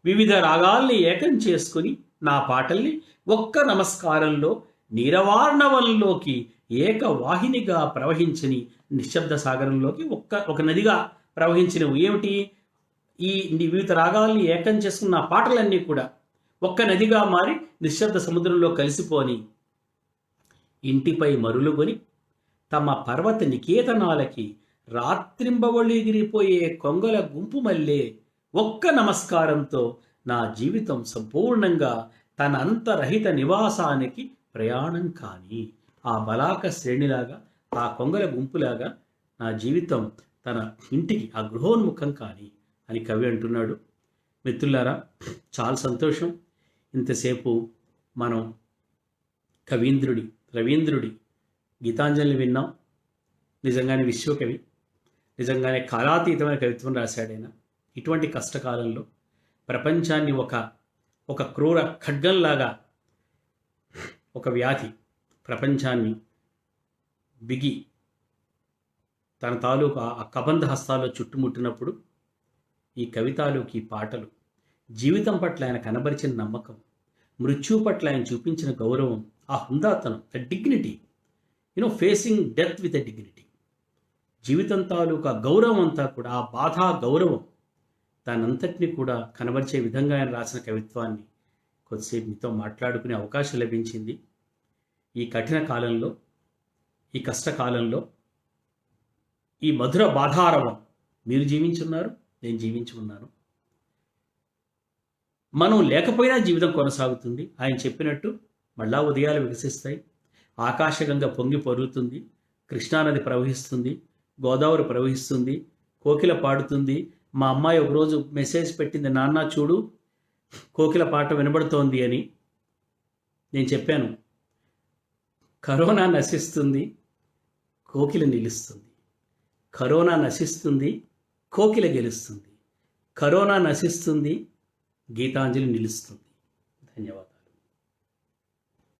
వివిధ రాగాల్ని ఏకం చేసుకుని నా పాటల్ని ఒక్క నమస్కారంలో నీరవార్ణవంలోకి ఏకవాహినిగా ప్రవహించని నిశ్శబ్ద సాగరంలోకి ఒక నదిగా ప్రవహించినవి. ఏమిటి? ఈ వివిధ రాగాల్ని ఏకం చేసుకున్న పాటలన్నీ కూడా ఒక్క నదిగా మారి నిశ్శబ్ద సముద్రంలో కలిసిపోని. ఇంటిపై మరులుగొని తమ పర్వత నికేతనాలకి రాత్రింబవళ్ళెగిరిపోయే కొంగల గుంపు మల్లే ఒక్క నమస్కారంతో నా జీవితం సంపూర్ణంగా తన అంతరహిత నివాసానికి ప్రయాణం కాని. ఆ బలాక శ్రేణిలాగా, ఆ కొంగల గుంపులాగా నా జీవితం తన ఇంటికి ఆ గృహోన్ముఖం కాని అని కవి అంటున్నాడు. మిత్రులారా, చాలా సంతోషం. ఇంతసేపు మనం రవీంద్రుడి గీతాంజలిని విన్నాం. నిజంగానే విశ్వకవి, నిజంగానే కాలాతీతమైన కవిత్వం రాశాడైన. ఇటువంటి కష్టకాలంలో ప్రపంచాన్ని ఒక క్రూర ఖడ్గంలాగా ఒక వ్యాధి ప్రపంచాన్ని బిగి తన తాలూకు ఆ కబంధ హస్తాల్లో చుట్టుముట్టినప్పుడు ఈ కవితాలూకి ఈ పాటలు జీవితం పట్ల ఆయన కనబరిచిన నమ్మకం, మృత్యువు పట్ల ఆయన చూపించిన గౌరవం, ఆ హుందాతనం, the dignity, facing death with a dignity. జీవితం తాలూకా గౌరవం అంతా కూడా, ఆ బాధ గౌరవం, దానంతటినీ కూడా కనబరిచే విధంగా ఆయన రాసిన కవిత్వాన్ని కొద్దిసేపు మీతో మాట్లాడుకునే అవకాశం లభించింది. ఈ కఠిన కాలంలో, ఈ కష్టకాలంలో ఈ మధుర బాధారవం మీరు జీవించున్నారు, నేను జీవించి ఉన్నాను. మనం లేకపోయినా జీవితం కొనసాగుతుంది. ఆయన చెప్పినట్టు మళ్ళా ఉదయాలు వికసిస్తాయి, ఆకాశగంగ పొంగి పొరుగుతుంది, కృష్ణానది ప్రవహిస్తుంది, గోదావరి ప్రవహిస్తుంది, కోకిల పాడుతుంది. మా అమ్మాయి ఒకరోజు మెసేజ్ పెట్టింది, నాన్న చూడు కోకిల పాట వినబడుతోంది అని. నేను చెప్పాను, కరోనా నశిస్తుంది, కోకిల నిలుస్తుంది. కరోనా నశిస్తుంది, కోకిల గెలుస్తుంది. కరోనా నశిస్తుంది, గీతాంజలి నిలుస్తుంది. ధన్యవాదాలు.